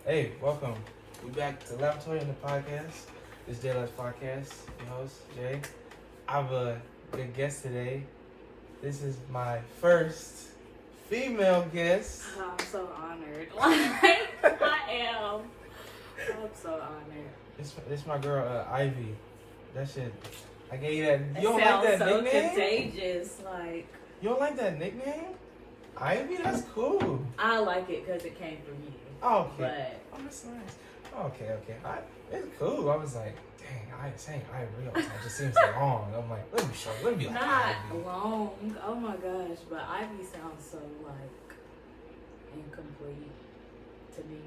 Hey, welcome. We back to Laboratory in the podcast. This is Daylight's podcast. Your host, Jay. I have a good guest today. This is my first female guest. Oh, I'm so honored. Like, I am. I'm so honored. This my girl, Ivy. That shit. I gave you that. It You don't like that sounds so nickname? contagious. Like, You don't like that nickname? Ivy? That's cool. I like it because it came from you. Oh, okay. But Oh, that's nice. Okay. It's cool. I was like, dang, I ain't saying Ivy all the time. It just seems long. I'm like, let me be like not Ivy. long. Oh my gosh. But Ivy sounds so like incomplete to me.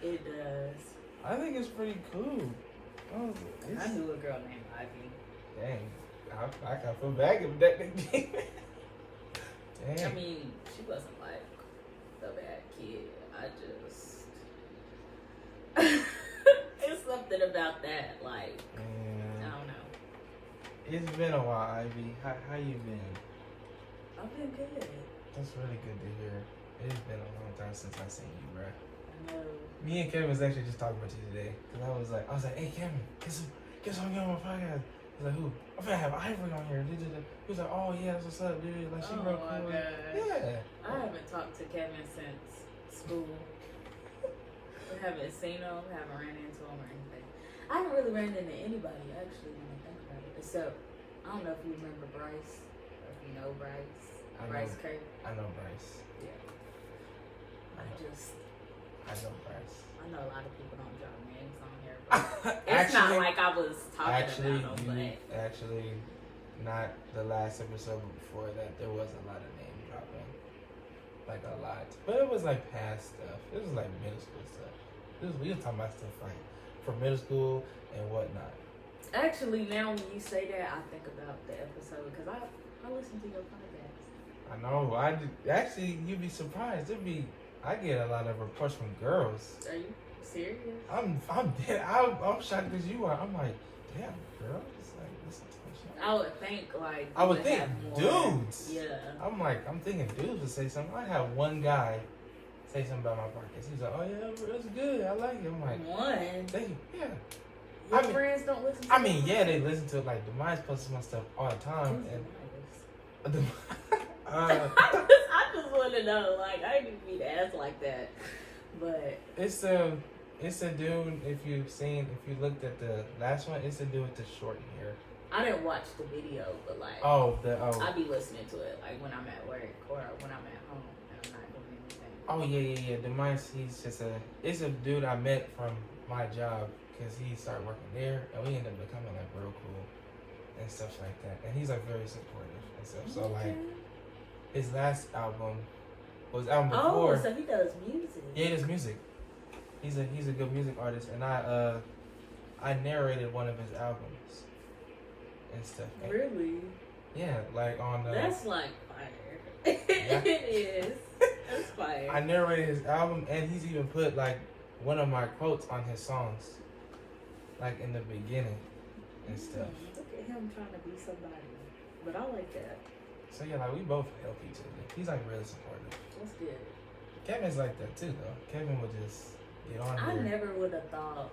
It does. I think it's pretty cool. Oh, I knew a girl named Ivy. Dang, I got feel bad with that nickname. Dang. I mean, she wasn't like the bad kid. I just it's something about that. Like, I Man, don't know. it's been a while, Ivy. How you been? I've been good. That's really good to hear. It's been a long time since I seen you, bruh. I know. Me and Kevin was actually just talking about you today. Cause I was like, hey Kevin, guess who on my podcast? He's like, who? I'm finna have Ivory on here. He was like, oh yeah, that's what's up, dude. Like, she real my cool. gosh. Yeah. I haven't talked to Kevin since school. I haven't seen him, haven't ran into him or anything. I haven't really ran into anybody actually when I think about it. Except, I don't know if you remember Bryce, or if you know Bryce. Bryce Kirk. I know Bryce. Yeah. I know Bryce. I know a lot of people don't drop names on here, but it's Actually, not like I was talking Actually, about them, actually, not the last episode, but before that, there was a lot of name dropping. Like a lot. But it was like past stuff. It was like middle school stuff. We were talking about stuff like from middle school and whatnot. but actually now when you say that, I think about the episode because I listen to your podcast. I know. Actually, you'd be surprised. I get a lot of reports from girls. Are you serious? I'm dead. I'm shocked as you are. I'm like, damn, girls. Like, listen to my shit. I would think like I would you think have more- dudes. Yeah. I'm thinking dudes would say something. I had one guy say something about my podcast. He's like, oh yeah, it's good. I like it. I'm like, One. thank you. Yeah. Your I mean- friends don't listen to I mean, your yeah, they podcast? listen to it. Like, Demise posts my stuff all the time. Who's And I just want to know. Like, I didn't mean to ask like that, but it's a dude. If you looked at the last one, it's a dude with the short hair. I didn't watch the video. But like, I I be listening to it like when I'm at work or when I'm at home and I'm not doing anything. yeah. Demise, it's a dude I met from my job because he started working there, and we ended up becoming like real cool and stuff like that. And he's like very supportive and stuff. So like his last album was the album before. Oh, so he does music. Yeah, he does music. He's a good music artist, and I narrated one of his albums and stuff. And Really? yeah, like on That's like fire. Yeah. It is. That's fire. I narrated his album, and he's even put like one of my quotes on his songs, like in the beginning and stuff. Look at him trying to be somebody. But I like that. So yeah, like we both help each other. He's like really supportive. That's good. Kevin's like that too, though. Kevin would just get on I here. never would have thought.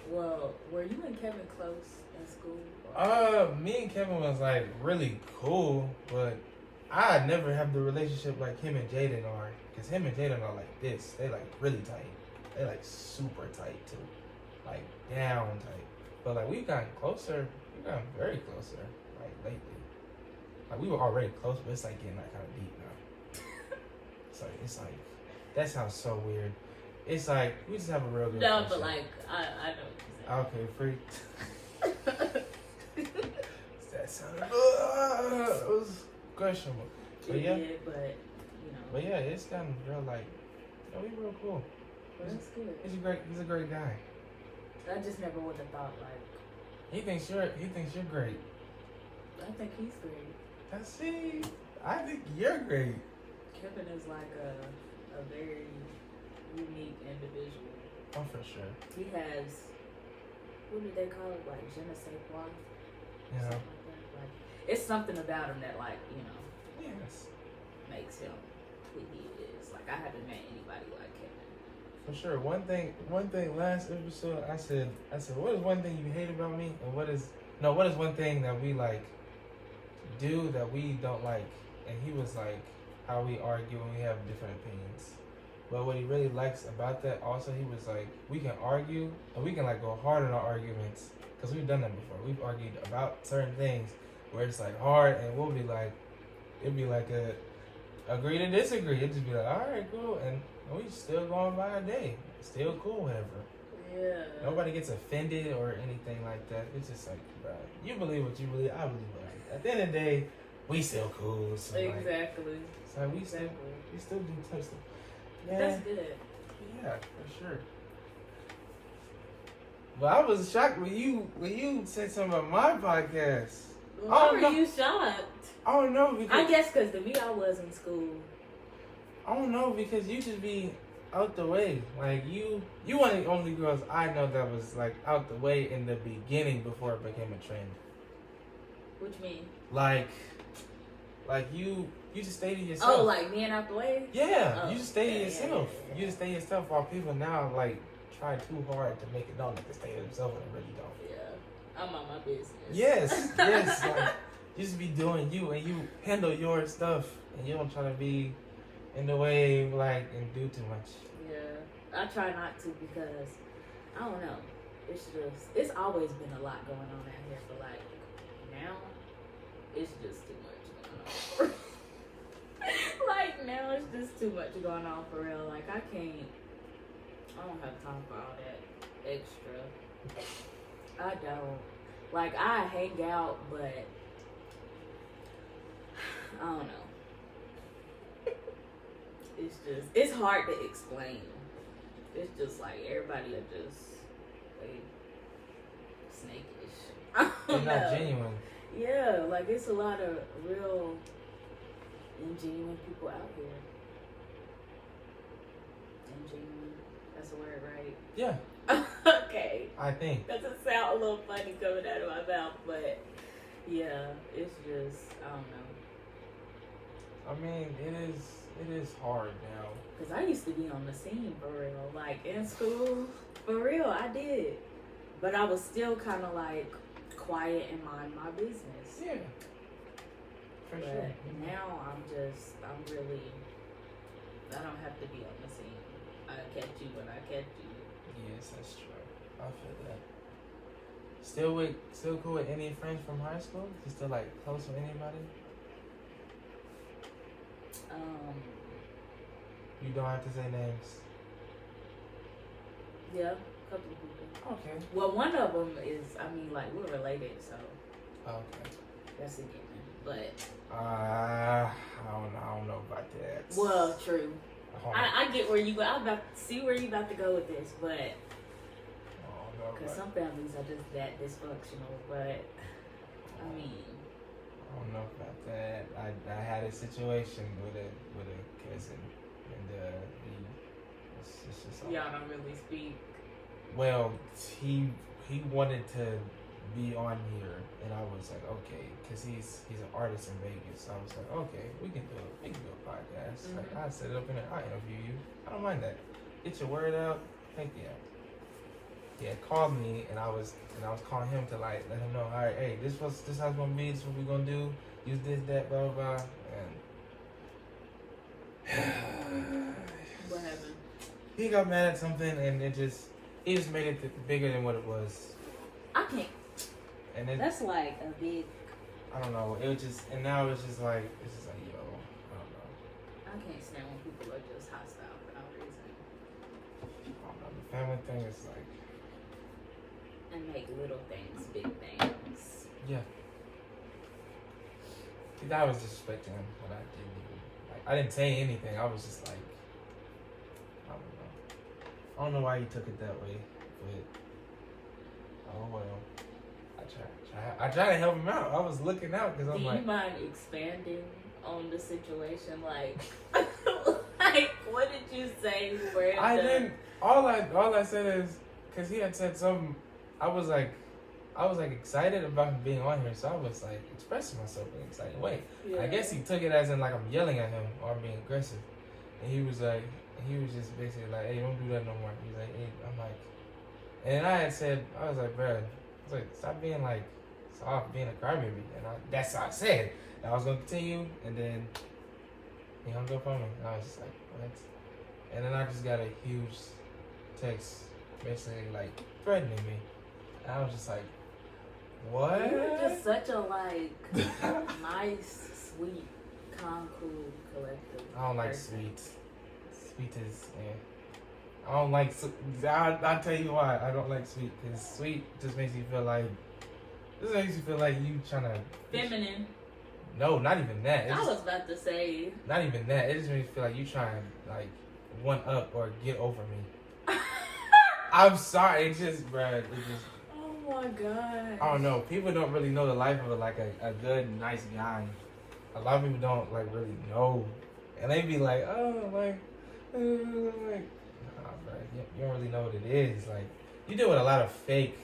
Well, were you and Kevin close in school? Or? Me and Kevin was like really cool, but I never have the relationship like him and Jaden are. Cause him and Jaden are like this. They like really tight. They like super tight too. Like down tight. But like we've gotten closer. We've gotten very closer. Like lately. Like we were already close, but it's like getting like kind of deep now. It's like that sounds so weird. It's like we just have a real good No, friendship. but like I know what Okay, free. you're saying. That sounded it was questionable. But yeah, but but yeah, it's gotten real like, we real cool. well, that's good. He's a great guy. I just never would have thought like. He thinks you're great. I think he's great. I think you're great. Kevin is like a very unique individual. Oh, for sure. He has, what do they call it? Like je ne sais quoi. You know. Something like that. Like it's something about him that like Yes. makes him who he is. Like I haven't met anybody like Kevin. For sure. One thing. Last episode, I said, what is one thing you hate about me, and what is one thing that we like do that we don't like? And he was like, how we argue when we have different opinions. But what he really likes about that, also, he was like, we can argue and we can like go hard on our arguments because we've done that before. We've argued about certain things where it's like hard, and we'll be like, it'd be like a agree to disagree. It'd just be like, all right, cool, and we still going by our day. Still cool, whatever. Yeah. Nobody gets offended or anything like that. It's just like, bro, you believe what you believe, I believe what I believe. At the end of the day, we still cool. So Exactly. Like, so we still do type stuff. Yeah. That's good. Yeah, for sure. But I was shocked when you said something about my podcast. Why were you shocked? I don't know because I guess because to me I was in school. I don't know because you just be out the way. Like you one of the only girls I know that was like out the way in the beginning before it became a trend. What you mean? Like you just stay to yourself. Oh, like being out the way? Yeah, Oh, you just stay to yeah, yourself. yeah. You just stay yourself while people now like try too hard to make it known that they stay to themselves and they really don't. Yeah, I'm on my business. Yes. Like, you just be doing you and you handle your stuff and you don't try to be in the way like and do too much. Yeah, I try not to because I don't know. It's always been a lot going on out here, but like now it's just too much going on. Like now it's just too much going on for real. Like I don't have time for all that extra. I don't. Like I hang out, but I don't know. It's hard to explain. It's just like everybody are just like snakish. I They're don't not know. genuine. Yeah, like it's a lot of real ingenuine people out here. Ingenuine. That's a word, right? Yeah, Okay. I think. Doesn't sound a little funny coming out of my mouth, but yeah, it's just I don't know. I mean, it is hard now. Cause I used to be on the scene for real, like in school, for real, I did. But I was still kind of like quiet and mind my business. Yeah, for But sure. now I'm really, I don't have to be on the scene. I catch you when I catch you. Yes, that's true. I feel that. Still cool with any friends from high school? You still like close with anybody? You don't have to say names. Yeah, a couple of people. Okay. Well, one of them is, I mean, like we're related, so Okay. that's a given. But I don't know about that. well, true. I don't, I get where you go. I'm about to see where you about to go with this, but I don't know because about, some families are just that dysfunctional. But I mean, I don't know about that. I had a situation with a cousin, and it's just all- y'all don't really speak. Well, he wanted to be on here, and I was like, okay, because he's an artist in Vegas. So I was like, okay, we can do a podcast. Like, Mhm. I set it up in there. I interview you. I don't mind that. Get your word out. Heck yeah. He had called me, and I was calling him to like let him know, all right, hey, this how it's gonna be. This is what we're gonna do. Use this, that, blah, blah, blah. And What happened? he got mad at something, and he just made it bigger than what it was. I can't. And then That's like a big. I don't know. It was just, and now it's just like yo, I don't know. I can't stand when people are just hostile for no reason I don't know. The family thing is like, and make little things big things. yeah. I was disrespecting him when I didn't even, like, I didn't say anything. I was just like, I don't know. I don't know why he took it that way, but oh well. I try to help him out. I was looking out because Do I'm you like, mind expanding on the situation? Like, like what did you say? Where I didn't. All I said is because he had said something. I was like excited about him being on here, so I was like expressing myself in an exciting way. Yeah. I guess he took it as in like I'm yelling at him or I'm being aggressive, And he was just basically like, hey, don't do that no more. He's like, hey, I'm like, and I had said, I was like, bro, I was like, stop being like, stop being a crybaby. And that's how I said. And I was gonna continue, and then he hung up on me. And I was just like, what? And then I just got a huge text, basically like threatening me. And I was just like, what? You're just such a like nice, sweet, calm, cool, collective. I don't like person. sweet. Sweet is, I don't like. I'll tell you why I don't like sweet. Because sweet just makes you feel like. This makes you feel like you trying to. Feminine. No, not even that. I was about to say. Not even that. It just makes me feel like you trying to like one up or get over me. I'm sorry. It just, bruh. It just. Oh my god. I don't know. People don't really know the life of like a good, nice guy. A lot of people don't like really know, and they be like, oh, like, nah, bro, you don't really know what it is. Like, you deal with a lot of fake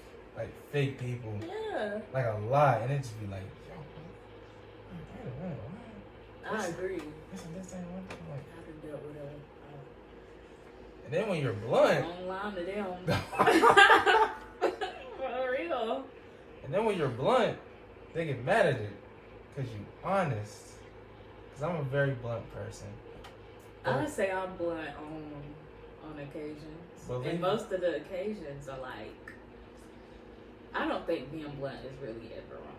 people. Yeah. Like a lot, and it just be like, yo, I agree. This ain't one thing. Like, I done dealt with and then when you're blunt, long line to them. For real. and then when you're blunt, they get mad at it because you honest. Because I'm a very blunt person. I would say I'm blunt on occasions. And most of the occasions are like, I don't think being blunt is really ever wrong.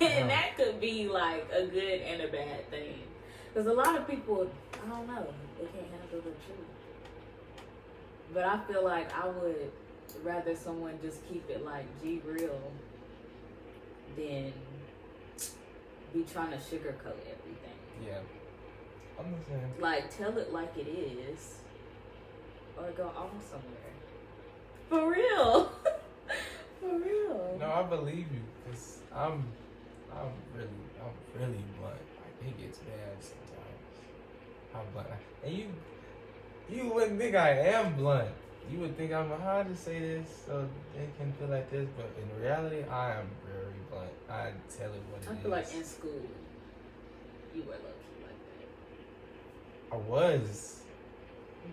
And that could be like a good and a bad thing. Because a lot of people, I don't know, they can't handle the truth. But I feel like I would rather someone just keep it like G real than be trying to sugarcoat everything. Yeah. I'm not saying. Like, tell it like it is, or go off somewhere. For real. For real. No, I believe you, cause I'm really blunt. Like, it gets bad sometimes. I'm blunt, and you wouldn't think I am blunt. You would think I'm hard to say this so they can feel like this, but in reality, I am very blunt. I tell it what it is. I feel like in school, you were low-key like that. I was.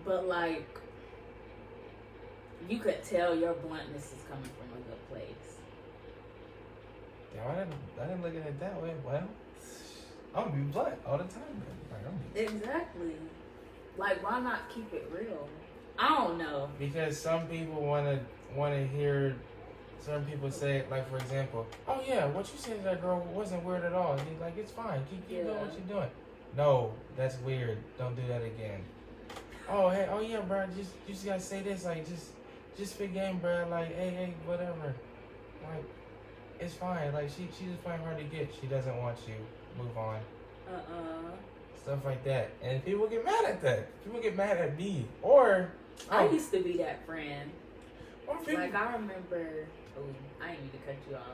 But like, you could tell your bluntness is coming from a good place. Damn, I didn't look at it that way. Well, I'm gonna be blunt all the time, man. Like, Exactly. Like, why not keep it real? I don't know. Because some people wanna hear certain people say, like, for example, oh yeah, what you said to that girl wasn't weird at all. And he's like, it's fine. Keep doing what you're doing. No, that's weird. Don't do that again. Oh hey, oh yeah, bro. You just gotta say this, like, just fit game, bro. Like, hey, whatever. Like, it's fine. Like, she just playing hard to get. She doesn't want you. Move on. Stuff like that. And people get mad at that. People get mad at me. Or I used to be that friend. or people, Like, I remember. Oh, I didn't mean to cut you off.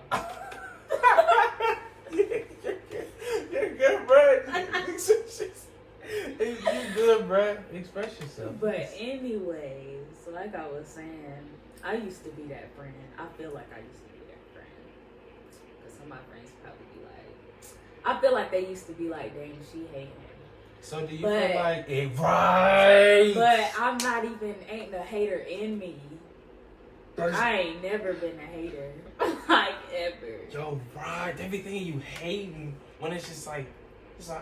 You're good, bro. You're good, bro. Express yourself. But anyways, like I was saying, I used to be that friend. I feel like I used to be that friend. Because some of my friends probably be like, I feel like they used to be like, dang, she hate him. So do you feel like it? Right. But I'm not even, ain't the hater in me. I ain't never been a hater. Like, ever. Yo, right. Everything you hating when it's like,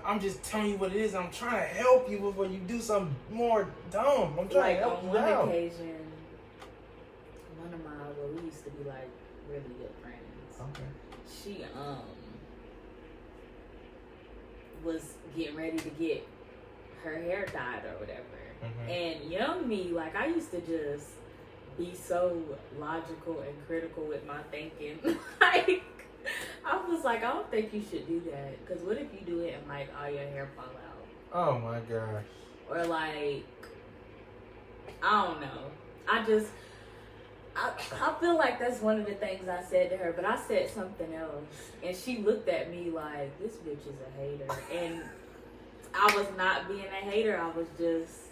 I'm just telling you what it is. I'm trying to help you before you do something more dumb. I'm trying to help you out. On one occasion, one of we used to be like really good friends. Okay. She was getting ready to get her hair dyed or whatever. Mm-hmm. And young me, like, I used to just be so logical and critical with my thinking. Like, I was like, I don't think you should do that. Because what if you do it and, like, all your hair fall out? Oh, my gosh. Or, like, I don't know. I feel like that's one of the things I said to her. But I said something else. And she looked at me like, this bitch is a hater. And I was not being a hater. I was just...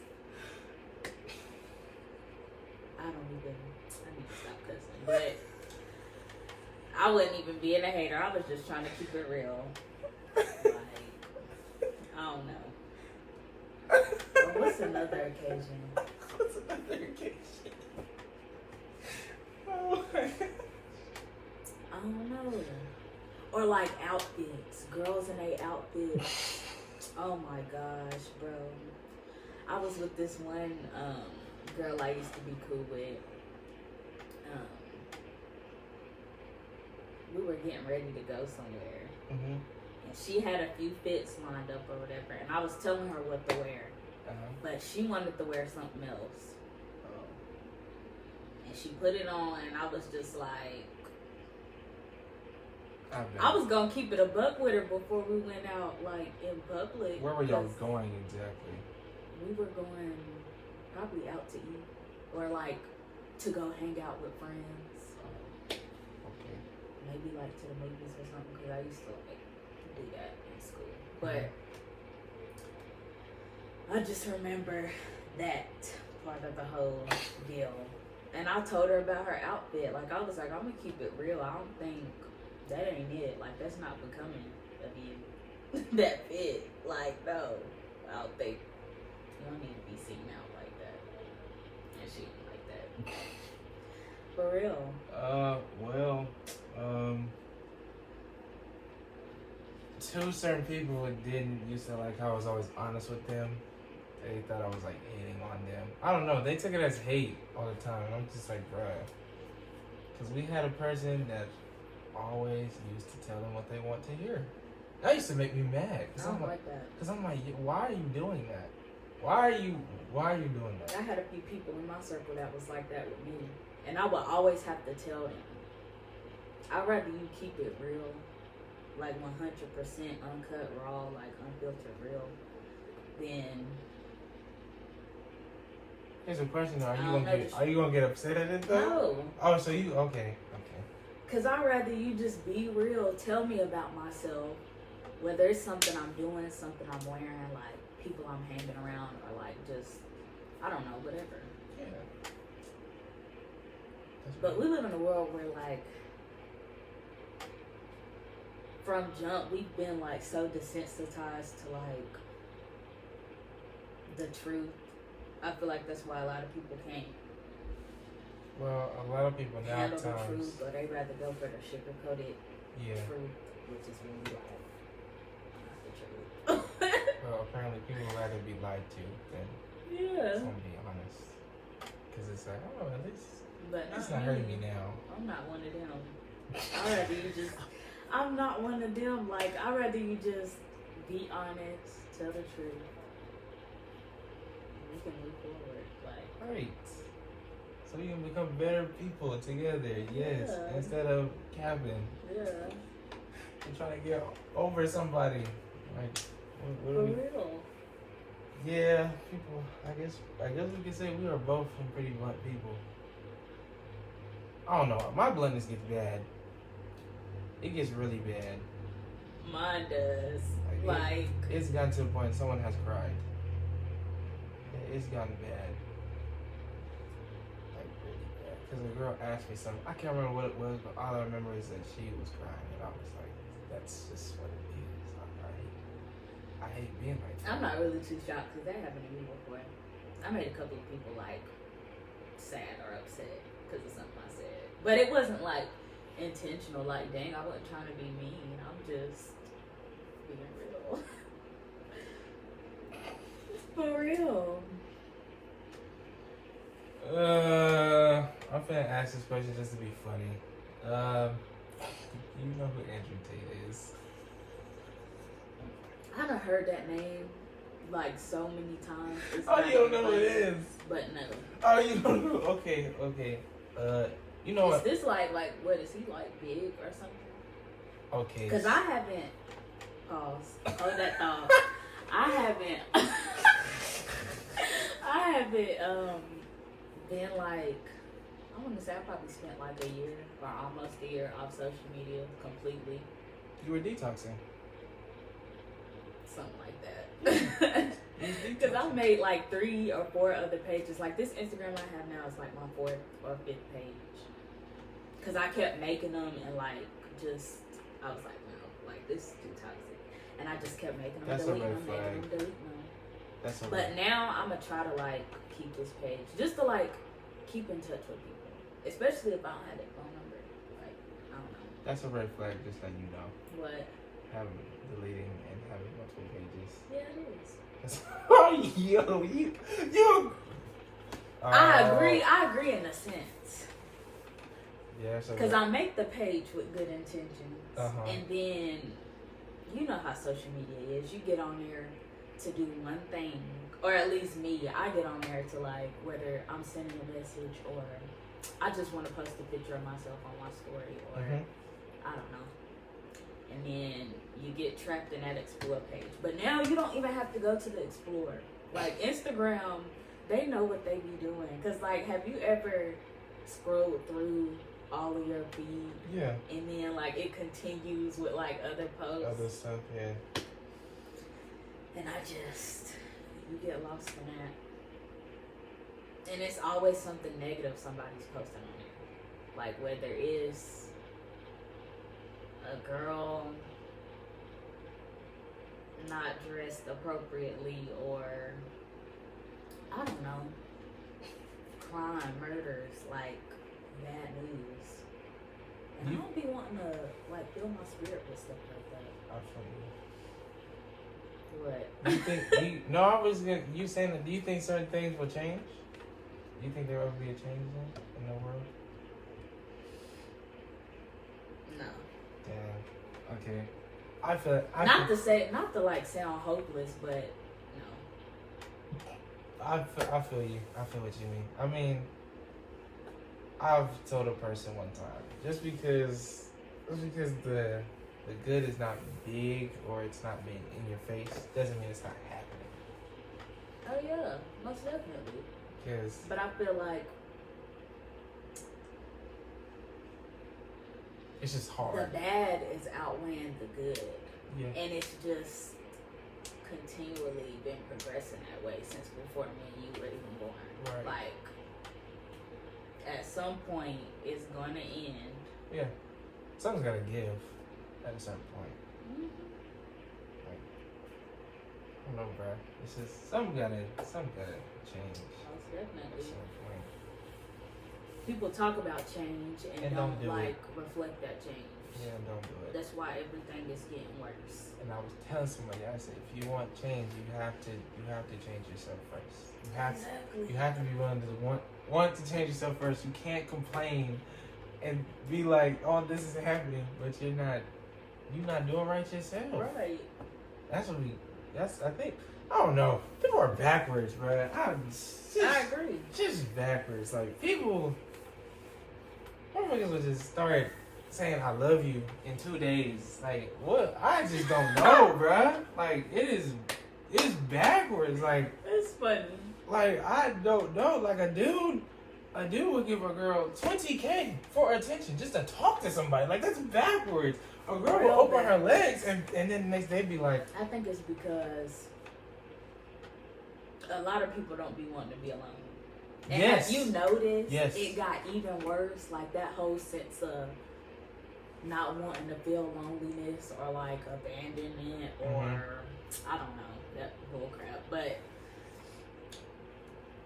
I need to stop cussing. But I wasn't even being a hater. I was just trying to keep it real. Like, I don't know. What's another occasion? What's another occasion? Oh my God. I don't know. Or like outfits. Girls in their outfits. Oh my gosh, bro. I was with this one girl I used to be cool with. We were getting ready to go somewhere. Mm-hmm. And she had a few fits lined up or whatever. And I was telling her what to wear. But she wanted to wear something else. And she put it on and I was just like, I was gonna keep it a buck with her before we went out like in public. Where were y'all going exactly? We were going probably out to eat or like to go hang out with friends. Okay. Maybe like to the movies or something because I used to like do that in school. But I just remember that part of the whole deal. And I told her about her outfit. Like I was like, I'm gonna keep it real. I don't think that ain't it. Like, that's not becoming of you. That fit. Like, no. I don't think you don't need to be seen out like that. And she ain't like that. For real. Well, two certain people didn't used to like how I was always honest with them. They thought I was like hating on them. I don't know. They took it as hate all the time. I'm just like, bruh. Because we had a person that always used to tell them what they want to hear. That used to make me mad. I don't like that. Because I'm like, why are you doing that? Why are you doing that? I had a few people in my circle that was like that with me. And I would always have to tell them, I'd rather you keep it real, like 100% uncut, raw, like unfiltered real, than... Here's a question though. Are you gonna get upset at it though? No. Oh, so you okay. Cause I'd rather you just be real. Tell me about myself. Whether it's something I'm doing, something I'm wearing, like people I'm hanging around, or like just, I don't know, whatever. Yeah. But we live in a world where like, from jump, we've been like so desensitized to like the truth. I feel like that's why a lot of people can't. Well, a lot of people now handle the truth, or they rather go for the sugar-coated truth, which is really like not the truth. Well, apparently people would rather be lied to than someone be honest. Because it's like, oh, at least it's not hurting me now. I'm not one of them. I'd rather you just, I'm not one of them. Like, I'd rather you just be honest, tell the truth. We can move forward. Like, right. So we can become better people together, yes. Yeah. Instead of capping. Yeah. We're trying to get over somebody. Like, what For do we? real. Yeah, people. I guess we can say we are both some pretty blunt people. I don't know. My bluntness gets bad. It gets really bad. Mine does. Like it's gotten to the point someone has cried. It's gotten bad. Because a girl asked me something. I can't remember what it was, but all I remember is that she was crying, and I was like, "That's just what it is." I hate being like that. I'm not really too shocked because that happened to me before. I made a couple of people like sad or upset because of something I said, but it wasn't like intentional. Like, dang, I wasn't trying to be mean. I'm just being real. For real. I'm finna ask this question just to be funny. You know who Andrew Tate is? I done heard that name like so many times. Oh, you don't know who it is? But no. Oh, you don't know? Okay. You know what? Is this like what is he like big or something? Okay. Because I haven't. Pause. Hold that thought. I haven't. Been like, I want to say I probably spent like a year or almost a year off social media completely. You were detoxing. Something like that. Because I made like 3 or 4 other pages. Like this Instagram I have now is like my 4th or 5th page. Because I kept making them and like just, I was like, no, like this is too toxic. And I just kept making them, That's delete a red them, flag. making them, delete them. That's okay. But now I'm gonna try to like keep this page just to like keep in touch with people, especially if I don't have their phone number. Like I don't know. That's a red flag, just like you know. What? Having deleting and having multiple pages. Yeah, it is. Yo, you. I agree in a sense. Yeah, so because I make the page with good intentions, Uh-huh. and then you know how social media is. You get on there to do one thing, or at least me. I get on there to like whether I'm sending a message or I just want to post a picture of myself on my story, or I don't know. And then you get trapped in that explore page. But now you don't even have to go to the explore. Like Instagram, they know what they be doing. Cause like, have you ever scrolled through all of your feed? Yeah. And then like it continues with like other posts. Other stuff, yeah. And you get lost in that. And it's always something negative somebody's posting on it. Like whether it's a girl not dressed appropriately, or I don't know, crime, murders, like bad news. And I don't be wanting to like fill my spirit with stuff like that. Absolutely. What? Do you think you saying that? Do you think certain things will change? Do you think there will be a change in the world? No. Damn. Okay. Not to like sound hopeless, but no. I feel you. I feel what you mean. I mean, I've told a person one time, just because the good is not big or it's not being in your face doesn't mean it's not happening. Oh yeah, most definitely. But I feel like it's just hard. the bad is outweighing the good. Yeah. And it's just continually been progressing that way since before me and you were even born. Right. Like, at some point, it's going to end. Yeah. Something's got to give at a certain point. Mm-hmm. Like, I don't know, bro. It's just, something gotta change. Most At definitely. some point. People talk about change and don't do like reflect that change. Yeah, don't do it. That's why everything is getting worse. And I was telling somebody, I said, if you want change, you have to change yourself first. You have to be willing to want to change yourself first. You can't complain and be like, oh, this is happening, but you're not doing right yourself. Right. I think, I don't know. People are backwards, bro. I agree. Just backwards. Like, people would just start saying I love you in 2 days. Like, what? I just don't know, bruh. Like, it's backwards. Like, It's funny. Like, I don't know. Like, a dude would give a girl $20K for attention just to talk to somebody. Like, that's backwards. A girl will open her legs and then the next day be like, I think it's because a lot of people don't be wanting to be alone. And yes. have you noticed Yes. it got even worse? Like that whole sense of not wanting to feel loneliness or like abandonment or I don't know, that bull crap. But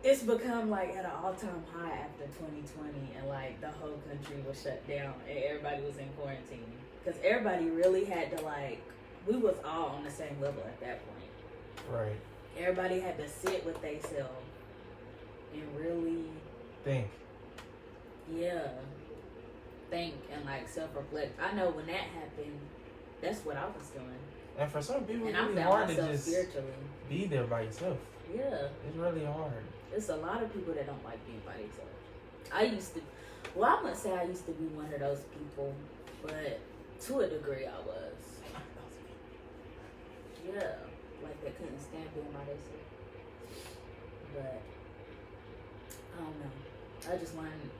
it's become like at an all-time high after 2020 and like the whole country was shut down and everybody was in quarantine. Because everybody really had to like, we was all on the same level at that point. right, Everybody had to sit with themselves and really think. Think and like self-reflect. I know when that happened, that's what I was doing. And for some people, And it's I really found hard to myself just spiritually. be there by yourself. Yeah. It's really hard. There's a lot of people that don't like being by themselves. I'm gonna say I used to be one of those people, but to a degree I was. Yeah. Like they couldn't stand being by themselves. But I don't know. I just learned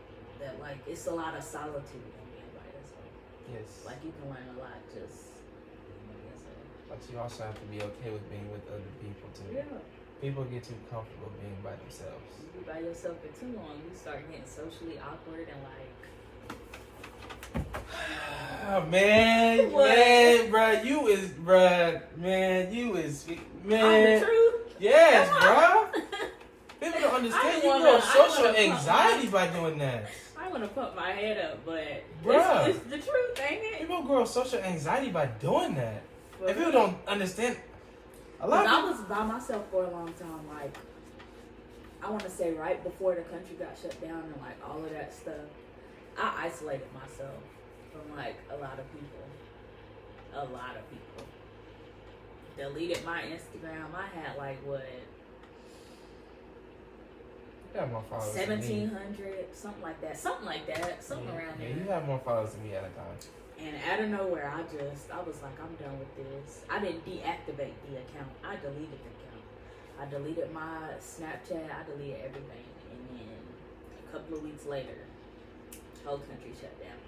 that like it's a lot of solitude in being by yourself. Yes. Like you can learn a lot just being by yourself. But you also have to be okay with being with other people too. Yeah. People get too comfortable being by themselves. You be by yourself for too long, you start getting socially awkward and like Oh, man, What? man, bro, man. I'm the truth. Yes, Come bro. on. People don't understand. I You grow wanna social pump anxiety by doing that. I want to pump my head up, but Bruh. it's the truth, ain't it? People grow social anxiety by doing that. For If people real. don't understand, a lot of I people. was by myself for a long time. Like, I want to say right before the country got shut down and like all of that stuff, I isolated myself from like a lot of people. A lot of people. Deleted my Instagram. I had like what, You have more followers than me. 1,700, something like that, something around Yeah, there. you have more followers than me at a time. And out of nowhere, I was like, I'm done with this. I didn't deactivate the account. I deleted the account. I deleted my Snapchat. I deleted everything. And then a couple of weeks later, whole country shut down.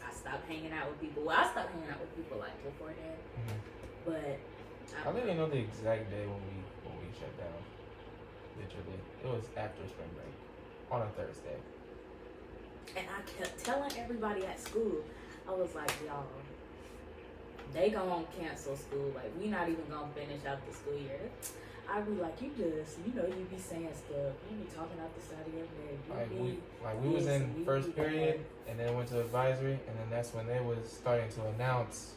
I stopped hanging out with people. Well, I stopped hanging out with people like before that. Mm-hmm. But I don't even know the exact day when we shut down. Literally, it was after spring break on a Thursday. and I kept telling everybody at school, I was like, y'all, they gonna cancel school. Like, we not even gonna finish out the school year. I be like, you be saying stuff. You be talking out the side of your head. We was in first period and then went to advisory, and then that's when they was starting to announce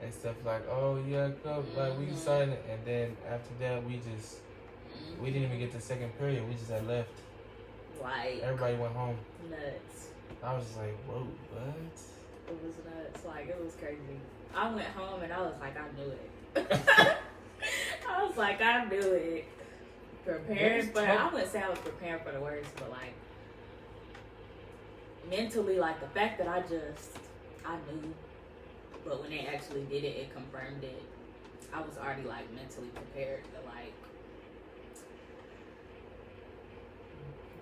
and stuff like, oh yeah, go, like we decided, and then after that we didn't even get to second period. We just had left. Like, everybody went home. Nuts. I was just like, whoa, what? It was nuts. Like, it was crazy. I went home and I was like, I knew it. I was like, I knew it. Preparing for, I wouldn't say I was preparing for the worst, but like, mentally, like, the fact that I knew, but when they actually did it, it confirmed it. I was already like mentally prepared to like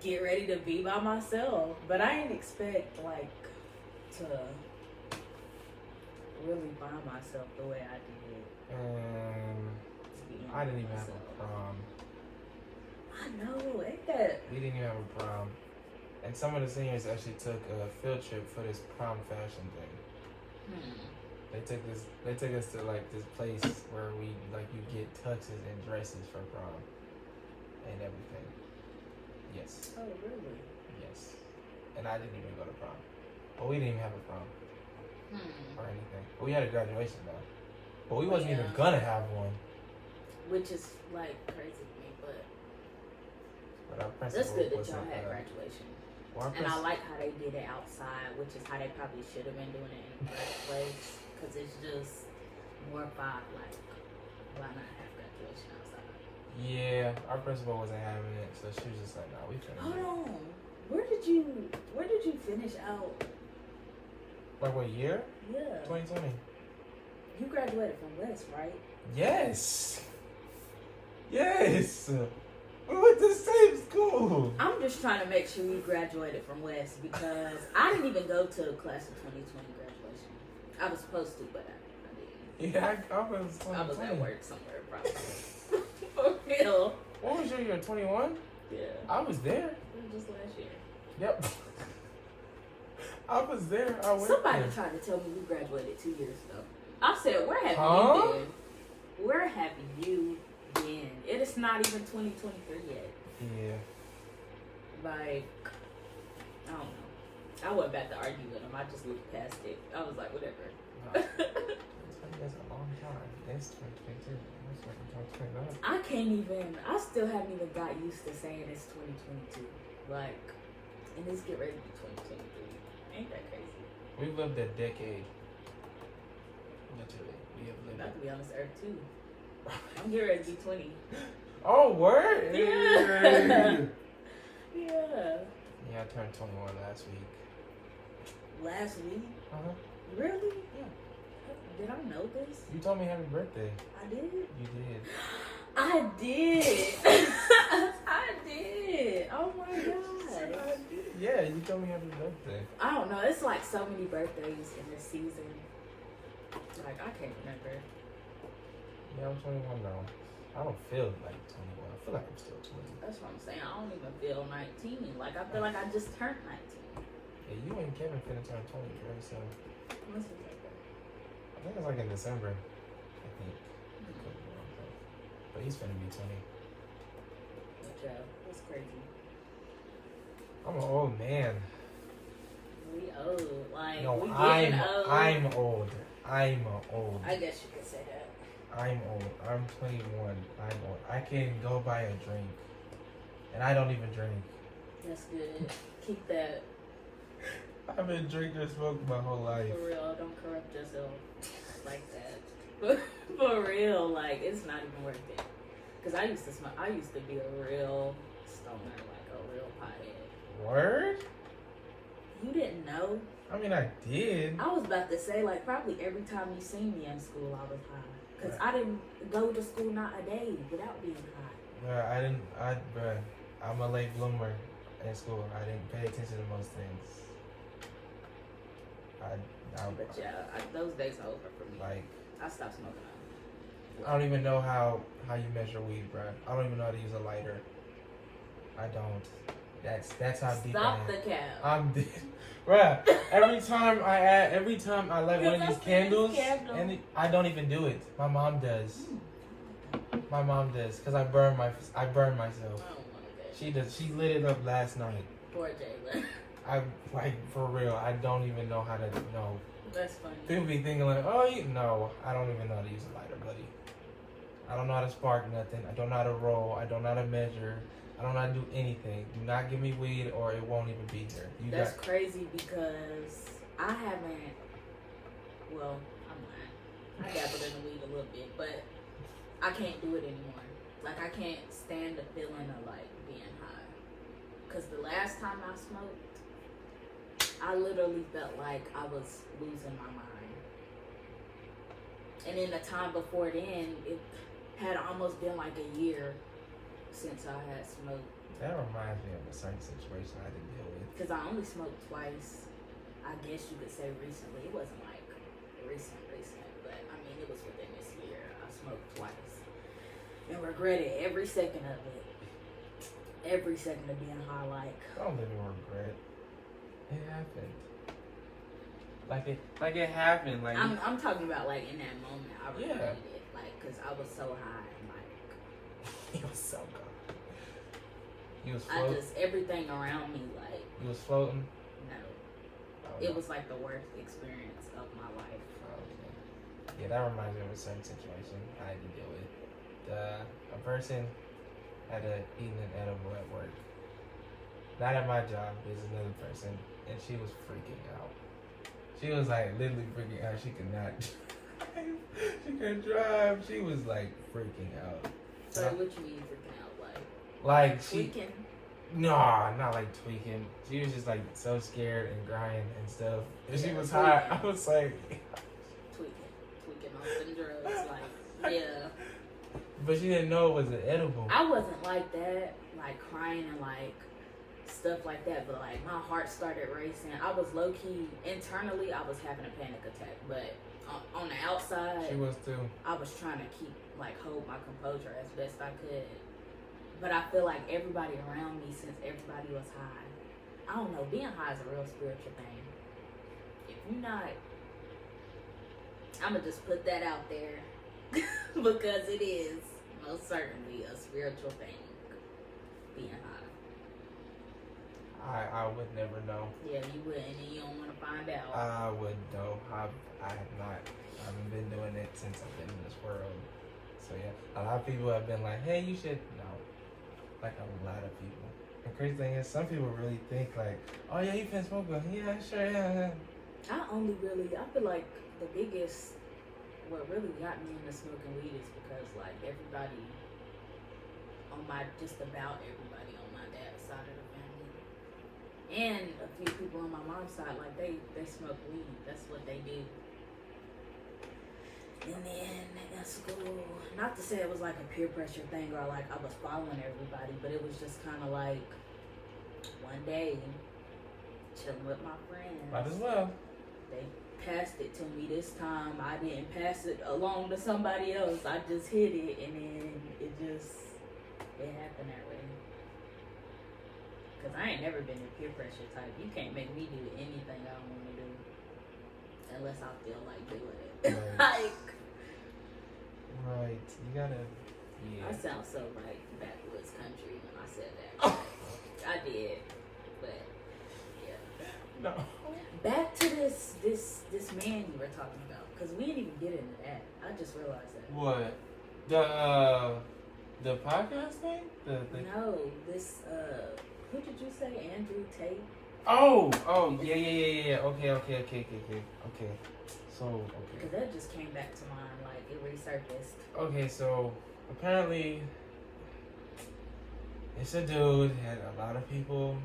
get ready to be by myself, but I didn't expect like to really find myself the way I did. I didn't even have a prom. I know, ain't that? We didn't even have a prom. And some of the seniors actually took a field trip for this prom fashion thing. They took us to like this place where we like you get tuxes and dresses for prom and everything. Yes. Oh, really? Yes. And I didn't even go to prom. But we didn't even have a prom or anything. But we had a graduation though. But we wasn't even gonna have one. Which is like crazy to me, but our principal that's good that was y'all like, had graduation. And I like how they did it outside, which is how they probably should have been doing it in the first place. Because it's just more vibe, like, why not have graduation outside? Yeah, our principal wasn't having it, so she was just like, nah, we finished. Hold on. Where did you finish out? Like what year? Yeah. 2020. You graduated from West, right? Yes. Yes. We went to the same school. I'm just trying to make sure you graduated from West because I didn't even go to class of 2020 graduation. I was supposed to, but I didn't. Yeah, I was 2020. I was at work somewhere, probably. For real. What was your year? 21? Yeah. I was there. It was just last year. Yep. I was there. I went Somebody there. tried to tell me we graduated 2 years ago. I said, where have you been? Where have you been? It is not even 2023 yet. Yeah. Like, I don't know. I went back to argue with him. I just looked past it. I was like, whatever. No. That's a long time. That's 2022. That's 2021. I can't even, I still haven't even got used to saying it's 2022. Like, and it's get ready to be 2023. Ain't that crazy? We've lived a decade. Literally. We have lived About to be on this earth too. I'm getting ready to be 20. Oh, word? Yeah. Yeah. Yeah, I turned 21 last week. Last week? Uh-huh. Really? Yeah. Did I know this? You told me happy birthday. I did? You did. I did. I did. Oh my God. Yeah, you told me happy birthday. I don't know. It's like so many birthdays in this season. Like, I can't remember. Yeah, I'm 21 now. I don't feel like 21. I feel like I'm still 20. That's what I'm saying. I don't even feel 19. Like, I feel like I just turned 19. Yeah, you and Kevin finna turn 20 very soon. What's it like that? I think it's like in December. I think. Could be wrong, though. But he's finna be 20. Yeah, that's crazy. I'm an old man. We old. Like, No, we I'm getting old. old. I'm old. I guess you could say that. I'm old. I'm 21. I'm old. I can go buy a drink. And I don't even drink. That's good. Keep that. I've been drinking or smoking my whole life. For real, don't corrupt yourself like that. But for real, like, it's not even worth it. Because I used to smoke. I used to be a real stoner, like a real pothead. Word? You didn't know? I mean, I did. I was about to say, like, probably every time you seen me in school, I was high. Because I didn't go to school not a day without being high. Bruh, I'm a late bloomer in school. I didn't pay attention to most things. But yeah, those days are over for me. Like, I stopped smoking. I don't even know how you measure weed, bruh. I don't even know how to use a lighter. I don't. That's how deep I am. Stop the cap. I'm dead. Bruh, every time I light one of these candles, and I don't even do it. My mom does. My mom does, cause I burn myself. I don't want that. She does. She lit it up last night. Poor Jalen. I like for real. I don't even know how to know. That's funny. People be thinking like, oh, no. I don't even know how to use a lighter, buddy. I don't know how to spark nothing. I don't know how to roll. I don't know how to measure. I don't know how to do anything. Do not give me weed or it won't even be here. That's crazy because I haven't. Well, I'm lying. I dabbled in the weed a little bit, but I can't do it anymore. Like, I can't stand the feeling of like being high. Cause the last time I smoked, I literally felt like I was losing my mind. And in the time before then, it had almost been like a year since I had smoked. That reminds me of a certain situation I didn't deal with. Because I only smoked twice. I guess you could say recently. It wasn't like recent, but I mean, it was within this year. I smoked twice. And regretted every second of it. Every second of being high, like. I don't even regret. It happened. Like it happened. Like I'm talking about like in that moment. I regretted it, like, cause I was so high and like. He was so good. He was floating. Everything around me, like. He was floating. No. Oh, it no. was like the worst experience of my life. Oh, okay. Yeah, that reminds me of a certain situation I had to deal with. A person had eaten an edible at work. Not at my job, there's another person, and she was freaking out. She was like literally freaking out. She could not drive. She couldn't drive. She was like freaking out. So what you mean freaking out? Like she tweaking? Nah, not like tweaking. She was just like so scared and crying and stuff. And she was tweaking. high. I was like tweaking on some drugs, like yeah. But she didn't know it was an edible. I wasn't like that, like crying and like stuff like that, but like my heart started racing. I was low key internally, I was having a panic attack, but on the outside, she was too. I was trying to hold my composure as best I could. But I feel like everybody around me, since everybody was high, I don't know, being high is a real spiritual thing. If you're not, I'm gonna just put that out there because it is most certainly a spiritual thing. Being high. I would never know. Yeah, you wouldn't, and you don't want to find out. I would know. I have not. I haven't been doing it since I've been in this world. So yeah, a lot of people have been like, "Hey, you should." No, like a lot of people. The crazy thing is, some people really think like, "Oh yeah, you can smoke." Yeah, sure, yeah. I feel like the biggest, what really got me into smoking weed is because like everybody just about everybody on my dad's side of the family, and a few people on my mom's side, like they smoke weed. That's what they do. And then in school, not to say it was like a peer pressure thing or like I was following everybody, but it was just kind of like one day chilling with my friends. Might as well. They passed it to me this time. I didn't pass it along to somebody else. I just hit it, and then it happened that way. Cause I ain't never been a peer pressure type. You can't make me do anything I don't want to do unless I feel like doing it. Right. Like. Right. You gotta. Yeah. I sound so like backwoods country when I said that. I did, but yeah. No. Back to this man you were talking about, because we didn't even get into that. I just realized that. What? The podcast thing? No, this who did you say? Andrew Tate? Oh, yeah. Okay. So, okay. Because that just came back to mind, like it resurfaced. Okay, so apparently it's a dude that a lot of people,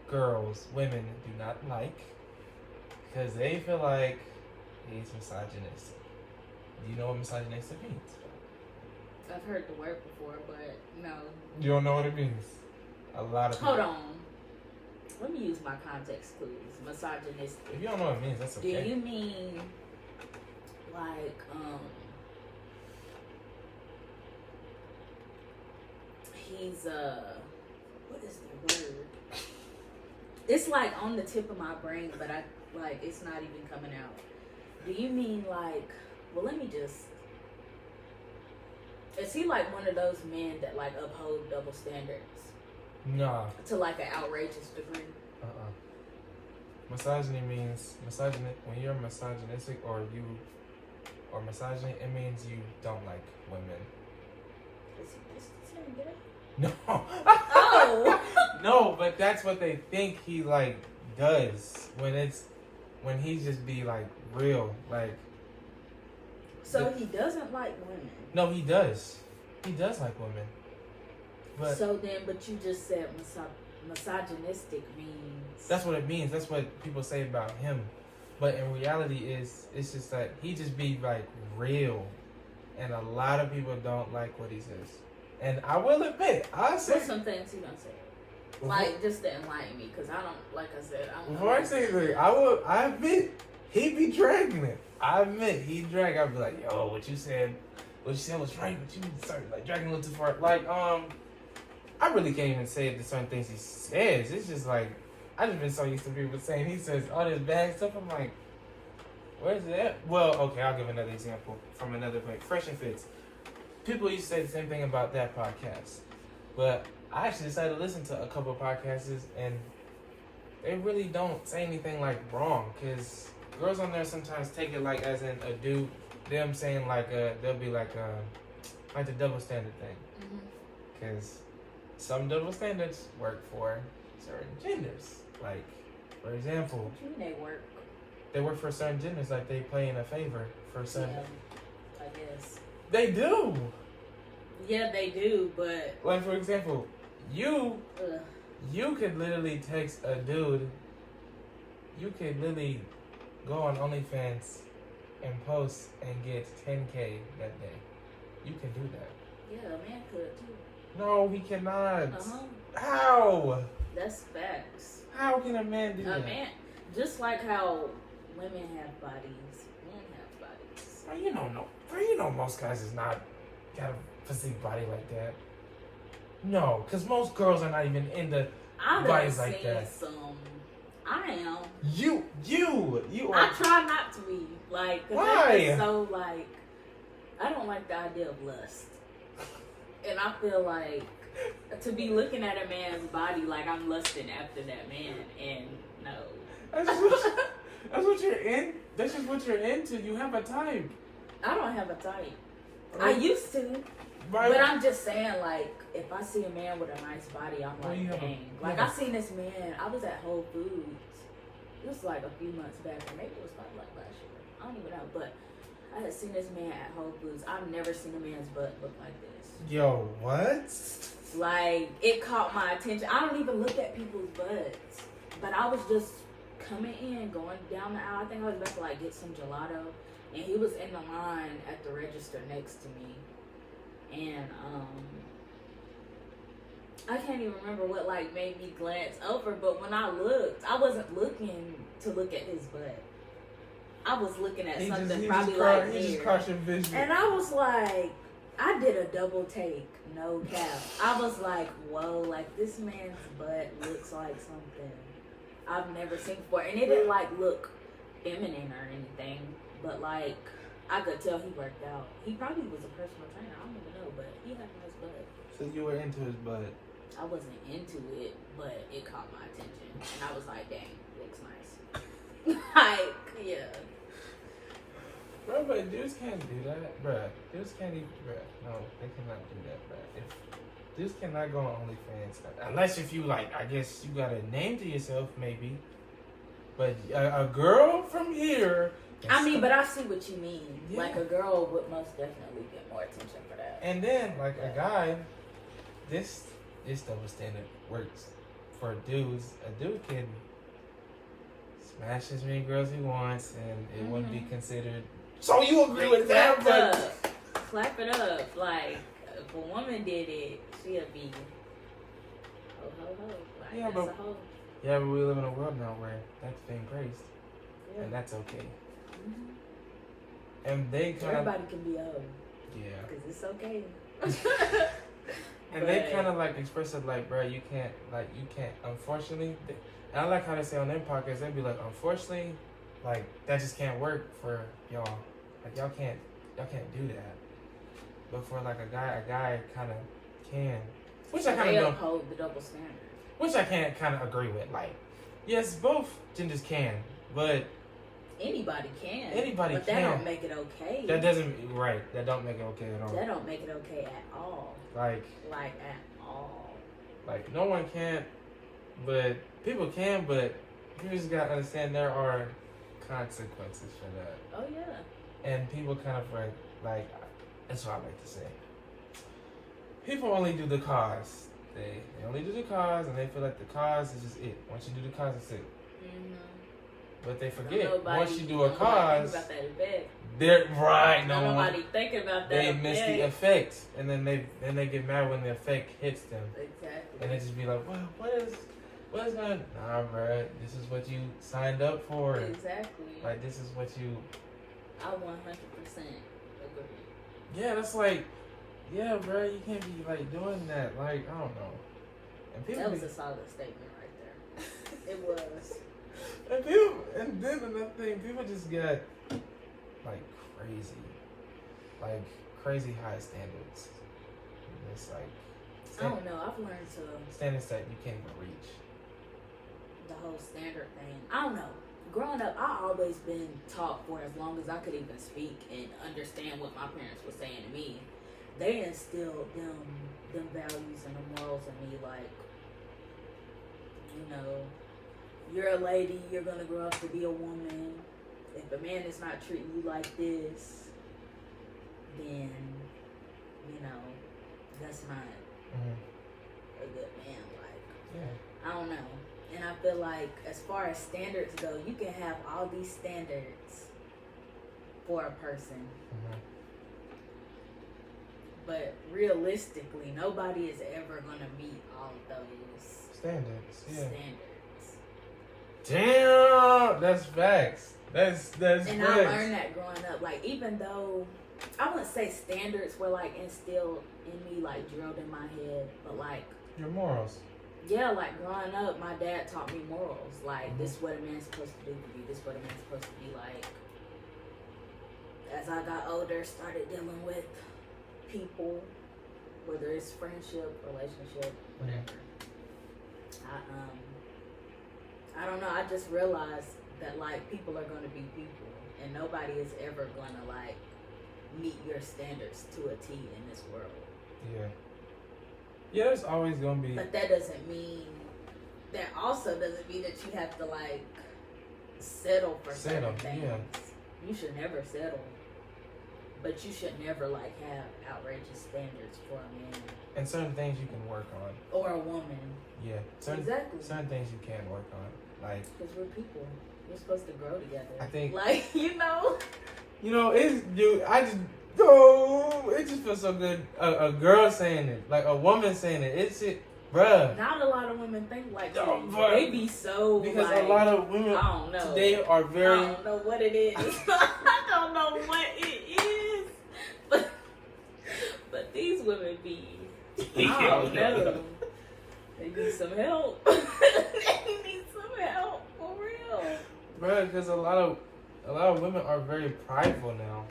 girls, women do not like because they feel like he's misogynistic. Do you know what misogynistic means? I've heard the word before, but no. You don't know what it means? A lot of people. Hold on. Let me use my context clues. Misogynistic. If you don't know what it means, that's okay. Do you mean like he's what is the word? It's like on the tip of my brain, but I like it's not even coming out. Do you mean like, well, let me just, is he like one of those men that like uphold double standards? Nah. To like an outrageous degree? Misogyny means when you're misogynistic or misogyny, it means you don't like women. Is he saying that? No. Oh. No, but that's what they think he like does when he just be like real, like. So he doesn't like women. No, he does. He does like women. But so then, but you just said misogynistic means. That's what it means. That's what people say about him. But in reality, it's just that he just be like real, and a lot of people don't like what he says. And I will admit, what's some things he don't say? Like, just to enlighten me, because I don't, like I said, I don't know. Before I say anything, I admit, he be dragging it. I admit, he drag. I'd be like, yo, what you said was right, but you started like dragging a little too far. Like, I really can't even say the certain things he says. It's just like, I just been so used to people saying he says all this bad stuff. I'm like, where's that? Well, okay, I'll give another example from another point. Fresh and Fits. People used to say the same thing about that podcast. But I actually decided to listen to a couple of podcasts, and they really don't say anything like wrong, because girls on there sometimes take it like as in a dude, them saying like they'll be like the double standard thing, because some double standards work for certain genders. Like, for example, What do you mean they work? They work for certain genders, like they play in a favor for certain. Yeah, I guess. They do. Yeah, they do, but Like, for example, you could literally text a dude. You could literally go on OnlyFans and post and get 10K that day. You can do that. yeah, a man could too. No, he cannot. Uh-huh. How? That's facts. How can a man do that? A man, just like how women have bodies, men have bodies. Bro, you know most guys is not got a physique body like that. No, because most girls are not even into I've bodies seen like that. some. I am. You are. I try not to be like. 'Cause Why? It's so like, I don't like the idea of lust, and I feel like to be looking at a man's body like I'm lusting after that man, and no. That's what you're in. That's just what you're into. You have a type. I don't have a type. I used to. Right. But I'm just saying, like, if I see a man with a nice body, I'm Well, like, you have dang. a- Like, yeah. I seen this man, I was at Whole Foods. It was like a few months back, or maybe it was probably like last year. I don't even know. But I had seen this man at Whole Foods. I've never seen a man's butt look like this. Yo, what? Like, it caught my attention. I don't even look at people's butts. But I was just coming in, going down the aisle. I think I was about to, like, get some gelato. And he was in the line at the register next to me. And I can't even remember what like made me glance over, but when I looked, I wasn't looking to look at his butt. I was looking at something probably like he just here. caught your vision. And I was like, I did a double take, no cap. I was like, whoa, like this man's butt looks like something I've never seen before. And it didn't like look feminine or anything, but like I could tell he worked out. He probably was a personal trainer. I don't even know, but he had a nice butt. So you were into his butt. I wasn't into it, but it caught my attention, and I was like, "Dang, looks nice." Like, yeah. Bro, but dudes can't do that, bruh. Dudes can't even, bruh. No, they cannot do that, bruh. If dudes cannot go on OnlyFans, unless if you like, I guess you got a name to yourself, maybe. But a girl from here. I mean, but I see what you mean. Yeah. Like, a girl would most definitely get more attention for that. And then, like a guy, this double standard works for dudes. A dude can smash as many girls he wants, and it wouldn't be considered. So you agree with that? But Clap it up. Like, if a woman did it, she'd be ho ho ho. Like, Yeah, that's but- a hoe. yeah, but we live in a world now where that's being praised, Yeah. and that's okay. Mhm. And they kind of, Everybody can be a hoe. yeah. Because it's okay. And they kind of like express it like, bro, you can't, unfortunately. And I like how they say on their podcast, they be like, unfortunately, like that just can't work for y'all. Like y'all can't do that. But for like a guy kind of can, which I kind They of don't, uphold the double standard. which I can't kind of agree with. Like, yes, both genders can, but Anybody can. Anybody but that can. don't make it okay. that doesn't right. That don't make it okay at all. That don't make it okay at all. Like At all. no one can, but people can, but you just gotta understand there are consequences for that. Oh yeah. And people kind of like that's what I like to say. People only do the cause. They only do the cause, and they feel like the cause is just it. Once you do the cause, it's it. Mm-hmm. But they forget Nobody- once you do a nobody cause, think about that effect. they're right. No, No one. nobody thinking about that. They miss the effect, and then they get mad when the effect hits them, Exactly. and they just be like, "Well, what is going? Nah, bro, this is what you signed up for. Exactly. Like, this is what you." I 100% agree. Yeah, that's like, yeah, bro, you can't be like doing that. Like, I don't know. And people, That was a solid statement right there. It was. and then another thing, people just got like crazy high standards. And it's like I don't know. I've learned to standards that you can't even reach. the whole standard thing. I don't know. Growing up, I always been taught for as long as I could even speak and understand what my parents were saying to me. They instilled them values and the morals in me, like, you know, you're a lady, you're gonna grow up to be a woman. If a man is not treating you like this, then, you know, that's not a good man. Like, Yeah. I don't know. And I feel like as far as standards go, you can have all these standards for a person. But realistically, nobody is ever going to meet all of those Standards. Yeah. standards. Damn, that's facts. That's And I facts. learned that growing up. Like, even though I wouldn't say standards were like instilled in me, like drilled in my head, but like, Your morals. yeah, like growing up, my dad taught me morals. Like, this is what a man's supposed to do for you. This is what a man's supposed to be like. As I got older, started dealing with people, whether it's friendship, relationship, whatever. I don't know. I just realized that like people are going to be people, and nobody is ever going to like meet your standards to a T in this world. Yeah. Yeah, there's always gonna be. But that doesn't mean. That also doesn't mean that you have to like settle for certain things. Yeah. You should never settle. But you should never like have outrageous standards for a man And certain things you can work on. or a woman. Yeah. Certain Exactly. things you can work on. Like, Because we're people. We're supposed to grow together. I think- like, you know. it just feels so good. A girl saying it, like a woman saying it. It's it, bruh. Not a lot of women think like that. Oh, but- They be so Because like, a lot of women I don't know. today are very. I don't know what it is. I don't know what it is. But these women be, I don't know. They need some help. They need some help for real. Bruh, because a lot of women are very prideful now.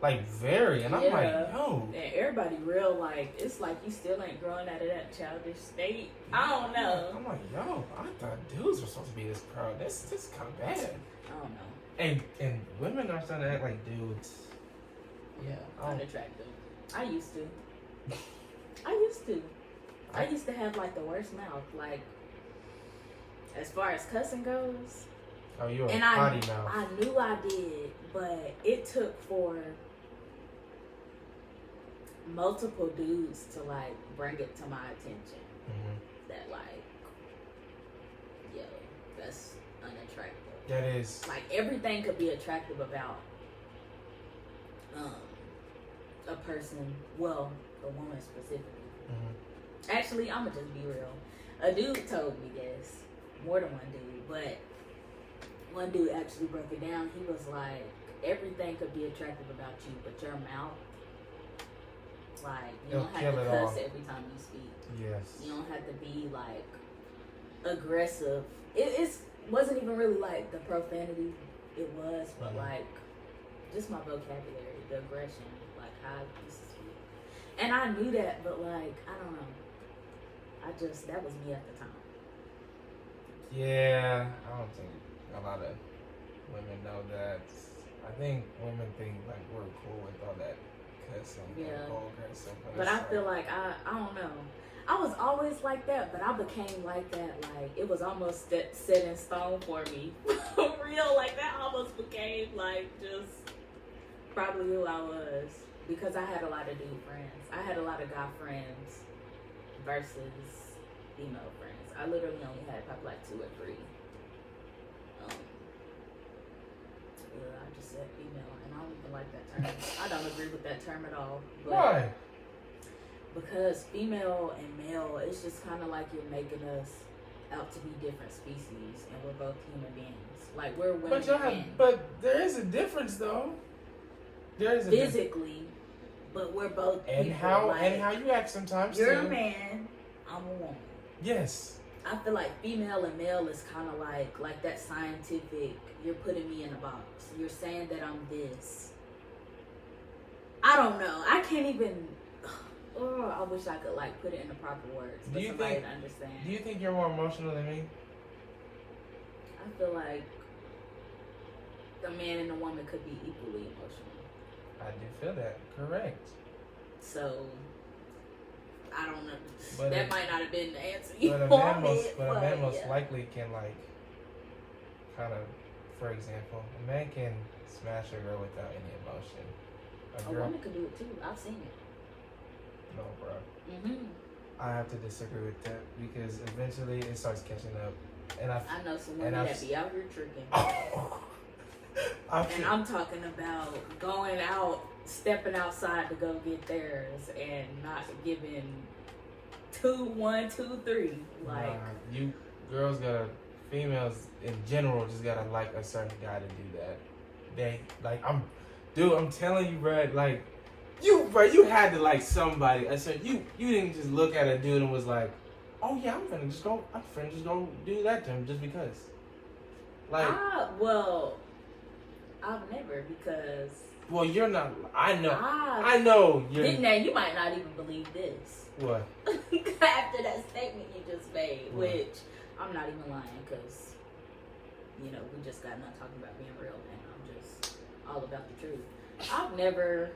Like, very. And I'm like, yo. And everybody real, like, it's like you still ain't growing out of that childish state. I don't know. I'm like, yo, I thought dudes were supposed to be this proud. This is kind of bad. I don't know. And women are starting to act like dudes. Yeah, unattractive. I used to. I used to have, like, the worst mouth. Like, as far as cussing goes. Oh, you're a potty mouth. I knew I did, but it took for multiple dudes to, like, bring it to my attention. Mm-hmm. That, like, yo, that's unattractive. That is. Like, everything could be attractive about a person, well, a woman specifically. Mm-hmm. Actually, I'm gonna just be real. A dude told me this, more than one dude, but one dude actually broke it down. He was like, everything could be attractive about you, but your mouth, like, you don't have to cuss every time you speak. Yes. You don't have to be, like, aggressive. It wasn't even really, like, the profanity. It was, but, like, just my vocabulary, the aggression, like, how I used to speak. And I knew that, but, like, I don't know. That was me at the time. Yeah, I don't think a lot of women know that. I think women think, like, we're cool with all that cussing and vulgar stuff. But I feel like, I don't know. I was always like that, but I became like that, like, it was almost set in stone for me. For real, like, that almost became, like, just probably who I was. Because I had a lot of dude friends. I had a lot of guy friends versus female friends. I literally only had probably like 2 or 3. I just said female, and I don't even like that term. I don't agree with that term at all. But why? Because female and male, it's just kind of like you're making us out to be different species, and we're both human beings. Like, we're women and men. But there is a difference, though. There is a physically, but we're both and people. How like, and how you act sometimes. You're too. a man. I'm a woman. Yes. I feel like female and male is kind of like that scientific. You're putting me in a box. You're saying that I'm this. I don't know. I can't even. Oh, I wish I could like put it in the proper words for somebody to understand. Do you think you're more emotional than me? I feel like a man and a woman could be equally emotional. I do feel that. Correct. So I don't know. But that might not have been the answer you wanted. But a man most likely can, like, kind of, for example, a man can smash a girl without any emotion. A woman could do it too. I've seen it. No, bro. Mm-hmm. I have to disagree with that because eventually it starts catching up. And I know some women that be out here tricking. And I'm talking about going out, stepping outside to go get theirs, and not giving 1, 2, 3. Like, you girls females in general just gotta like a certain guy to do that. I'm telling you, bro, like, you had to like somebody. I said you didn't just look at a dude and was like, oh yeah, I'm finna just go do that to him just because. Like, I've never, because. Well, you're not. I know. You might not even believe this. What? After that statement you just made, which I'm not even lying, because, we just got done talking about being real, and I'm just all about the truth. I've never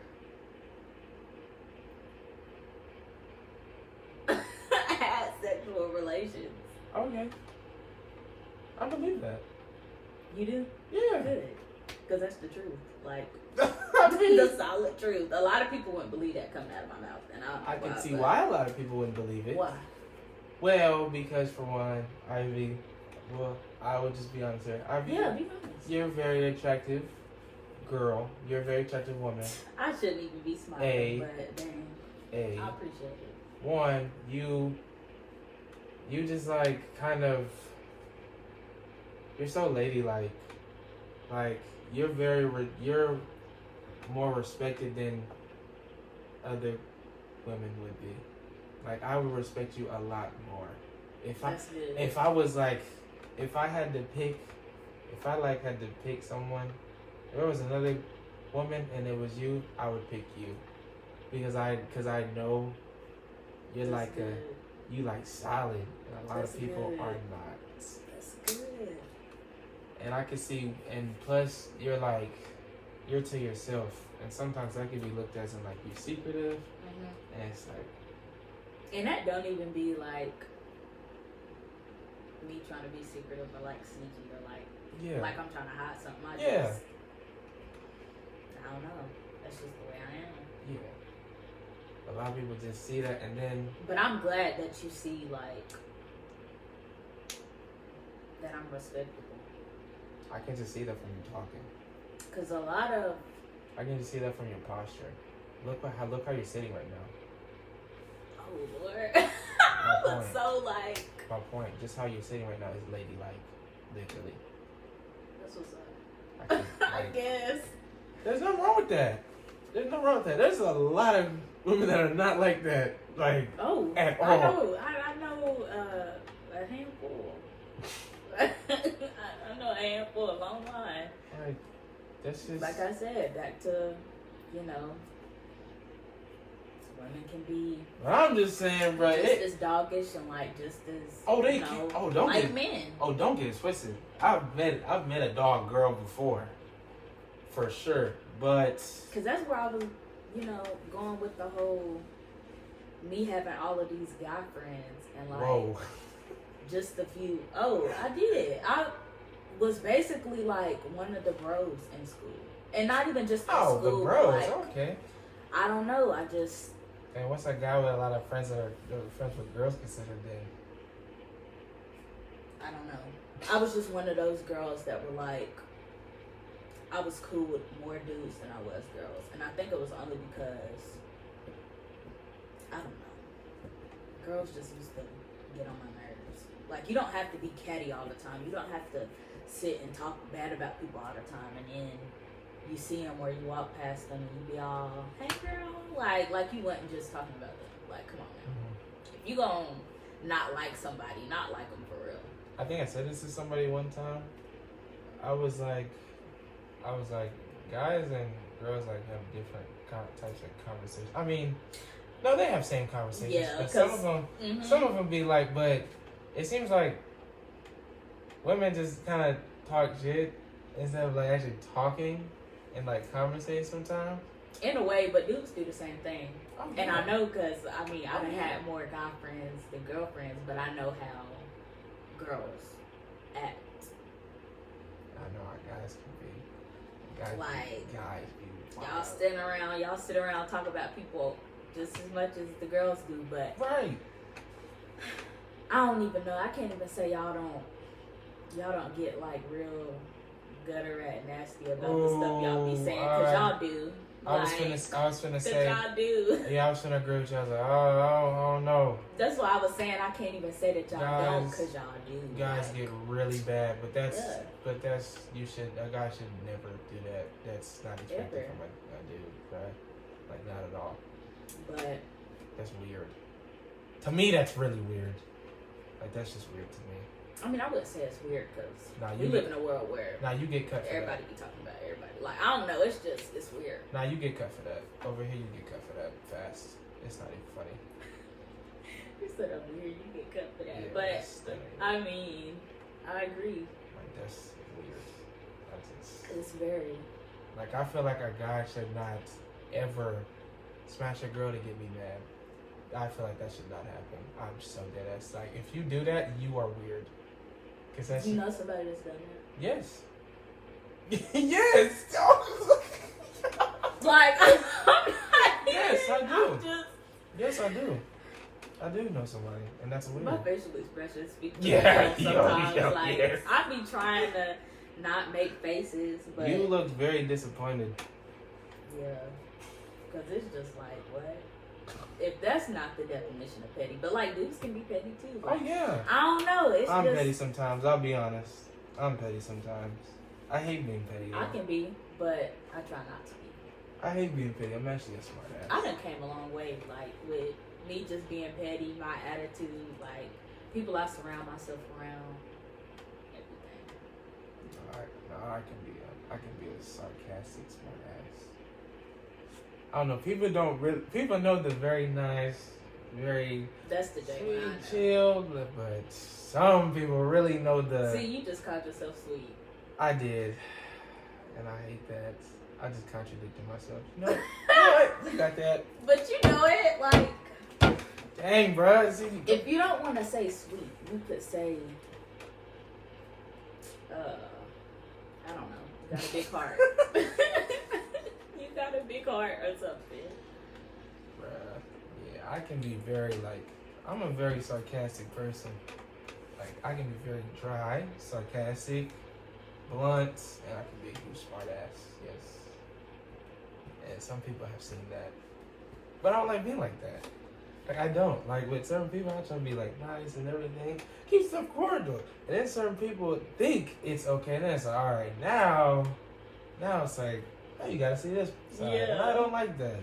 had sexual relations. Okay. I believe that. You do? Yeah. Good. Because that's the truth. Like, I mean, the solid truth. A lot of people wouldn't believe that coming out of my mouth. And I can see why a lot of people wouldn't believe it. Why? Well, because for one, Ivy, I would just be honest here. Ivy, be honest. You're a very attractive girl. You're a very attractive woman. I shouldn't even be smiling, but dang. I appreciate it. One, you just like kind of, you're so ladylike. Like, you're more respected than other women would be. Like, I would respect you a lot more. If I had to pick someone, if there was another woman and it was you, I would pick you because I know you're That's like good. you like solid, and a lot That's of people good. are not. That's good. And I can see, and plus you're to yourself, and sometimes that can be looked as in like you're secretive, Mm-hmm. and it's like, And that don't even be like me trying to be secretive or like sneaky or like yeah, I'm trying to hide something. I don't know. That's just the way I am. yeah. A lot of people just see that, and then But I'm glad that you see like that I'm respectable. I can just see that from you talking. Cause a lot of I can just see that from your posture. Look how you're sitting right now. oh Lord, I look point. so like. My point, just how you're sitting right now is ladylike, literally. That's what's up. I can, I guess. there's nothing wrong with that. There's nothing wrong with that. There's a lot of women that are not like that, like Oh, at all. I know. I know a handful. I know a handful, a long line. Like that's just Like I said, back to, you know, women can be I'm just saying, bro. just as doggish and like just as Oh, they you know, can- oh, don't like get- men. Oh, don't get it twisted. I've met a dog girl before, for sure. But Cause that's where I was, you know, going with the whole me having all of these guy friends and like whoa, just a few. Oh, I did. I was basically like one of the bros in school, and not even just in oh, school. the bros, Like, okay. I don't know. I just And what's a guy with a lot of friends that are friends with girls considered then? I don't know. I was just one of those girls that were like, I was cool with more dudes than I was girls, and I think it was only because I don't know. Girls just used to get on my nerves. Like, you don't have to be catty all the time. You don't have to sit and talk bad about people all the time, and then you see them or you walk past them and you be all, hey girl, like you wasn't just talking about them. Like, come on now. Mm-hmm. If you gon' not like somebody, not like them for real. I think I said this to somebody one time. I was like, guys and girls like have different types of conversations. I mean, no, they have same conversations, Yeah, but some of them be like, but it seems like women just kind of talk shit instead of like actually talking and like conversating sometimes. In a way, but dudes do the same thing. Oh, And yeah. I know because, I mean, I done had more guy friends than girlfriends, but I know how girls act. I know how guys can be. Like, guys be Y'all sit around talk about people just as much as the girls do, but right. I don't even know. I can't even say y'all don't get like real gutter rat nasty about the stuff y'all be saying, because y'all do. I was finna say. Y'all do. Yeah, I was finna agree with you. I was like, I don't know. That's why I was saying I can't even say that y'all don't, Guys- because y'all do. Guys Like, get really bad, but Yeah. a guy should never do that. That's not expected Ever. from a dude, right? Like, not at all. But That's weird. To me, that's really weird. Like, that's just weird to me. I mean, I wouldn't say it's weird because Nah, we live in a world where Now you get cut for everybody that. be talking about everybody. Like, I don't know. It's weird. Now you get cut for that. Over here, you get cut for that fast. It's not even funny. You said over here you get cut for that, Yeah, but that ain't- I mean, I agree. like, that's weird. That's just. It's very. Like, I feel like a guy should not ever smash a girl to get me mad. I feel like that should not happen. I'm so dead ass. Like, if you do that, you are weird. Cause that's You know somebody that's done that? yes. Yes. Like, I'm not Yes, I even- do. I'm just, Yes, I do. I do know somebody, and that's weird. my facial expressions speak for Yeah, themselves sometimes. yo, Like, yes. I be trying to not make faces, but You look very disappointed. yeah, because it's just like, what? If that's not the definition of petty, but like dudes can be petty too. Oh Like, yeah. I don't know. It's I'm just petty sometimes. I'll be honest. I'm petty sometimes. I hate being petty. I though. can be, but I try not to be. I hate being petty. I'm actually a smart ass. I done came a long way, like with me just being petty, my attitude, like people I surround myself around, everything. No, I can be. I can be a sarcastic smartass. I don't know. People know the very nice, very That's the sweet, J. chill, but some people really know the. See, you just called yourself sweet. I did, and I hate that. I just contradicted myself. You know what? You got that. But you know it, like. Dang, bro. See, if you don't want to say sweet, you could say. I don't know. You got a big heart. You got a big heart or something. Bruh, yeah, I can be very I'm a very sarcastic person. Like I can be very dry, sarcastic, blunt, and I can be a huge smartass. Yes. And some people have seen that, but I don't like being like that. Like I don't like with certain people. I try to be like nice and everything, keep stuff cordial. And then certain people think it's okay. And then it's like, all right, now it's like, oh, you gotta see this side. Yeah. And I don't like that.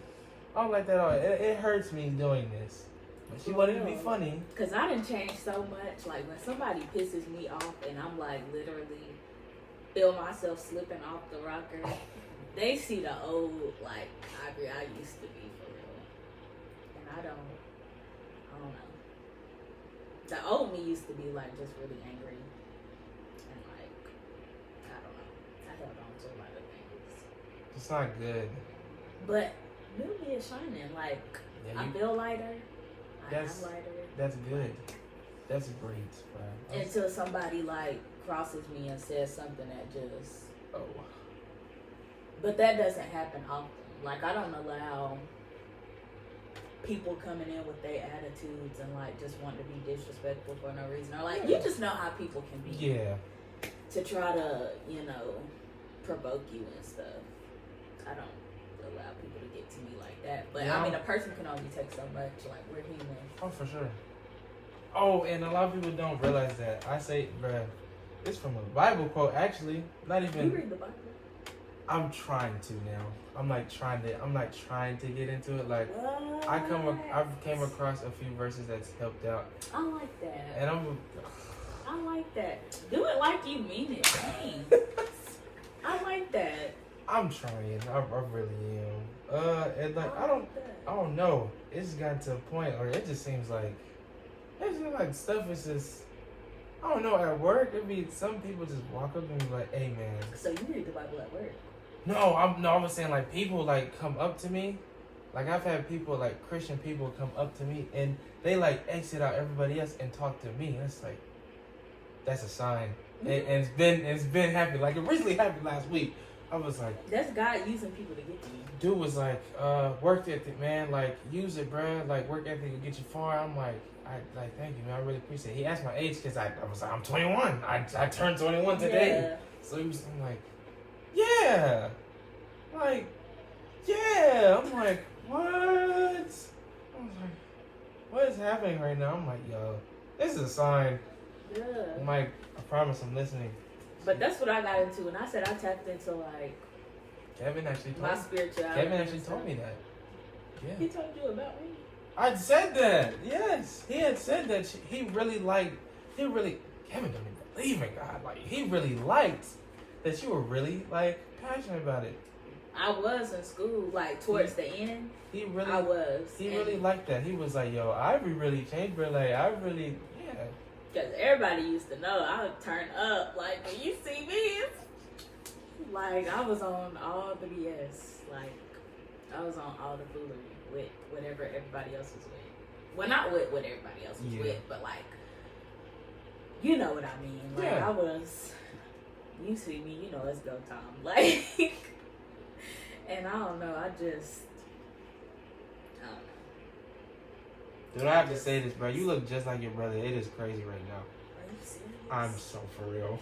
I don't like that at all. It hurts me doing this. But she wanted to be funny. Cause I done changed so much. Like when somebody pisses me off, and I'm like literally feel myself slipping off the rocker. They see the old like Ivory I used to be for real, and I don't know. The old me used to be like just really angry and like I don't know. I held on to a lot of things. It's not good. But new me is shining. Like Yeah, I feel lighter. I am lighter. That's good. That's great, bro. Until somebody like crosses me and says something that just. Oh. But that doesn't happen often. Like I don't allow people coming in with their attitudes and like just want to be disrespectful for no reason, or like you just know how people can be. Yeah. To try to provoke you and stuff. I don't allow people to get to me like that. But Yeah. I mean, a person can only take so much. Like we're human. Oh, for sure. Oh, and a lot of people don't realize that. I say, bruh, it's from a Bible quote. Actually, not even. You read the Bible? I'm trying to now. I'm trying to get into it. Like What? I've came across a few verses that's helped out, I like that. and I like that. Do it like you mean it. Dang. I like that. I'm trying. I really am. And like I don't know. It's gotten to a point where it just seems like stuff is just. I don't know. At work, it'd be some people just walk up and be like, "Hey, man." So you read the Bible at work? No, I was saying like people like come up to me, like I've had people like Christian people come up to me and they like exit out everybody else and talk to me. It's like that's a sign, Mm-hmm. and it's been happening. Like it recently happened last week. I was like, that's God using people to get to you. dude was like, work ethic, man. Like use it, bro. Like work ethic will get you far. I'm like, thank you, man. I really appreciate it. He asked my age because I was like, I'm 21. I turned 21 today. Yeah. So I'm like. Yeah. Like, yeah. I'm like, what? I'm like, what is happening right now? I'm like, yo, this is a sign. Yeah. I'm like, I promise I'm listening. But that's what I got into, and I said I tapped into like Kevin actually told my me. spirituality. Kevin actually told me that. Yeah. He told you about me. I said that. Yes. He had said that Kevin don't even believe in God. Like, he really liked that you were really like passionate about it. I was in school, like towards the end. He really liked that. He was like, "Yo, Ivory really changed, bro. Like, yeah." Because everybody used to know I would turn up. Like when you see me, it's like I was on all the BS. Like I was on all the foolery with whatever everybody else was with. Well, not with what everybody else was with, but like you know what I mean. Like I was. You see me, you know it's go time. Like, and I don't know, I don't know. Dude, I have to say this, bro. You look just like your brother. It is crazy right now. Are you serious? I'm so for real.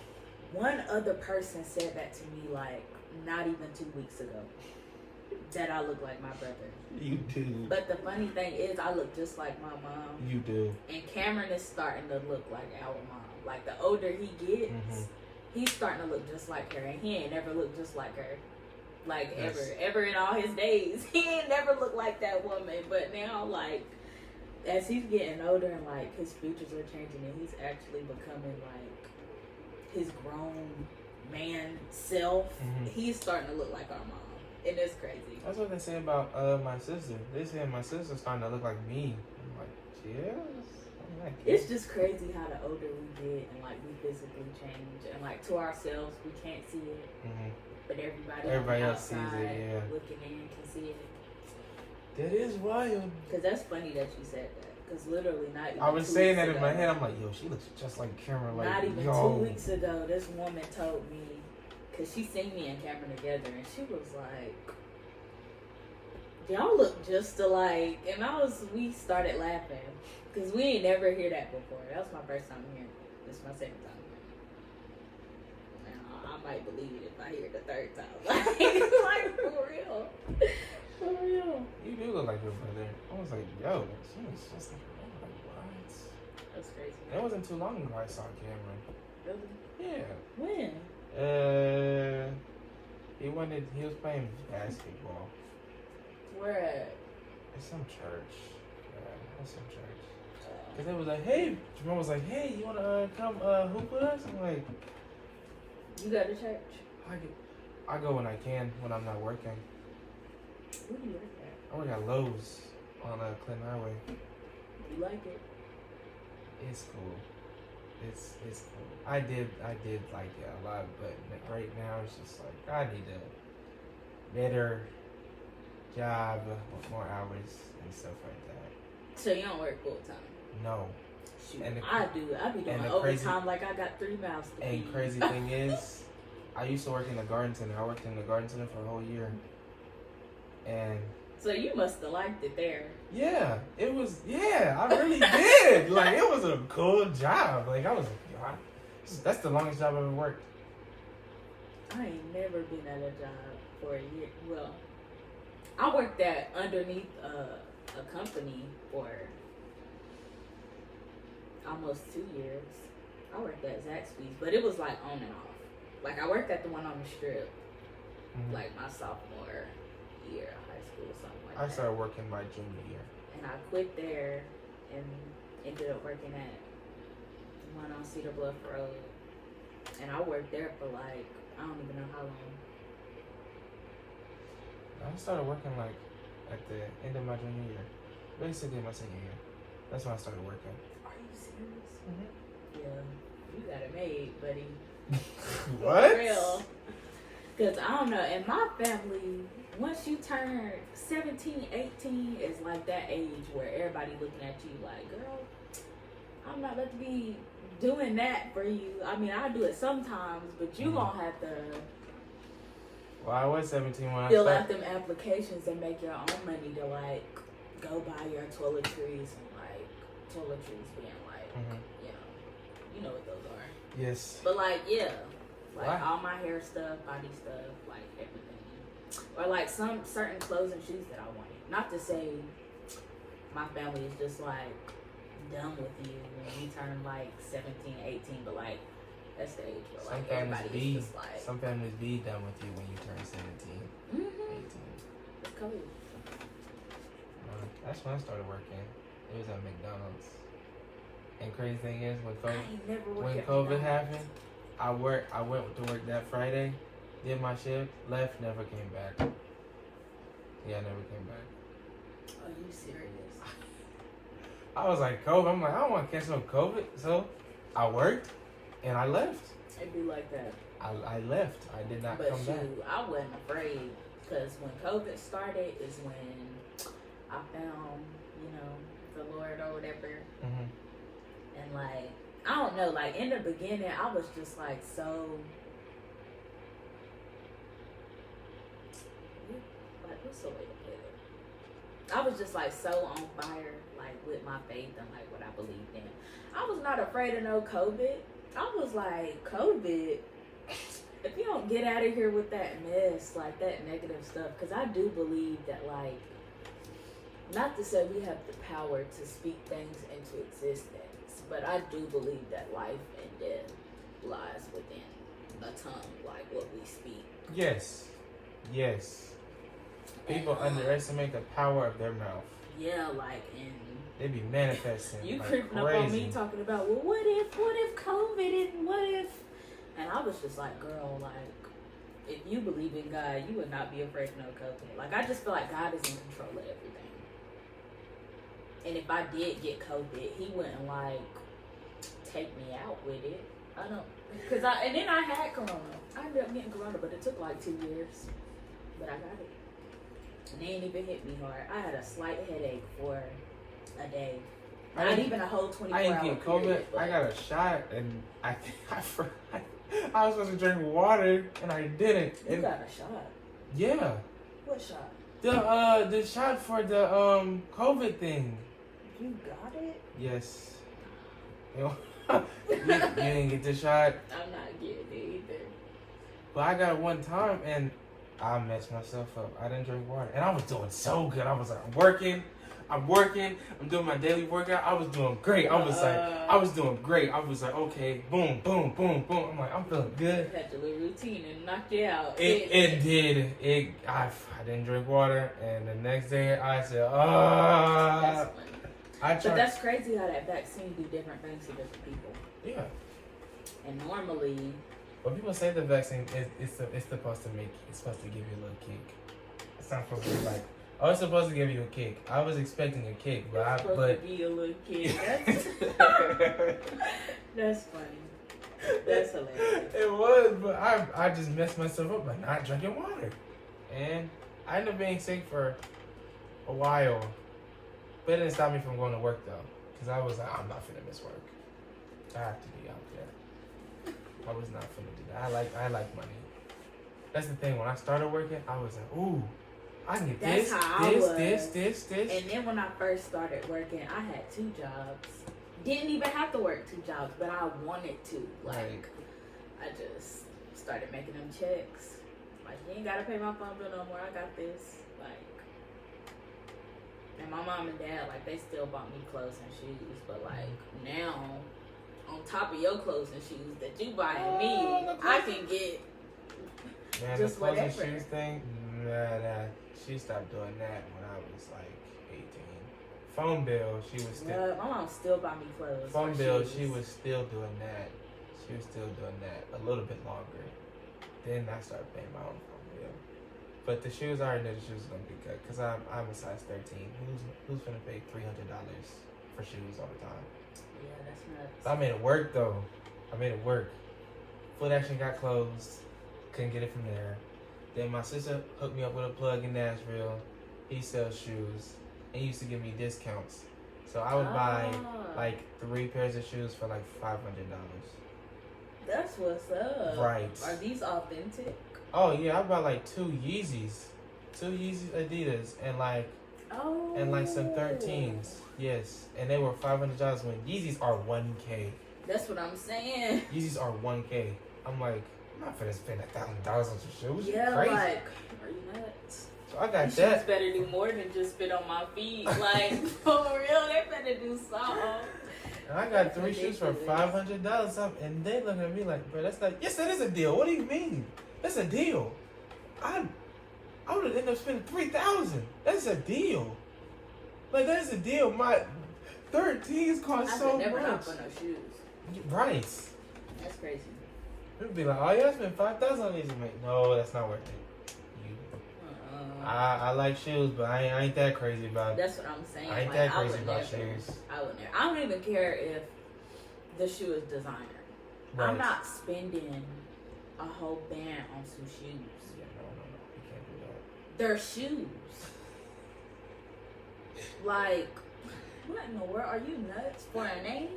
One other person said that to me, like, not even 2 weeks ago. That I look like my brother. You do. But the funny thing is, I look just like my mom. You do. And Cameron is starting to look like our mom. Like, the older he gets... Mm-hmm. He's starting to look just like her, and he ain't never looked just like her. Like, ever in all his days. He ain't never looked like that woman. But now, like, as he's getting older and, like, his features are changing, and he's actually becoming, like, his grown man self, Mhm. he's starting to look like our mom, and it's crazy. That's what they say about my sister. They say my sister's starting to look like me. I'm like, yes. I'm like, It's just crazy how the older we get and like we physically change, and like to ourselves we can't see it, but everybody else sees outside it. Yeah, looking in can see it. that is wild. Cause that's funny that you said that. Cause literally not even I was 2 saying weeks that in my ago- head. I'm like, yo, she looks just like Cameron. Like, Not even yo. 2 weeks ago, this woman told me, cause she seen me and Cameron together, and she was like, "Y'all look just alike." And we started laughing, cause we ain't never hear that before. That was my first time hearing it. This is my second time hearing it. Now I might believe it if I hear it the third time. Like for real, for real. You do look like your brother. I was like, yo, she looks just like her. I'm like, what? That's crazy. It wasn't too long ago I saw Cameron. Really? Yeah. When? He was playing basketball. Where at? It's some church. Yeah, it's some church. Cause it was like, hey, Jamal was like, hey, you wanna come hoop with us? I'm like, You go to church? I go when I can, when I'm not working. Who do you work at? I work at Lowe's on Clinton Highway. You like it? It's cool. It's cool. I did like it a lot, but right now it's just like I need a better job with more hours and stuff like that. So you don't work full time? No. Shoot, And I do. I be doing overtime like I got 3 mouths to feed. And crazy thing is, I used to work in the garden center. I worked in the garden center for a whole year. And so you must have liked it there. yeah, it was. Yeah, I really did. Like it was a cool job. Like I was. That's the longest job I've ever worked. I ain't never been at a job for a year. Well, I worked at underneath a company for almost 2 years. I worked at Zaxby's, but it was like on and off. Like I worked at the one on the strip, like my sophomore year of high school or something like that. I started working my junior year. And I quit there and ended up working at one on Cedar Bluff Road. And I worked there for like, I don't even know how long. I started working like at the end of my junior year. Basically my senior year. That's when I started working. Are you serious? Yeah, you got it made, buddy. What? For real. Because I don't know, in my family, once you turn 17, 18 is like that age where everybody looking at you like, girl, I'm not about to be doing that for you. I mean, I do it sometimes, but you gonna have to Well, I was 17 when I fill started. out them applications and make your own money to like go buy your toiletries and like toiletries being like, you know what those are. Yes. But like, yeah, like Why? all my hair stuff, body stuff, like everything, or like some certain clothes and shoes that I wanted. Not to say my family is just like done with you when you turn like 17, 18, but like that's the age where like everybody is just like some families be done with you when you turn 17, 18. It's cool. That's when I started working. It was at McDonald's. And crazy thing is, when I ain't never worked when at COVID McDonald's. happened, I went to work that Friday, did my shift, left, never came back. Yeah, I never came back. Are you serious? I was like, COVID. I'm like, I don't want to catch no COVID. So I worked and I left. It'd be like that. I left. I did not But come back. shoot, I wasn't afraid because when COVID started is when I found, the Lord or whatever. And like, I don't know, like in the beginning, I was just like so, like what's the way to put it? I was just like so on fire, like with my faith and like what I believed in. I was not afraid of no COVID. I was like, COVID, if you don't get out of here with that mess, like that negative stuff, because I do believe that like, not to say we have the power to speak things into existence, but I do believe that life and death lies within a tongue, like what we speak. Yes. People underestimate the power of their mouth. Yeah, like, and They be manifesting. you like creeping crazy. up on me talking about, well, what if COVID and what if And I was just like, girl, like, if you believe in God, you would not be afraid of no COVID. Like, I just feel like God is in control of everything. And if I did get COVID, he wouldn't, like, take me out with it. I don't, and then I had corona. I ended up getting corona, but it took like 2 years. But I got it. And they didn't even hit me hard. I had a slight headache for a day. Not even a whole 24 hour I didn't get COVID. period, I got a shot, and I was supposed to drink water, and I didn't. You got a shot? Yeah. What shot? The shot for the COVID thing. You got it? Yes. You didn't get the shot. I'm not getting it either. But I got it one time, and I messed myself up. I didn't drink water, and I was doing so good. I was like, I'm working. I'm doing my daily workout. I was doing great. I was doing great. I was like, okay, boom, boom, boom, boom. I'm like, I'm feeling good. You had your little routine and knocked you out. It did. I didn't drink water, and the next day I said, That's funny. But that's crazy how that vaccine do different things to different people. Yeah. And normally, when people say the vaccine it's supposed to give you a little kick. It's not supposed to be like, oh, it's supposed to give you a kick. I was expecting a kick, but to be a little kick. That's funny. That's hilarious. It was, but I just messed myself up by not drinking water, and I ended up being sick for a while. But it didn't stop me from going to work though, because I was like, I'm not finna miss work. I have to be out there. I was not finna do that. I like money. That's the thing. When I started working, I was like, ooh, I can get this. And then when I first started working, I had 2 jobs. Didn't even have to work 2 jobs, but I wanted to. Like, right. I just started making them checks. Like, you ain't gotta pay my phone bill no more. I got this. Like. And my mom and dad, like, they still bought me clothes and shoes. But, like, now, on top of your clothes and shoes that you buying me, I can get just the clothes whatever. and shoes thing, nah. She stopped doing that when I was, like, 18. Phone bill, she was still... my mom still bought me clothes. Phone bill, she was still doing that. She was still doing that a little bit longer. Then I started paying my own phone bill. But the shoes, I already know the shoes are gonna be good because I'm a size 13. Who's gonna pay $300 for shoes all the time? Yeah, that's nuts. But I made it work though. I made it work. Foot Action got closed. Couldn't get it from there. Then my sister hooked me up with a plug in Nashville. He sells shoes and he used to give me discounts. So I would buy like 3 pairs of shoes for like $500. That's what's up. Right. Are these authentic? Oh yeah, I bought like 2 Yeezys Adidas, and like some 13s. Yes, and they were $500 when Yeezys are $1K. That's what I'm saying. Yeezys are $1K. I'm like, I'm not finna spend $1,000 on some shoes. Yeah, crazy. like, are you nuts? So I got These that. shoes better do more than just fit on my feet. Like, for real, they better do something. And I got 3 shoes for $500, and they look at me like, bro, that's like, yes, that is a deal. What do you mean? That's a deal. I would have ended up spending $3,000. That's a deal. Like, that's a deal. My 13s cost so much. I never hop on no shoes. Right. That's crazy. People be like, oh, yeah, I spent $5,000 on these. Like, no, that's not worth it. I like shoes, but I ain't that crazy about it. That's what I'm saying. I ain't that crazy about shoes. I would never. I don't even care if the shoe is designer. Right. I'm not spending a whole band on some shoes. Yeah, no. You can't do that. They're shoes. Like, what in the world? Are you nuts? For a name?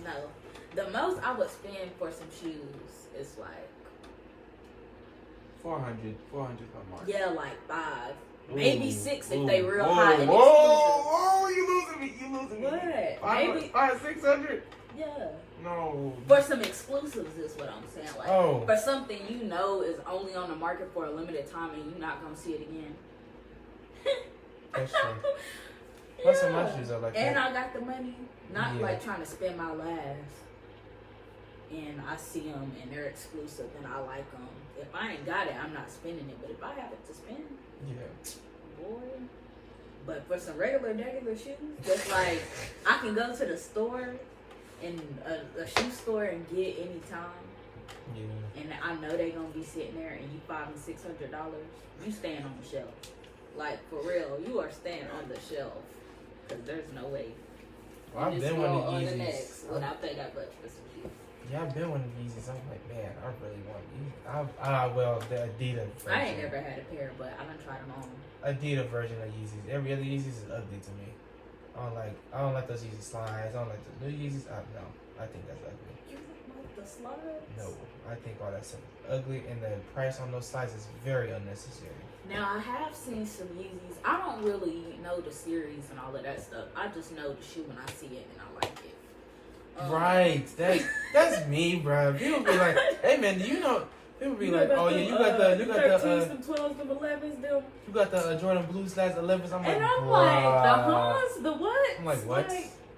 No. The most I would spend for some shoes is like $400 per mark. Yeah, like 5. Maybe 6 if they real whoa, hot and whoa, you losing me. What? Maybe 600? Yeah. No. For some exclusives is what I'm saying. Like for something you know is only on the market for a limited time and you're not gonna see it again. That's true. What's some of my shoes are like and that? I got the money, not like trying to spend my last. And I see them and they're exclusive and I like them. If I ain't got it, I'm not spending it. But if I have it to spend, boy. But for some regular shoes, just like I can go to the store and a shoe store and get anytime. Yeah. and I know they gonna be sitting there, and you $500-$600, you staying on the shelf. Like for real, you are staying on the shelf because there's no way. Well, I've been one of on the the Yeezys. next when I pay that much for some shoes. Yeah, I've been one of the Yeezys. I'm like, man, I really want these. Well, the Adidas version. I ain't never had a pair, but I done tried them on. Adidas version of Yeezys. Every other Yeezys is ugly to me. I don't like those Yeezy slides. I don't like the new Yeezys. No, I think that's ugly. You like the slides? No, I think all that stuff is ugly, and the price on those slides is very unnecessary. Now I have seen some Yeezys. I don't really know the series and all of that stuff. I just know the shoe when I see it and I like it. Right, that's me, bro. People be like, "Hey, man, do you know?" People be like, "Oh yeah, you got the 13s, some 12s, some 11s, them." You got the Jordan Blue slash 11s." I'm like, and I'm bruh. like, the Hans, the what? I'm like, what?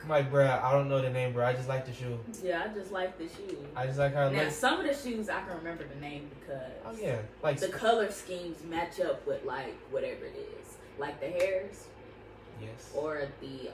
I'm like, bruh, I don't know the name, bro. I just like the shoe. Yeah, I just like the shoe. I just like how it now, looks. some of the shoes I can remember the name because Oh yeah, like the color schemes match up with like whatever it is, like the hairs. Yes. Or the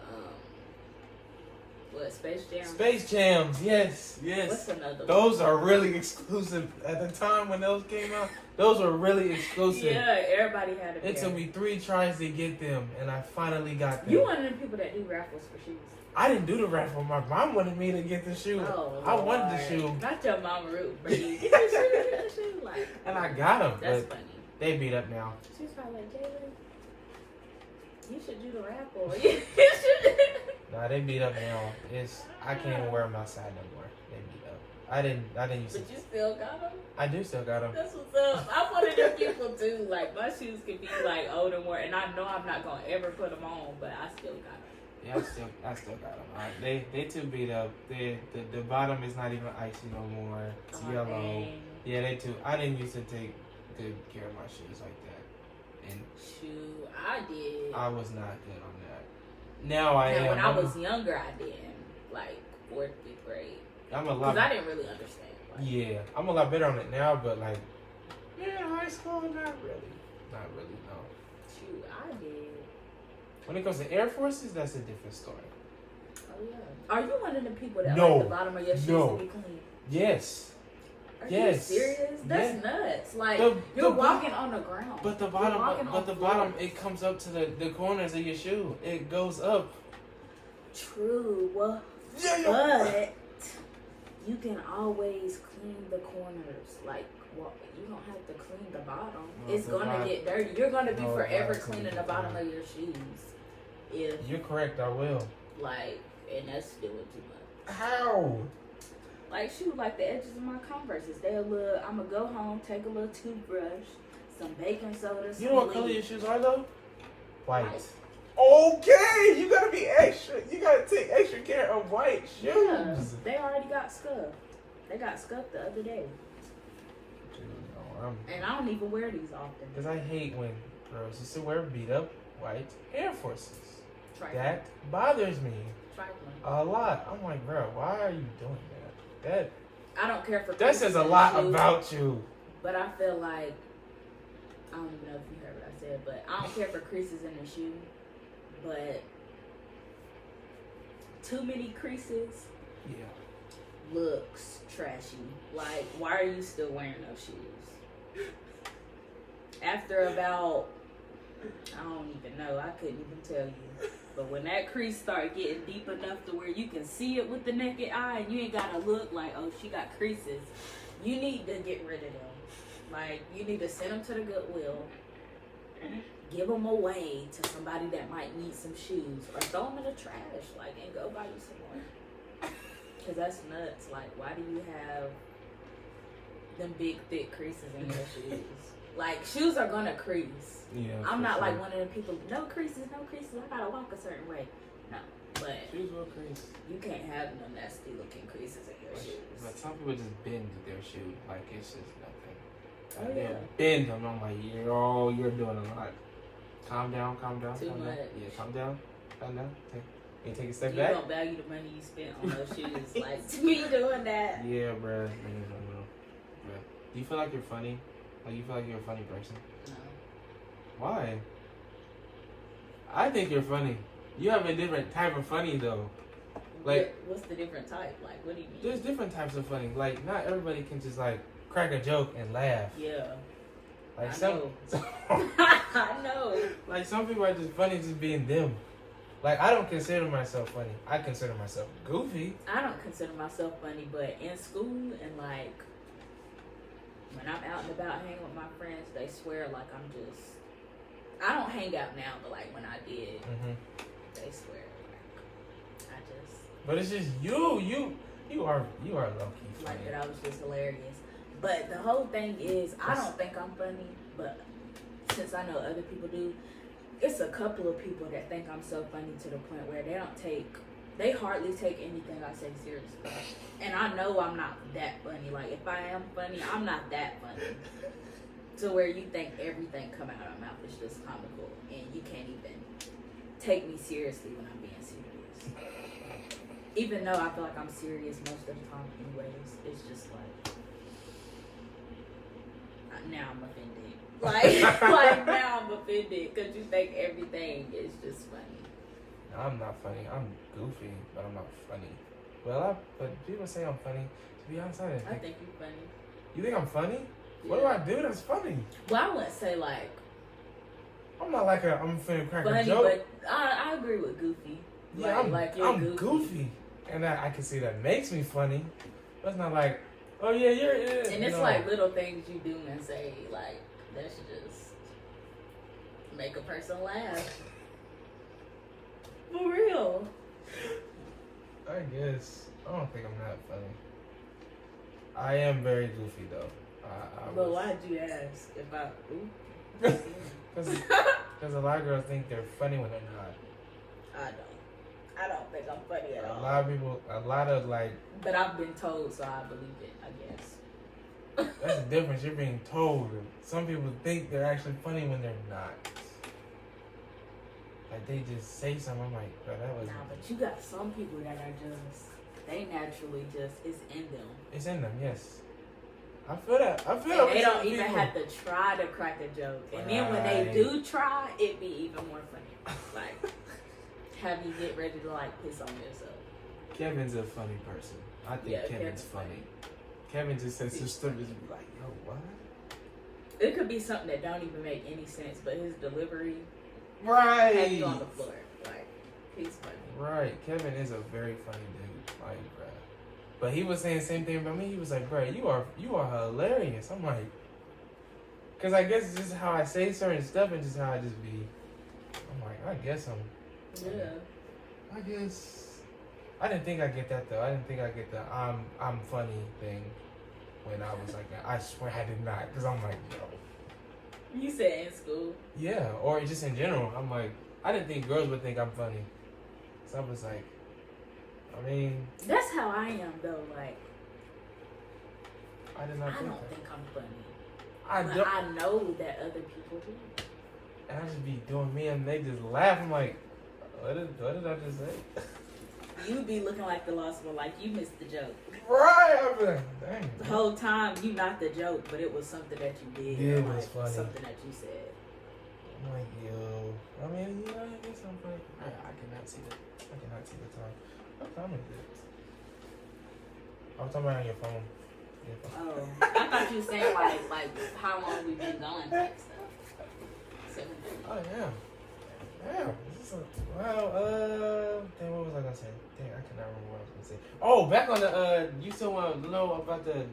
what, Space Jam? Space Jams, yes. What's another one? Those are really exclusive. At the time when those came out, those were really exclusive. Yeah, everybody had a pair. It took me 3 tries to get them, and I finally got them. You one of the people that do raffles for shoes. I didn't do the raffle. My mom wanted me to get the shoe. Oh, I wanted the shoe. Not your mama root for you. Get the shoe, get the shoe. Like, and I got them. That's but funny. They beat up now. She's probably like, Jalen, you should do the raffle. You should. Nah, they beat up now. I can't even wear them outside no more. They beat up. I didn't use But you still got them? I do still got them. That's what's up. I'm one of them people too. Like, my shoes can be like old and worn, and I know I'm not gonna ever put them on, but I still got them. Yeah, I still got them. They too beat up. The bottom is not even icy no more. It's yellow. Dang. Yeah, they too. I didn't used to take good care of my shoes like that, and Shoot, I did. I was not good on that. Now I am. When I was younger, I didn't. Like 4th, 5th grade. I'm a lot. Because I didn't really understand. Like, Yeah, I'm a lot better on it now, but like, yeah, in high school, not really. No. Shoot, I did. When it comes to Air Forces, that's a different story. Oh yeah. Are you one of the people that No. like the bottom of your shoes No. to be clean? Yes. Are Yes. you serious? That's Yeah. nuts. Like The you're bo- walking on the ground. But the You're bottom, walking but on the floors. bottom, it comes up to the corners of your shoe. It goes up. True. Well, Yeah. but you can always clean the corners. Like, well, you don't have to clean the bottom. No, It's the gonna bottom- get dirty. You're gonna be No, forever bottom cleaning clean the the bottom bottom. of your shoes. If You're correct. I will. like, and that's doing too much. How? Like, shoot, like the edges of my Converses. I'ma go home, take a little toothbrush, some baking soda, some You know what color bleach. your shoes are though? White. White. Okay, you gotta be extra. You gotta take extra care of white shoes. Yeah, they already got scuffed. They got scuffed the other day. And I don't even wear these often. Because I hate when girls used to wear beat up white Air Forces. Trifling. That bothers me Trifling. a lot. I'm like, bro, why are you doing that? I don't care for That creases says a in lot the shoe, about you. But I feel like, I don't even know if you heard what I said, but I don't care for creases in the shoe. But too many creases Yeah. looks trashy. Like, why are you still wearing those shoes? After about, I don't even know, I couldn't even tell you. But when that crease start getting deep enough to where you can see it with the naked eye and you ain't gotta look like, oh, she got creases, you need to get rid of them. Like, you need to send them to the Goodwill, give them away to somebody that might need some shoes, or throw them in the trash, like, and go buy you some more. Because that's nuts. Like, why do you have them big, thick creases in your shoes? Like, shoes are gonna crease. Yeah. I'm for not sure. like one of the people, no creases, I gotta walk a certain way. No, but Shoes will crease. you can't have no nasty looking creases in your shoes. But some people just bend their shoe. Like, it's just nothing. Oh, Like, yeah. they'll bend them. I'm like, you're doing a lot. Calm down. Too calm down. much. Yeah, calm down. You take a step You back. don't value the money you spent on those shoes. Like, to me doing that. Yeah, bruh. Do you feel like you're funny? Like, you feel like you're a funny person? No. Why? I think you're funny. You have a different type of funny, though. Like, what's the different type? Like, what do you mean? there's different types of funny. Like, not everybody can just like crack a joke and laugh. Yeah. Like I some, know. I know. like some people are just funny just being them. Like, I don't consider myself funny. I consider myself goofy. I don't consider myself funny, but in school and like when I'm out and about hanging with my friends, they swear like I'm just. I don't hang out now, but like when I did, they swear like I just. But it's just you are low key funny. Like that I was just hilarious. But the whole thing is, I don't think I'm funny, but since I know other people do, it's a couple of people that think I'm so funny to the point where they hardly take anything I say seriously. And I know I'm not that funny. Like, if I am funny, I'm not that funny. To where you think everything come out of my mouth is just comical, and you can't even take me seriously when I'm being serious. Even though I feel like I'm serious most of the time anyways, it's just like, now I'm offended. Like now I'm offended because you think everything is just funny. No, I'm not funny. I'm goofy, but I'm not funny. But people say I'm funny. To be honest, I think you're funny. You think I'm funny? Yeah. What do I do that's funny? Well, I wouldn't say like I'm not like I'm finna crack funny, a joke. but I agree with goofy. Yeah, I'm goofy. And I can see that makes me funny. But it's not like, oh yeah, you're. And it's like little things you do and say like that should just make a person laugh. For real. I guess I don't think I'm that funny. I am very goofy though. But why'd you ask if I? Because a lot of girls think they're funny when they're not. I don't think I'm funny at all. A lot of like. But I've been told, so I believe it, I guess. That's the difference. You're being told. Some people think they're actually funny when they're not. Like, they just say something. I'm like, bro, that was. Nah, but you got some people that are just. They naturally just. It's in them. It's in them, yes. I feel that. And they don't even have to try to crack a joke. And then when they do try, it be even more funny. Like, have you get ready to like piss on yourself. Kevin's a funny person. I think Kevin's funny. Kevin just says some stuff is like, yo, what? It could be something that don't even make any sense, but his delivery has you on the floor. Like, he's funny. Right. Kevin is a very funny dude. Like, bruh. But he was saying the same thing about me. He was like, bruh, you are hilarious. I'm like, because I guess it's just how I say certain stuff and just how I just be. I'm like, I guess I'm. Yeah. I guess. I didn't think I'd get that though. I didn't think I'd get the I'm funny thing when I was like that. I swear I did not. Because I'm like, yo. You said in school? Yeah, or just in general. I'm like, I didn't think girls would think I'm funny. So I was like, I mean. That's how I am though. Like, I did not I think don't that. think I'm funny. I know that other people do. And I just be doing me and they just laugh. I'm like, what did I just say? You be looking like the lost one, like you missed the joke. Right. I'm like, dang. The whole time you not the joke, but it was something that you did. Yeah, it or was like funny. Something that you said. I'm like, yo. I mean, you know, I guess I'm funny. I cannot see that. I cannot see the time. What time is it? I was talking about on your phone. Oh, I thought you were saying like how long we've been going type stuff. 7 minutes. Oh yeah. Yeah. Then what was I gonna say? Dang, I cannot remember what I was gonna say. Oh, back on the you still want to know about the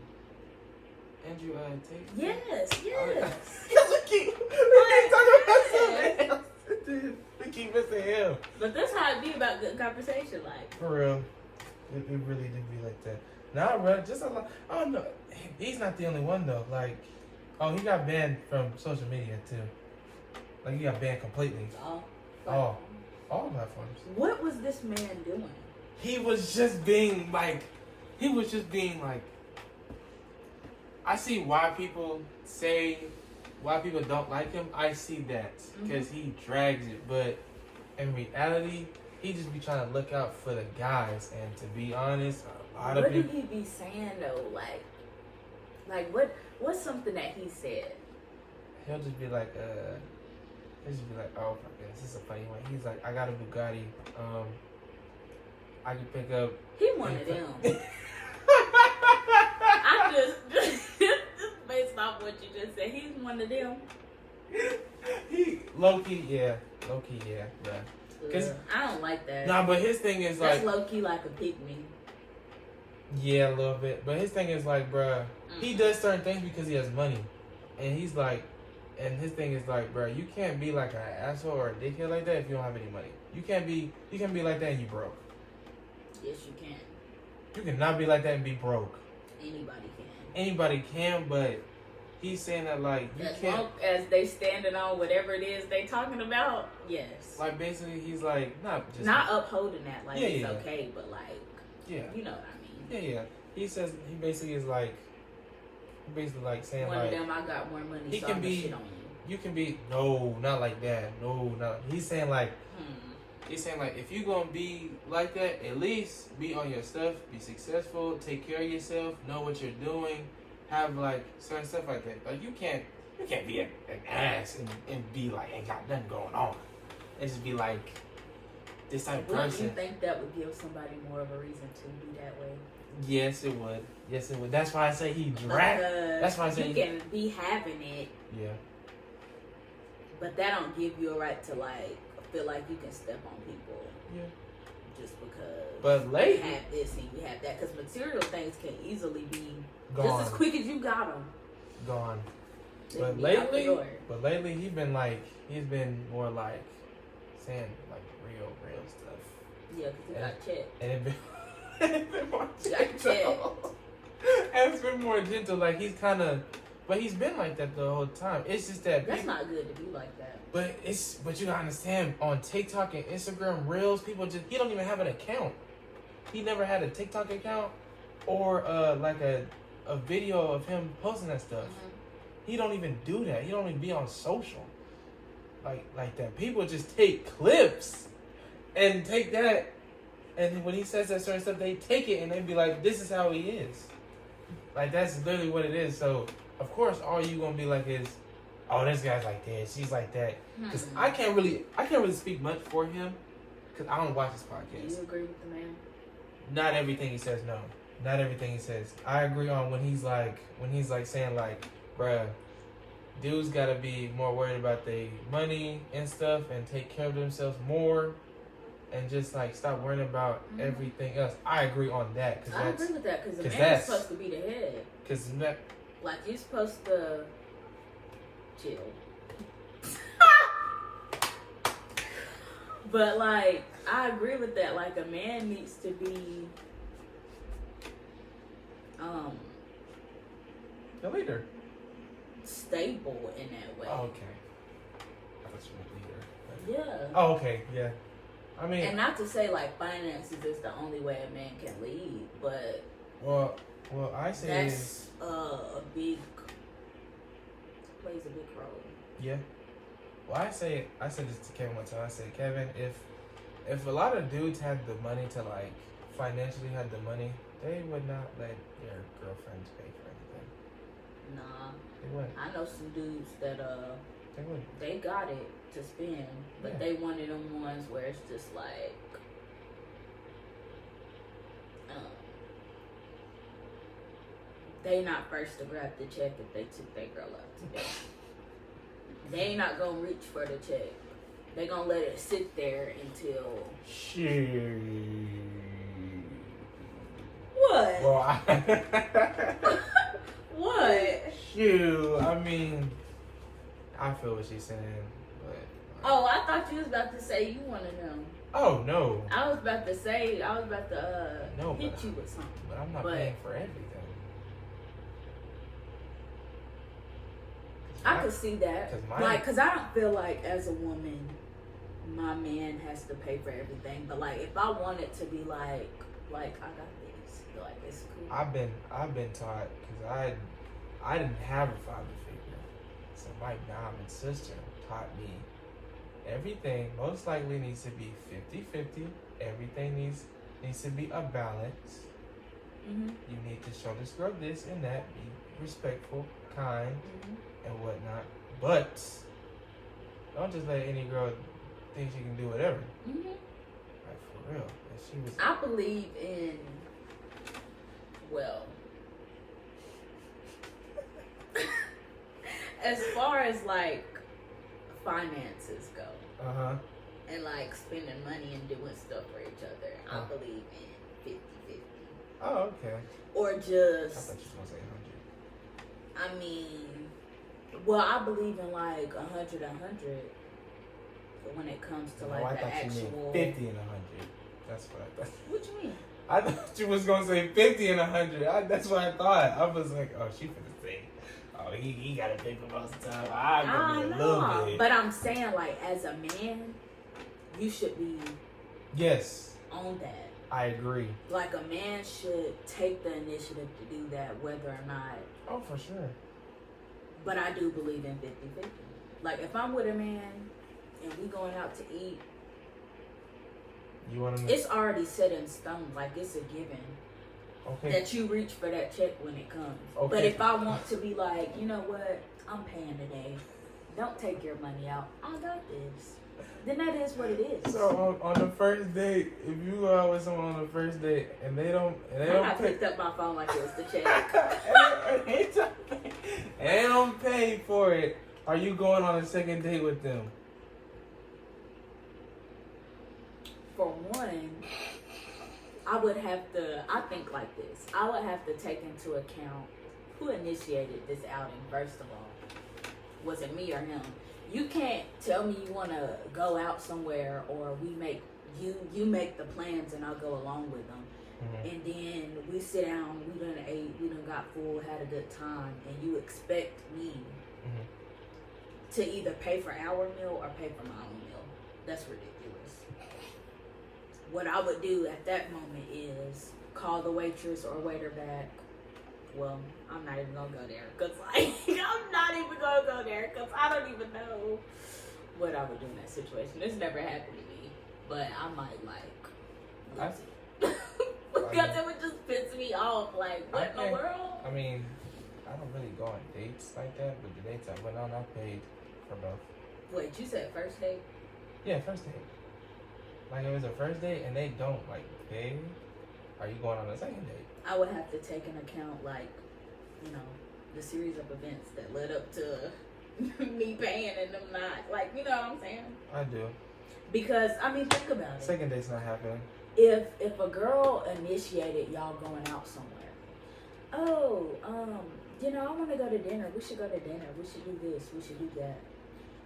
Andrew Tate? Yes. we keep talking about something else. Dude, we keep missing him. But that's how it be about good conversation, like. For real. It really did be like that. Nah, bro, just a lot. I don't know. He's not the only one though. Like, oh, he got banned from social media too. Like, he got banned completely. All platforms. What was this man doing? He was just being like. I see why people don't like him. I see that because he drags it, but in reality, he just be trying to look out for the guys. And to be honest, a lot of people. What did he be saying though? Like what's something that he said? He'll just be like, oh my goodness, this is a funny one. He's like, I got a Bugatti. I can pick up. He one of them. I just based off what you just said, he's one of them. He low key, yeah, bruh. Cause I don't like that. Nah, but his thing is that's like low key like a pygmy. Yeah, a little bit. But his thing is like, bruh, he does certain things because he has money, and he's like, and his thing is like, bruh, you can't be like an asshole or a dickhead like that if you don't have any money. You can be like that and you broke. Yes, you can. You cannot be like that and be broke. Anybody can. Anybody can, but he's saying that like you as can't. long as they standing on whatever it is they talking about, yes. Like basically, he's like not upholding that like it's okay, but like you know what I mean. Yeah. He says he basically is like saying one like of them. I got more money. He so can I'm be. shit on you. You can be no, not like that. No, not. He's saying like. He's saying like if you gonna be like that, at least be on your stuff, be successful, take care of yourself, know what you're doing, have like certain stuff like that. Like you can't be an ass and be like ain't got nothing going on. And just be like this type of person. Wouldn't you think that would give somebody more of a reason to be that way? Yes, it would. That's why I say he dragged. That's why I say you can be having it. Yeah. But that don't give you a right to like feel like you can step on people. Yeah. Just because. But lately, you have this and you have that, because material things can easily be gone. Just as quick as you got them. Gone. They But lately he's been more like saying like real stuff. Yeah, because he got checked. And it's been more gentle. And it's been more gentle. Like he's kind of, but he's been like that the whole time. It's just that that's not good to be like that. But you gotta understand, on TikTok and Instagram Reels, he don't even have an account. He never had a TikTok account or like a video of him posting that stuff. He don't even do that. He don't even be on social like that. People just take clips and take that, and when he says that certain stuff, they take it and they be like, "This is how he is." Like that's literally what it is. So of course, all you gonna be like is, "Oh, this guy's like this, she's like that." Because I can't really speak much for him because I don't watch his podcast. Do you agree with the man? Not everything he says. No, not everything he says. I agree on when he's like saying like, bruh, dudes gotta be more worried about their money and stuff and take care of themselves more, and just like stop worrying about everything else. I agree on that. I agree with that because the man is supposed to be the head. Because like you're supposed to chill. But like I agree with that. Like a man needs to be the leader. Stable in that way. Oh, okay. I thought you meant leader. Yeah. Oh, okay. Yeah. I mean, and not to say like finances is the only way a man can lead, but well, I say that's plays a big role. Yeah. Well, I said this to Kevin one time. I said, Kevin, if a lot of dudes had the money to like financially had the money, they would not let their girlfriends pay for anything. Nah. They wouldn't. I know some dudes that they wouldn't. They got it to spend, but they one of them ones where it's just like they not first to grab the check if they took their girl out to dinner. They ain't not gonna reach for the check. They gonna let it sit there until. What? Well, what? Shoot. I mean, I feel what she's saying, but. Oh, I thought you was about to say you want to know. Oh no. I was about to hit you with something. But I'm not paying for everything. I could see that. Cause I don't feel like as a woman, my man has to pay for everything. But like, if I wanted to be like I got this, like it's cool. I've been taught because I didn't have a father figure, so my mom and sister taught me everything most likely needs to be 50-50. Everything needs to be a balance. Mm-hmm. You need to show this girl this and that, be respectful, kind, and whatnot. But don't just let any girl think she can do whatever. Mm-hmm. Like, for real. And she was. I believe in, well, as far as like finances go, and like spending money and doing stuff for each other, I believe in 50-50. Oh, okay. Or I just, thought you were gonna say 100. I mean, well, I believe in like 100, 100 when it comes to like I the thought actual. you meant 50 and 100. That's what I thought. What you mean? I thought you was gonna say 50 and 100. That's what I thought. I was like, oh, she finna say, oh, he got to pay for most of the time. I'm gonna be a little bit. But I'm saying, like, as a man, you should be yes on that. I agree. Like, a man should take the initiative to do that, whether or not. Oh, for sure. But I do believe in 50-50. Like, if I'm with a man and we going out to eat, you want to? It's already set in stone. Like, it's a given. Okay. That you reach for that check when it comes. Okay. But if I want to be like, you know what, I'm paying today. Don't take your money out. I got this. Then that is what it is. So on the first date, if you go out with someone on the first date and they don't I picked up my phone like it was the check. and they don't pay for it, are you going on a second date with them? For one, I think like this. I would have to take into account who initiated this outing, first of all. Was it me or him? You can't tell me you want to go out somewhere or you make the plans and I'll go along with them. Mm-hmm. And then we sit down, we done ate, we done got full, had a good time, and you expect me to either pay for our meal or pay for my own meal. That's ridiculous. What I would do at that moment is call the waitress or waiter back. Well, I'm not even gonna go there because I'm not even gonna go there because I don't even know what I would do in that situation. This never happened to me, but I might lose it. Because it would just piss me off. Like, what in the world? I mean, I don't really go on dates like that, but the dates I went on, I paid for both. Wait, you said first date? Yeah, first date. Like, it was a first date and they don't like pay. Are you going on a second date? I would have to take into account, like, you know, the series of events that led up to me paying and them not. Like, you know what I'm saying? I do. Because, I mean, think about it. Second date's not happening. If a girl initiated y'all going out somewhere, oh, you know, I want to go to dinner. We should go to dinner. We should do this. We should do that.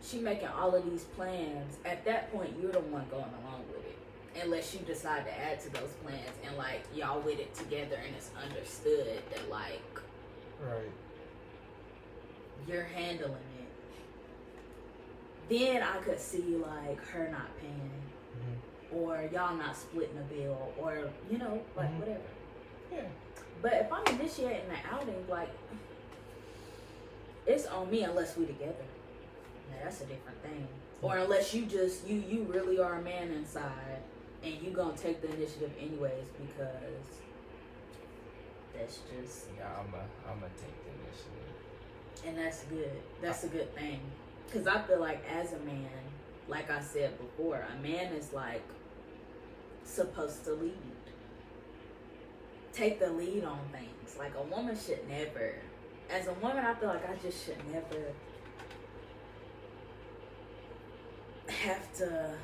She making all of these plans. At that point, you're the one going along with it. Unless you decide to add to those plans and, like, y'all with it together and it's understood that, like, right, you're handling it. Then I could see, like, her not paying. Or y'all not splitting a bill. Or, you know, like, whatever. Yeah. But if I'm initiating the outing, like, it's on me unless we together. Yeah, that's a different thing. Or unless you just, you really are a man inside and you gonna take the initiative anyways because that's just... Yeah, I'm gonna take the initiative. And that's good. That's a good thing. Because I feel like as a man, like I said before, a man is like supposed to lead. Take the lead on things. Like a woman should never. As a woman, I feel like I just should never have to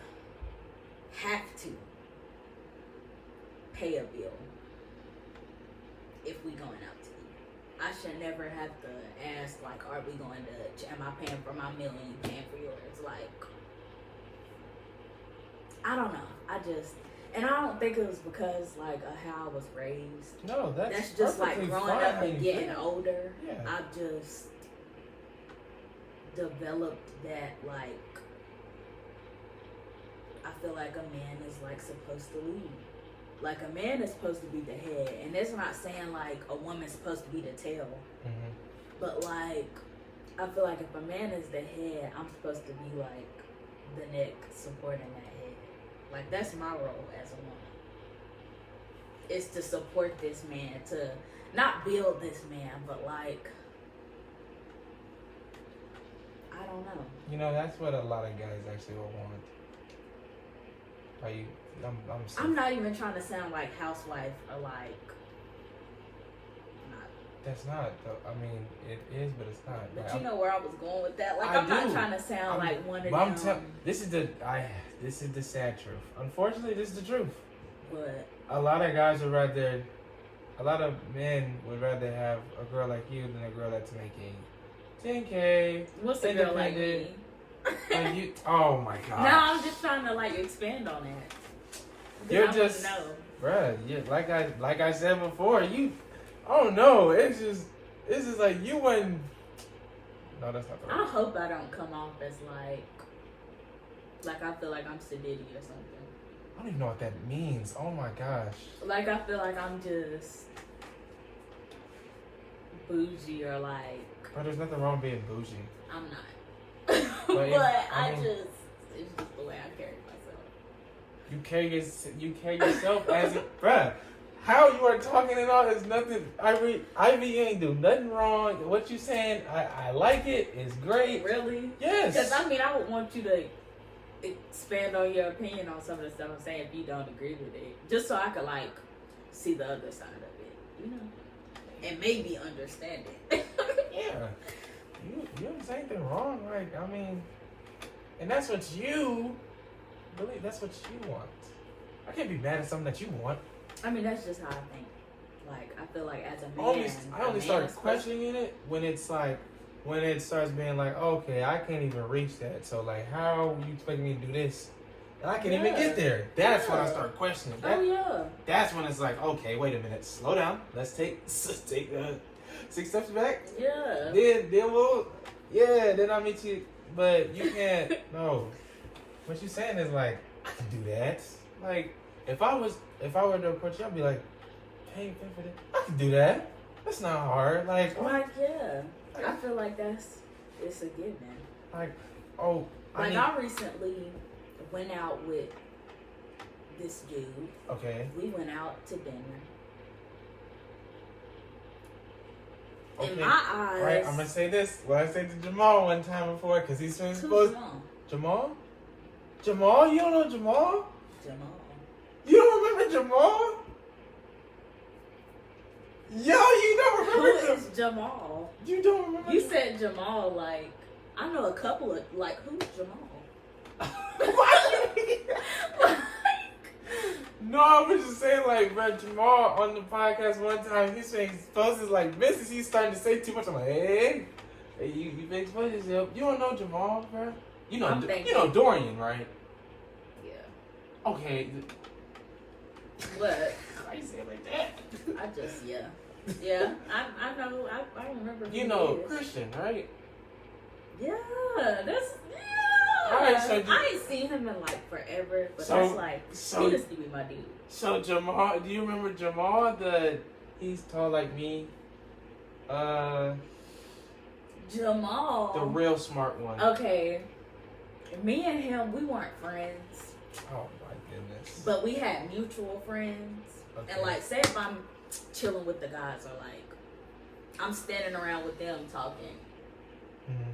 pay a bill if we going out to eat. I should never have to ask, like, are we going to, am I paying for my meal and you paying for yours? Like, I don't know. And I don't think it was because, like, of how I was raised. No, that's just, like, growing up and getting older. Yeah. I've just developed that, like, I feel like a man is, like, supposed to lead. Like, a man is supposed to be the head. And that's not saying, like, a woman's supposed to be the tail. Mm-hmm. But, like, I feel like if a man is the head, I'm supposed to be, like, the neck supporting that head. Like, that's my role as a woman. Is to support this man, to not build this man, but, like, I don't know. You know, that's what a lot of guys actually will want. Are you I'm not even trying to sound like housewife or like. That's not. I mean, it is, but it's not. But like, you know where I was going with that. Like, I'm not trying to sound like one of them. This is the sad truth. Unfortunately, this is the truth. What? A lot of guys would rather. A lot of men would rather have a girl like you than a girl that's making $10K. What's a girl like me? Like you, oh my god. No, I'm just trying to like expand on that. You're just, bruh. Yeah, like I said before, you. I don't know. It's just like you wouldn't. No, that's not the right. I hope I don't come off as like I feel like I'm Sadiddy or something. I don't even know what that means. Oh my gosh. Like I feel like I'm just bougie or like. But there's nothing wrong with being bougie. I'm not. But I mean, it's just the way I carry myself. You carry yourself as a bruh. How you are talking and all is nothing. Ivy ain't do nothing wrong. What you saying? I like it. It's great. Really? Yes. Because I mean, I would want you to expand on your opinion on some of the stuff I'm saying if you don't agree with it, just so I could like see the other side of it, you know, and maybe understand it. Yeah. You didn't say anything wrong. Like, I mean, and that's what you believe. That's what you want. I can't be mad at something that you want. I mean, that's just how I think. Like, I feel like as a man, I only start questioning it when it's like, when it starts being like, okay, I can't even reach that. So like, how you expect me to do this? And I can't even get there. That's when I start questioning. That's when it's like, okay, wait a minute, slow down. Let's take 6 steps back. Yeah. Then we'll, then I'll meet you. But you can't. No. What you're saying is like, I can do that. Like, if I were to approach you, I'd be like, hey, I can do that. That's not hard. Like yeah. I feel like it's a given. Like, oh. I recently went out with this dude. Okay. We went out to dinner. Okay. In my eyes. Right, I'm gonna say this. What I said to Jamal one time before, because he's supposed. Jamal? Jamal? You don't know Jamal? You don't remember Jamal? Yo, you don't remember Who is Jamal? You don't remember? You said Jamal, like, I know a couple of, like, who's Jamal? No, I was just saying, like, bro, Jamal on the podcast one time, he's saying he's supposed to, like, business, he's starting to say too much. I'm like, hey, you big explain yourself. You don't know Jamal, bro? You know Dorian, right? Yeah. Okay. What? Why you say it like that? I just, yeah, I know, I remember. You know Christian, right? Yeah, that's. All right, so I ain't seen him in like forever, but that's like he used to be my dude. So Jamal, do you remember Jamal? He's tall like me. Jamal, the real smart one. Okay, me and him, we weren't friends. Oh my goodness! But we had mutual friends, and like, say if I'm chilling with the guys, or like I'm standing around with them talking. Mm-hmm.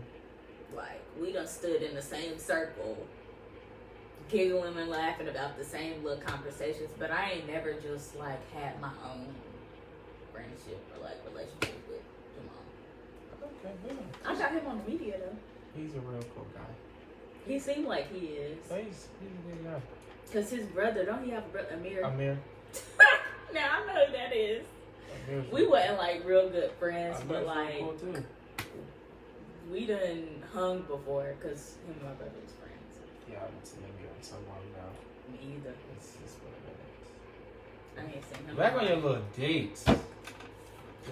Like, we done stood in the same circle, giggling and laughing about the same little conversations, but I ain't never just, like, had my own friendship or, like, relationship with Jamal. Okay, yeah. I got him on the media, though. He's a real cool guy. He seemed like he is. He's a good guy. Because his brother, don't he have a brother, Amir? Now, I know who that is. We wasn't, like, real good friends, but, like... Cool too. We done hung before because him and my brother was friends. Yeah, I haven't seen him in so long now. Me either. It's been a minute. I ain't seen him. Back on your little dates.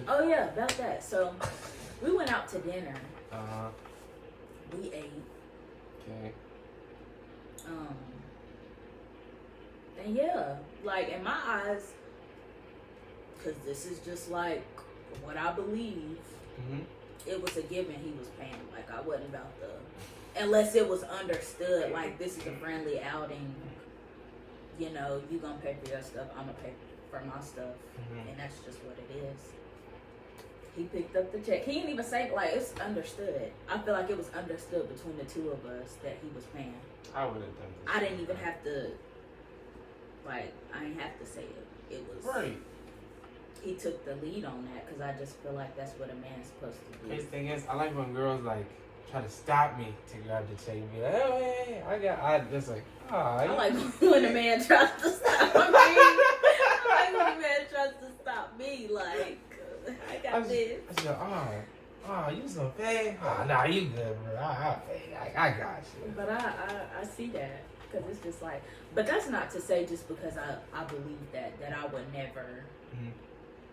Oh yeah, about that. So we went out to dinner. We ate. Okay. And yeah, like in my eyes, because this is just like what I believe. Mm-hmm. It was a given he was paying. Like, I wasn't about unless it was understood, like, this is a friendly outing. You know, you gonna pay for your stuff, I'm gonna pay for my stuff. Mm-hmm. And that's just what it is. He picked up the check. He didn't even say, like, it's understood. I feel like it was understood between the two of us that he was paying. I would have done this. I didn't even have to Like, I ain't have to say it. It was Right. He took the lead on that because I just feel like that's what a man's supposed to do. Crazy thing is, I like when girls like try to stop me to grab the check and be like, oh, hey, I just like, I like when a man tries to stop me. I like when a man tries to stop me. Like, I got this. I said, you just gonna pay? Oh, nah, you good, bro. I'll pay. I got you. But I see that because it's just like, but that's not to say just because I believe that I would never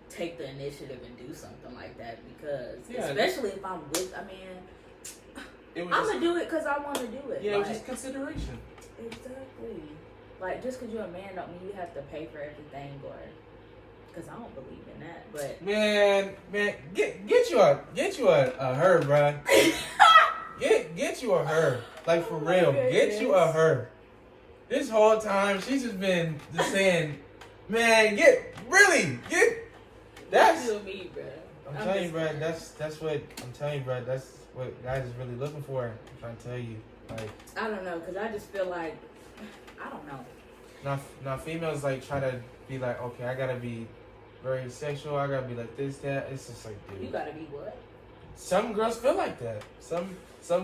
take the initiative and do something like that because especially if I'm with, I mean, I'm gonna do it because I want to do it. Yeah, like, it was just consideration. Exactly. Like, just because you're a man don't mean you have to pay for everything or. Because I don't believe in that, but man, get you a her, bruh. get you a her, like for real. Get you a her. This whole time she's just been just saying, man, get. That's me, bro. I'm telling you, bro. That's what I'm telling you, bro. That's what guys is really looking for. I'm trying to tell you, like. I don't know, because I just feel like I don't know. Now females like try to be like, okay, I gotta be very sexual. I gotta be like this, that. It's just like, dude. You gotta be what? Some girls feel like that. Some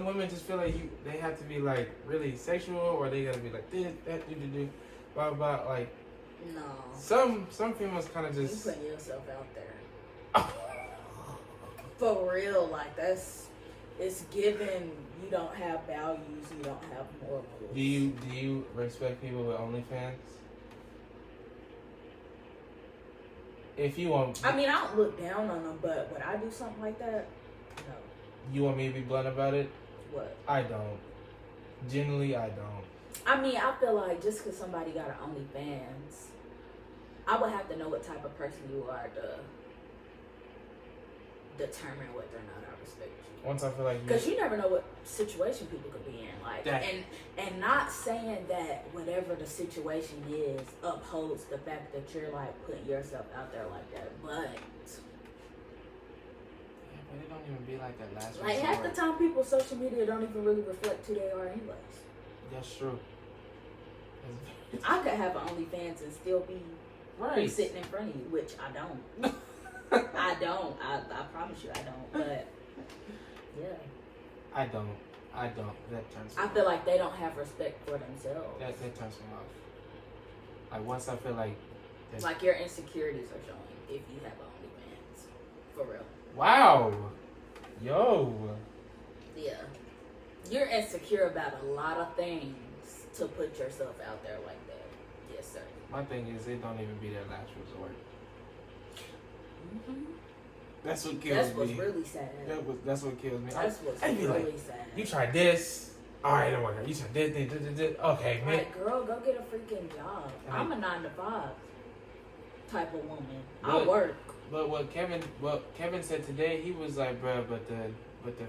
women just feel like they have to be like really sexual, or they gotta be like this, that, do, blah blah. Like no. Some females kind of just. You putting yourself out there. For real, like it's given. You don't have values. You don't have morals. Do you respect people with OnlyFans? If you want, I mean, I don't look down on them, but would I do something like that? No. You want me to be blunt about it? What? I don't. Generally, I don't. I mean, I feel like just because somebody got an OnlyFans, I would have to know what type of person you are to determine whether or not I respect you. Once I feel like because you never know what situation people could be in, like that. and not saying that whatever the situation is upholds the fact that you're like putting yourself out there like that, but it don't even be like that last like half the time people's social media don't even really reflect who they are anyways. That's true. I could have an OnlyFans and still be right sitting in front of you, which I don't. I don't. I promise you I don't. But yeah. I don't. That turns me I off. feel like they don't have respect for themselves. That turns me off. Like once I feel like your insecurities are showing if you have OnlyFans. For real. Wow. Yo. Yeah. You're insecure about a lot of things to put yourself out there like that. Yes, sir. My thing is, it don't even be their last resort. Mm-hmm. That's what kills me. That's what's really sad. That's what kills me. That's what's really like, sad. You tried this. All right, don't worry. You tried this. Okay, man. Like, girl, go get a freaking job. I'm a 9-to-5 type of woman. I But- work. But what Kevin said today, he was like, bro, but the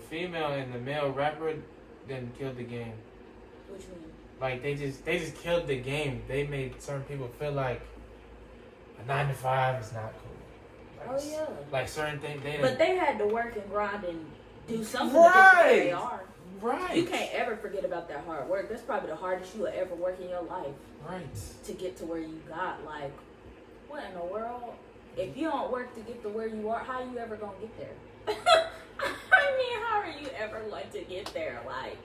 female and the male rapper then killed the game. What you mean? Like they just killed the game. They made certain people feel like a 9-to-5 is not cool. Like, Oh yeah. Like certain things But they had to work and grind and do something Right. to get to where they are. Right. You can't ever forget about that hard work. That's probably the hardest you will ever work in your life. Right. To get to where you got. Like, what in the world? If you don't work to get to where you are, how you ever gonna get there? I mean, how are you ever going to get there? Like,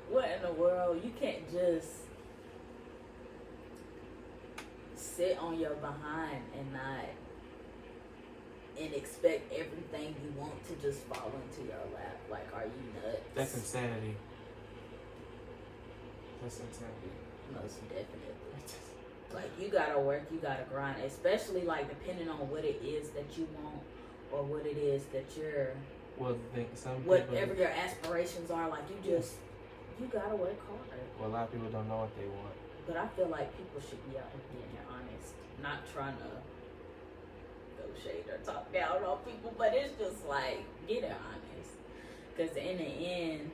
what in the world? You can't just sit on your behind and expect everything you want to just fall into your lap. Like, are you nuts? That's insanity. That's insanity. Most definitely. Like, you gotta work, you gotta grind, especially like depending on what it is that you want or what it is that you're. Well, whatever your aspirations are, like you gotta work hard. Well, a lot of people don't know what they want. But I feel like people should be out here being honest, not trying to go shade or talk down on people. But it's just like get it honest, because in the end,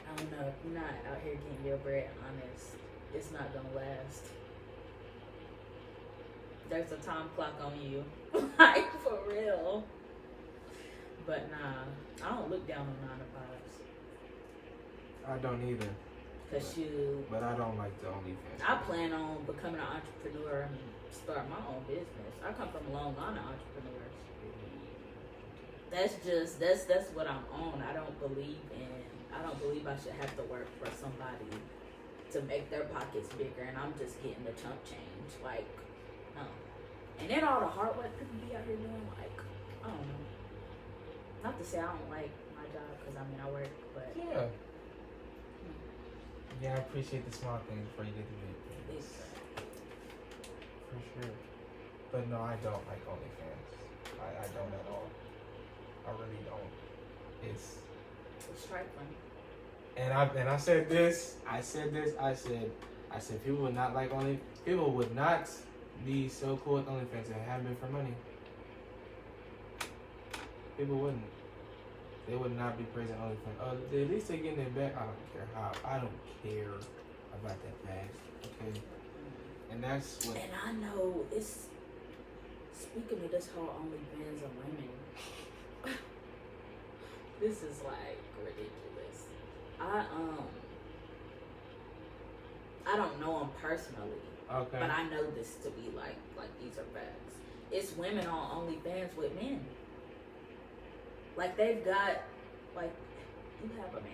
I don't know, if you're not out here getting your bread honest, it's not gonna last. There's a time clock on you, like for real. But nah, I don't look down on 9-to-5s. I don't either. Cause you. But I don't like the OnlyFans. I plan on becoming an entrepreneur and start my own business. I come from a long line of entrepreneurs. That's what I'm on. I don't believe I should have to work for somebody to make their pockets bigger, and I'm just getting the chump change. Like, no. And then all the hard work people be out here doing, like, I don't know. Not to say I don't like my job, because I mean I work, but Yeah. Yeah, I appreciate the small things before you get the big things. For sure. But no, I don't like OnlyFans. I don't at all. I really don't. It's trifling. And I said this. I said people would not like people would not be so cool with OnlyFans if it hadn't been for money. People wouldn't. They would not be praising OnlyFans. Oh, at least they're getting it back. I don't care how. I don't care about that bag. Okay. And that's what. And I know it's. Speaking of this whole OnlyFans of women, this is like ridiculous. I don't know them personally, Okay. but I know this to be like these are facts. It's women on OnlyFans with men. Like they've got, like, you have a man.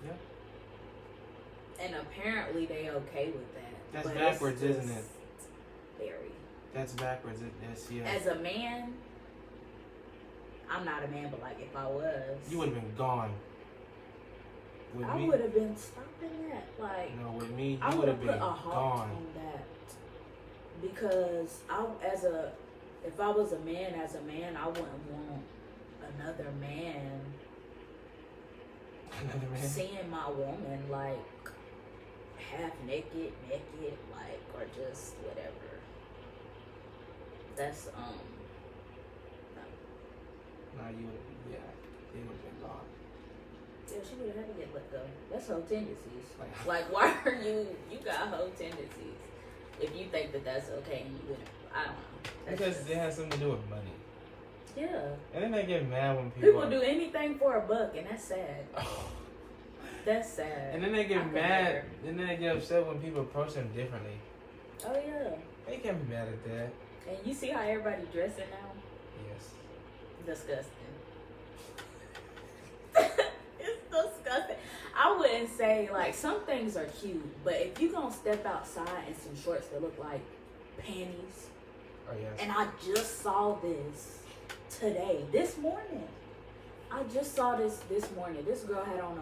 Yeah. And apparently they okay with that. That's but backwards, isn't it? Very. That's backwards. Yes, yeah. As a man, I'm not a man, but like if I was, You would have been gone. With I me, would have been stopping that. Like, no, with me, I you would would have have put been a halt gone. on that because if I was a man, I wouldn't want another man Another man. seeing my woman like half naked, like, or just whatever. That's no. Nah, you would. Yeah, you would have been gone. Yeah, she would have had to get let go. That's hoe tendencies. Like- Like, why are you got hoe tendencies? If you think that that's okay and you wouldn't, I don't know. That's Because just- it has something to do with money. yeah. And then they get mad when people. People do anything for a buck, and that's sad. That's sad. And then they I get could mad. never. And then they get upset when people approach them differently. Oh, yeah. They can't be mad at that. And you see how everybody dressing now? Yes. Disgusting. It's disgusting. I wouldn't say, like, some things are cute, but if you gonna step outside in some shorts that look like panties, Oh yes. and I just saw this today, this morning. I just saw this morning. This girl had on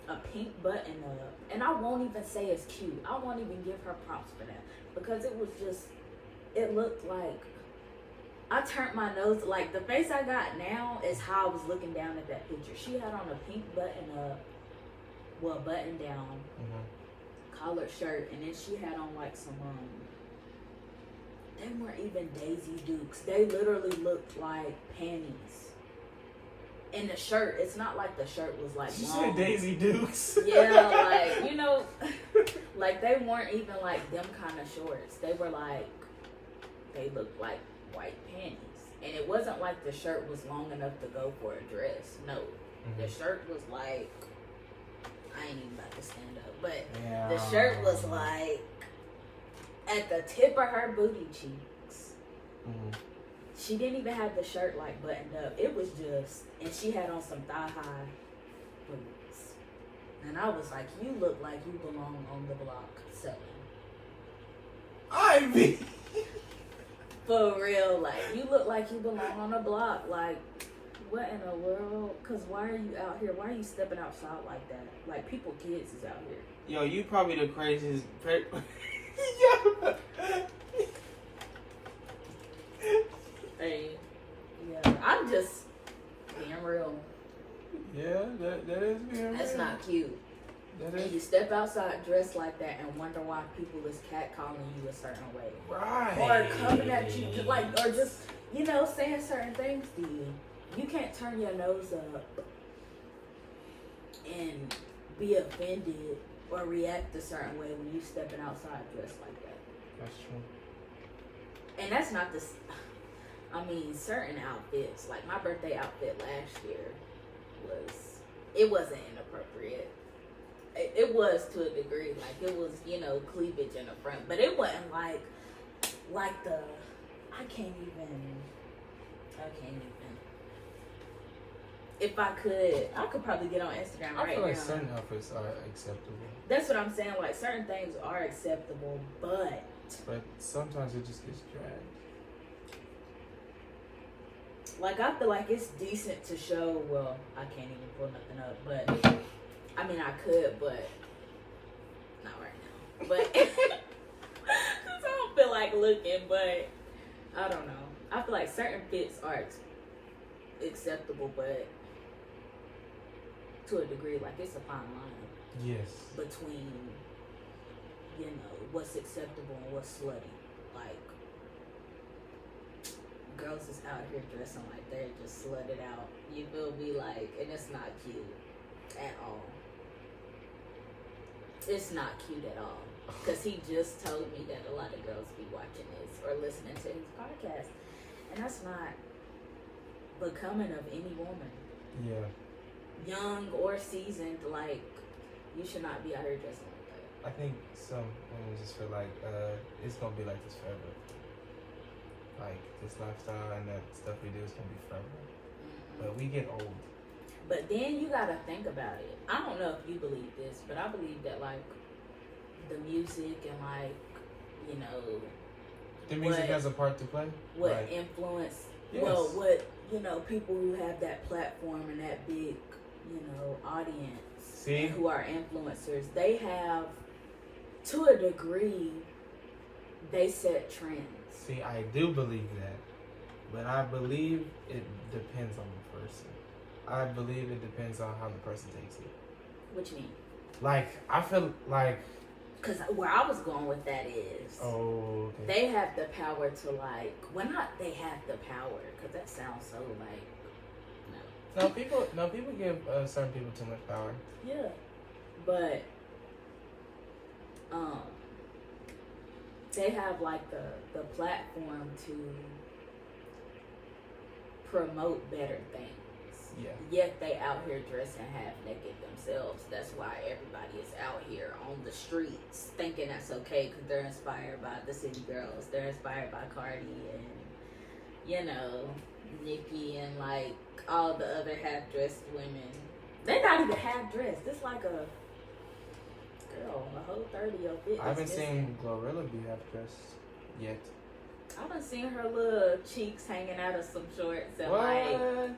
a pink button up, and I won't even say it's cute. I won't even give her props for that because it was just, it looked like, I turned my nose, like the face I got now is how I was looking down at that picture. She had on a pink button up, well, button down, collared shirt, and then she had on like some, they weren't even Daisy Dukes. They literally looked like panties. And the shirt, it's not like the shirt was like She long. said Daisy Dukes. Yeah, like, you know, like they weren't even like them kind of shorts. They were like, they looked like white panties. And it wasn't like the shirt was long enough to go for a dress. No. The shirt was like, I ain't even about to stand up, but Yeah. the shirt was like at the tip of her booty cheeks. She didn't even have the shirt like buttoned up. It was just, and she had on some thigh high boots. And I was like, you look like you belong on the block selling. Ivy. For real, like, you look like you belong on the block. Like, what in the world? Because why are you out here? Why are you stepping outside like that? Like, people, kids is out here. Yo, you probably the craziest. Yo. Hey, yeah, I'm just being real. Yeah, that is being That's real. not cute. That And you is step outside dressed like that and wonder why people is catcalling you a certain way. right. Or coming at you, like, or just, you know, saying certain things to you. You can't turn your nose up and be offended or react a certain way when you stepping outside dressed like that. That's true. And that's not this. I mean, certain outfits, like my birthday outfit last year was it wasn't inappropriate. It was to a degree, like it was, cleavage in the front, but it wasn't like the. I can't even. If I could probably get on Instagram I right feel like now. certain outfits are acceptable. That's what I'm saying. Like certain things are acceptable, but sometimes it just gets dragged. like I feel like it's decent to show. Well, I can't even pull nothing up, but I mean I could, but not right now. But 'cause I don't feel like looking. But I don't know. I feel like certain fits are acceptable, but to a degree, like it's a fine line Yes. between what's acceptable and what's slutty. Like girls is out here dressing like they're just slutted out. You feel me? Like, and it's not cute at all. It's not cute at all. Because he just told me that a lot of girls be watching this or listening to his podcast, and that's not becoming of any woman. Yeah. Young or seasoned, like you should not be out here dressing like that. I think some women just feel like it's gonna be like this forever. Like this lifestyle and that stuff we do is gonna be forever. Mm-hmm. But we get old. But then you gotta think about it. I don't know if you believe this, but I believe that like the music and like The music has a part to play. what Like, influence. yes. Well, what people who have that platform and that big audience. See? Who are influencers, they have, to a degree, they set trends. See, I do believe that, but I believe it depends on the person. I believe it depends on how the person takes it. What you mean? Like, I feel like... Because where I was going with that is... Oh, okay. They have the power to like... Well, not they have the power, because that sounds so like... No, people give certain people too much power. Yeah. But... they have like the platform to promote better things. Yeah. Yet they out here dressing half naked themselves. That's why everybody is out here on the streets thinking that's okay because they're inspired by the City Girls. They're inspired by Cardi and Nicki and like all the other half-dressed women. They're not even half-dressed. It's like a girl, a whole 30 of it. I haven't seen Glorilla be half-dressed yet. I done seen her little cheeks hanging out of some shorts and What?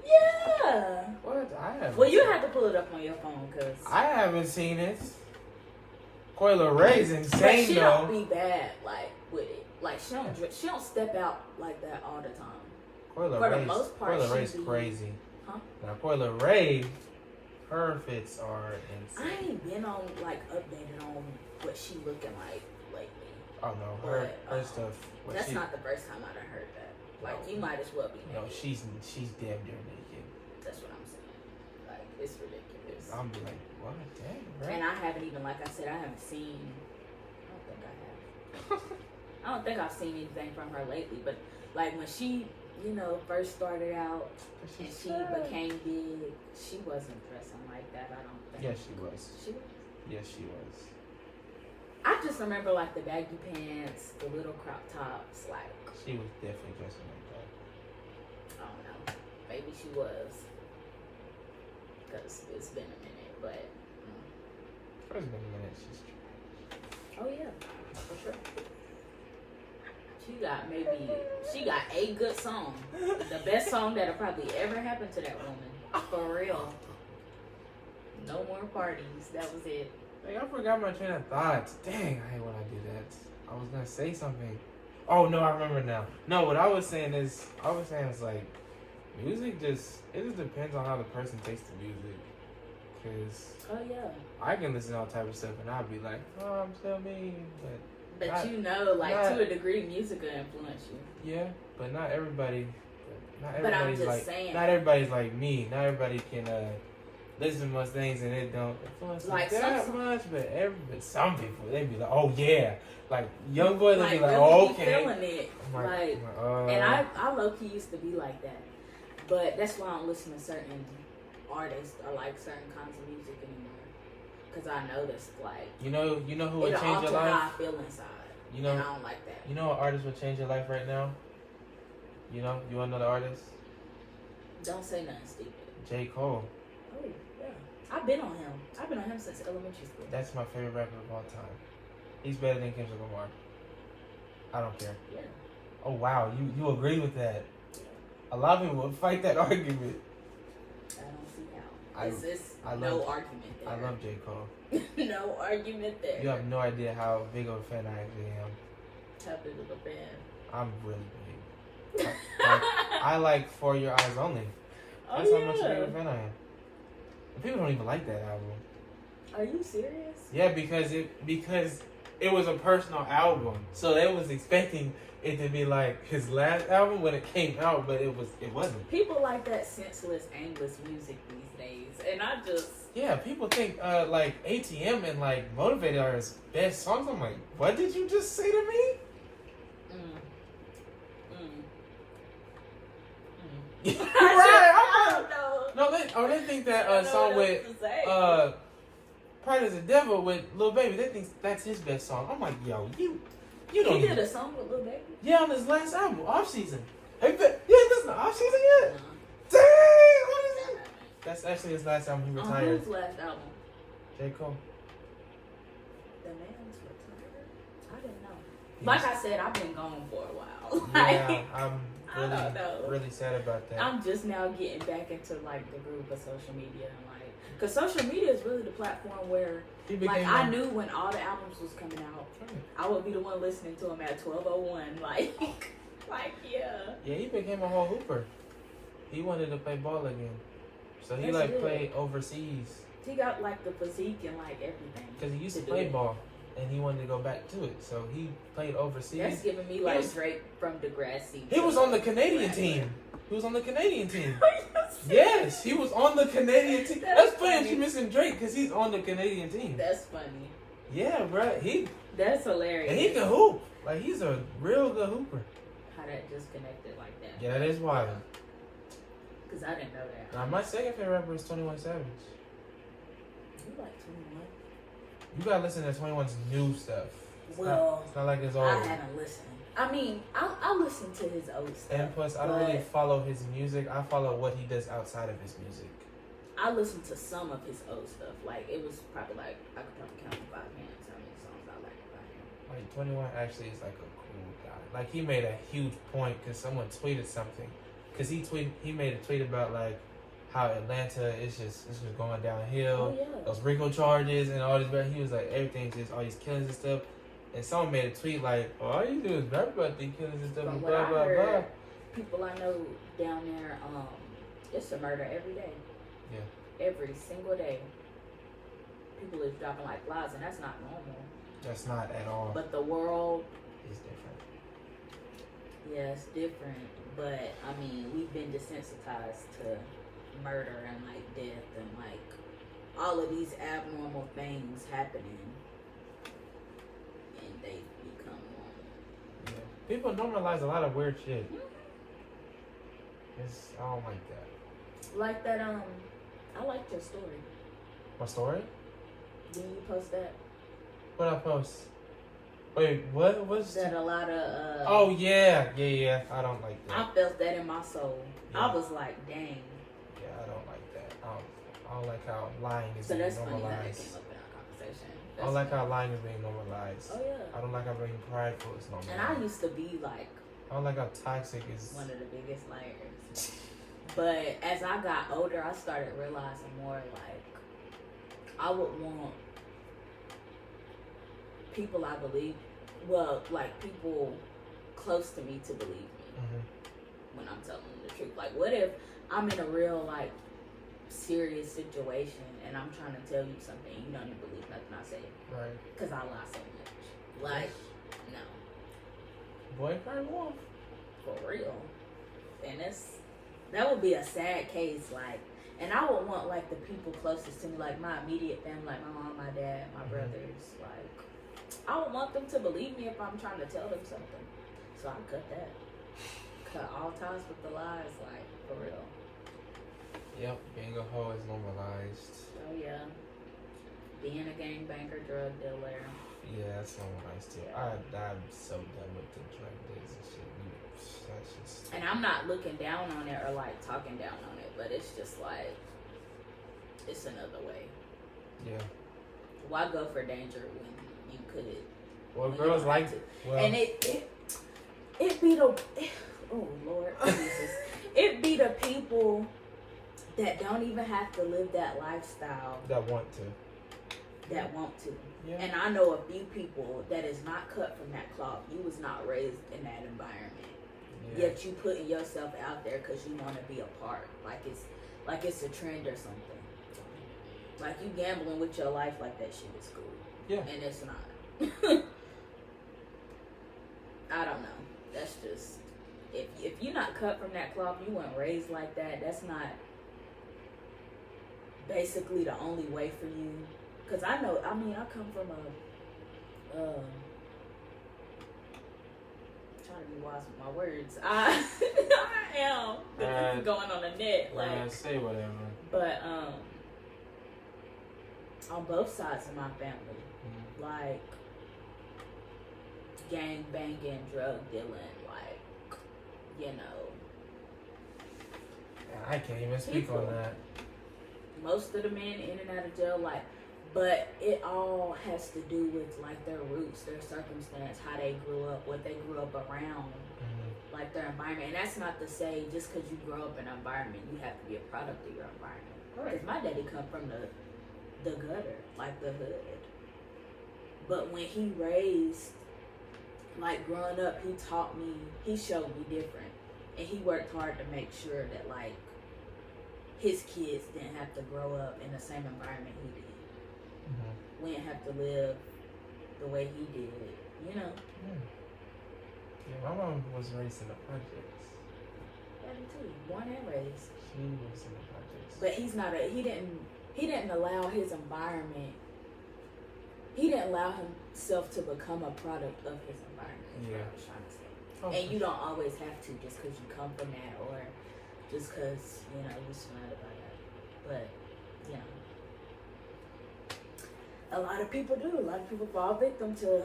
Yeah. What? I haven't. Well, you have to pull it up on your phone because I haven't seen it. Coyle Ray's insane she though. don't be bad like with it. Like she don't step out like that all the time. Coyle For the Ray's, most part, Coyle she Ray's be- crazy. Huh? Now Coyle Ray, her fits are I insane. ain't been on like updated on what she looking like lately. Oh no, her But, stuff. what That's she, not the first time I done heard that. Like No. you might as well be No, naked. she's damn near naked. That's what I'm saying. Like it's ridiculous. I'm be like, what? Damn, bro. And I haven't even, like I said, I haven't seen. I don't think I have. I don't think I've seen anything from her lately. But like when she, first started out and she became big, she wasn't dressing like that. I don't think. Yes, she was. She was. Yes, she was. I just remember like the baggy pants, the little crop tops. Like She was definitely dressing like that. I don't know. Maybe she was. Because it's been a minute, but. First been a minute, she's Oh yeah, for sure. She got a good song. The best song that'll probably ever happen to that woman. For real. No more parties. That was it. Like, I forgot my train of thought. Dang, I hate when I do that. I was gonna say something. Oh no, I remember now. No, what I was saying is like, music it just depends on how the person takes the music. Cause Oh yeah. I can listen to all type of stuff and I'll be like, oh, I'm still mean, but But Not- to a degree, music will influence you. yeah, but not everybody. Not But I'm everybody's just like, saying. not everybody's like me. Not everybody can listen to much things and it don't influence Like them that some- much. But some people they be like, oh yeah, like young boys they be like, really oh be okay. feeling it. I'm like, And I low key used to be like that. But that's why I don't listen to certain artists or like certain kinds of music anymore. Cause I noticed like You know who would it'll change your alter how life? I feel inside. You know, and I don't like that. you know what artist would change your life right now? You know, you want to know the artist? Don't say nothing stupid. J. Cole. Oh yeah, I've been on him. I've been on him since elementary school. That's my favorite rapper of all time. He's better than Kendrick Lamar. I don't care. Yeah. Oh wow, you agree with that? Yeah. A lot of people would fight that argument. I don't see how. It's I no love- argument there. I love J. Cole. No argument there. You have no idea how big of a fan I actually am. How big of a fan? I'm really big. I like For Your Eyes Only. That's how much of a fan I am. And people don't even like that album. Are you serious? Yeah, because it was a personal album, so they was expecting it to be like his last album when it came out, but it wasn't. People like that senseless, aimless music these days, and I just people think like ATM and like Motivated are his best songs. I'm like, what did you just say to me? Right? I don't know. No, they think that I don't know song what with else to say. Pride is the Devil with Lil Baby. They think that's his best song. I'm like, yo, you don't. He did a song with Lil Baby. Yeah, on his last album, Off Season. Have you listen to Off Season yet? No. Dang, what is it? That's actually his last album. He retired. Whose last album? J. Cole. The man's retired. I didn't know. Like I said, I've been gone for a while. Yeah, I'm I don't know. really sad about that. I'm just now getting back into like the groove of social media and like, cause social media is really the platform where, like, I knew when all the albums was coming out, I would be the one listening to them at 12:01. Like, yeah. Yeah, he became a whole hooper. He wanted to play ball again, so he Yes, like he did. played overseas He got like the physique and like everything. because he used to do play it. ball, and he wanted to go back to it. So he played overseas. That's giving me like Drake from Degrassi. He was on the Canadian team. He was on the Canadian team. Yes, he was on the Canadian team. That's That's funny funny. you missing Drake because he's on the Canadian team. That's funny. Yeah, bruh. That's hilarious. And he can hoop. Like, he's a real good hooper. How that just connected like that. Yeah, that is wild. Cause I didn't know that. Now, my second favorite rapper is 21 Savage. You like 21? You gotta listen to 21's new stuff. Well, it's not like his old. I haven't listened. I mean, I listen to his old stuff. And plus, I don't really follow his music. I follow what he does outside of his music. I listened to some of his old stuff. Like, it was probably like, I could probably count on 5 hands how many songs I like about him. Like, 21 actually is like a cool guy. Like, he made a huge point because someone tweeted something. Because he made a tweet about like how Atlanta is just going downhill. Oh, yeah. Those RICO charges and all this. But he was like, everything's just all these killings and stuff. And someone made a tweet like, "Oh, all you do is rap about these killings and stuff." From And what blah I blah heard, blah. people I know down there, it's a murder every day. Yeah. Every single day. People is dropping like flies, and that's not normal. That's not at all. But the world, It's different. yeah, it's different. But I mean, we've been desensitized to murder and like death and like all of these abnormal things happening, and they become normal. Yeah. People normalize a lot of weird shit. I don't like that. Like that. I liked your story. My story? Didn't you post that? What I post? Wait, what? What's That a lot of. Oh yeah. I don't like that. I felt that in my soul. Yeah. I was like, dang. Yeah, I don't like that. I don't like how lying is So being that's funny how that normalized. came up in our conversation. I don't like how lying is being normalized. Oh yeah. I don't like how being prideful is normalized. And I used to be like I don't like how toxic is. one of the biggest liars. But as I got older, I started realizing more like I would want people I believe, well, like people close to me to believe me when I'm telling them the truth. Like, what if I'm in a real like serious situation and I'm trying to tell you something and you don't even believe nothing I say? Right. Because I lie so much. Like, no. Boy, crying wolf. For real. And that would be a sad case, like, and I would want like the people closest to me, like my immediate family, like my mom, my dad, my brothers, like I would want them to believe me if I'm trying to tell them something. So I cut that. Cut all ties with the lies, like, for real. Yep, being a hoe is normalized. Oh yeah. Being a gangbanger, drug dealer. Yeah, that's normalized too. I'm so done with the drug deals and shit. That's just. And I'm not looking down on it or like talking down on it, but it's just like it's another way. Yeah. Why go for danger when you could? Well, when girls you don't like have to? well, And it be the oh Lord Jesus, it be the people that don't even have to live that lifestyle that want to. that want to. Yeah. And I know a few people that is not cut from that cloth. You was not raised in that environment. Yeah. Yet you putting yourself out there because you want to be a part. Like it's a trend or something. Like you gambling with your life like that shit is cool. Yeah. And it's not. I don't know. That's just if you're not cut from that cloth, you weren't raised like that. That's not basically the only way for you. Cause I know. I mean, I come from trying to be wise with my words. I am. This is going on the net. Like say whatever. But on both sides of my family, like gang banging, drug dealing, like I can't even speak on that. most of the men in and out of jail, like. But it all has to do with like their roots, their circumstance, how they grew up, what they grew up around, like their environment. And that's not to say just because you grow up in an environment, you have to be a product of your environment. Because my daddy come from the gutter, like the hood. But when he raised, like growing up, he taught me, he showed me different. And he worked hard to make sure that like his kids didn't have to grow up in the same environment he did. We didn't have to live the way he did, Yeah, my mom was raised in the projects. Yeah, me too. Born and raised. She was in the projects. But he's not he didn't allow his environment. He didn't allow himself to become a product of his environment. Is what I was trying to say. And you don't always have to just because you come from that or just because you're surrounded by that. But a lot of people do. A lot of people fall victim to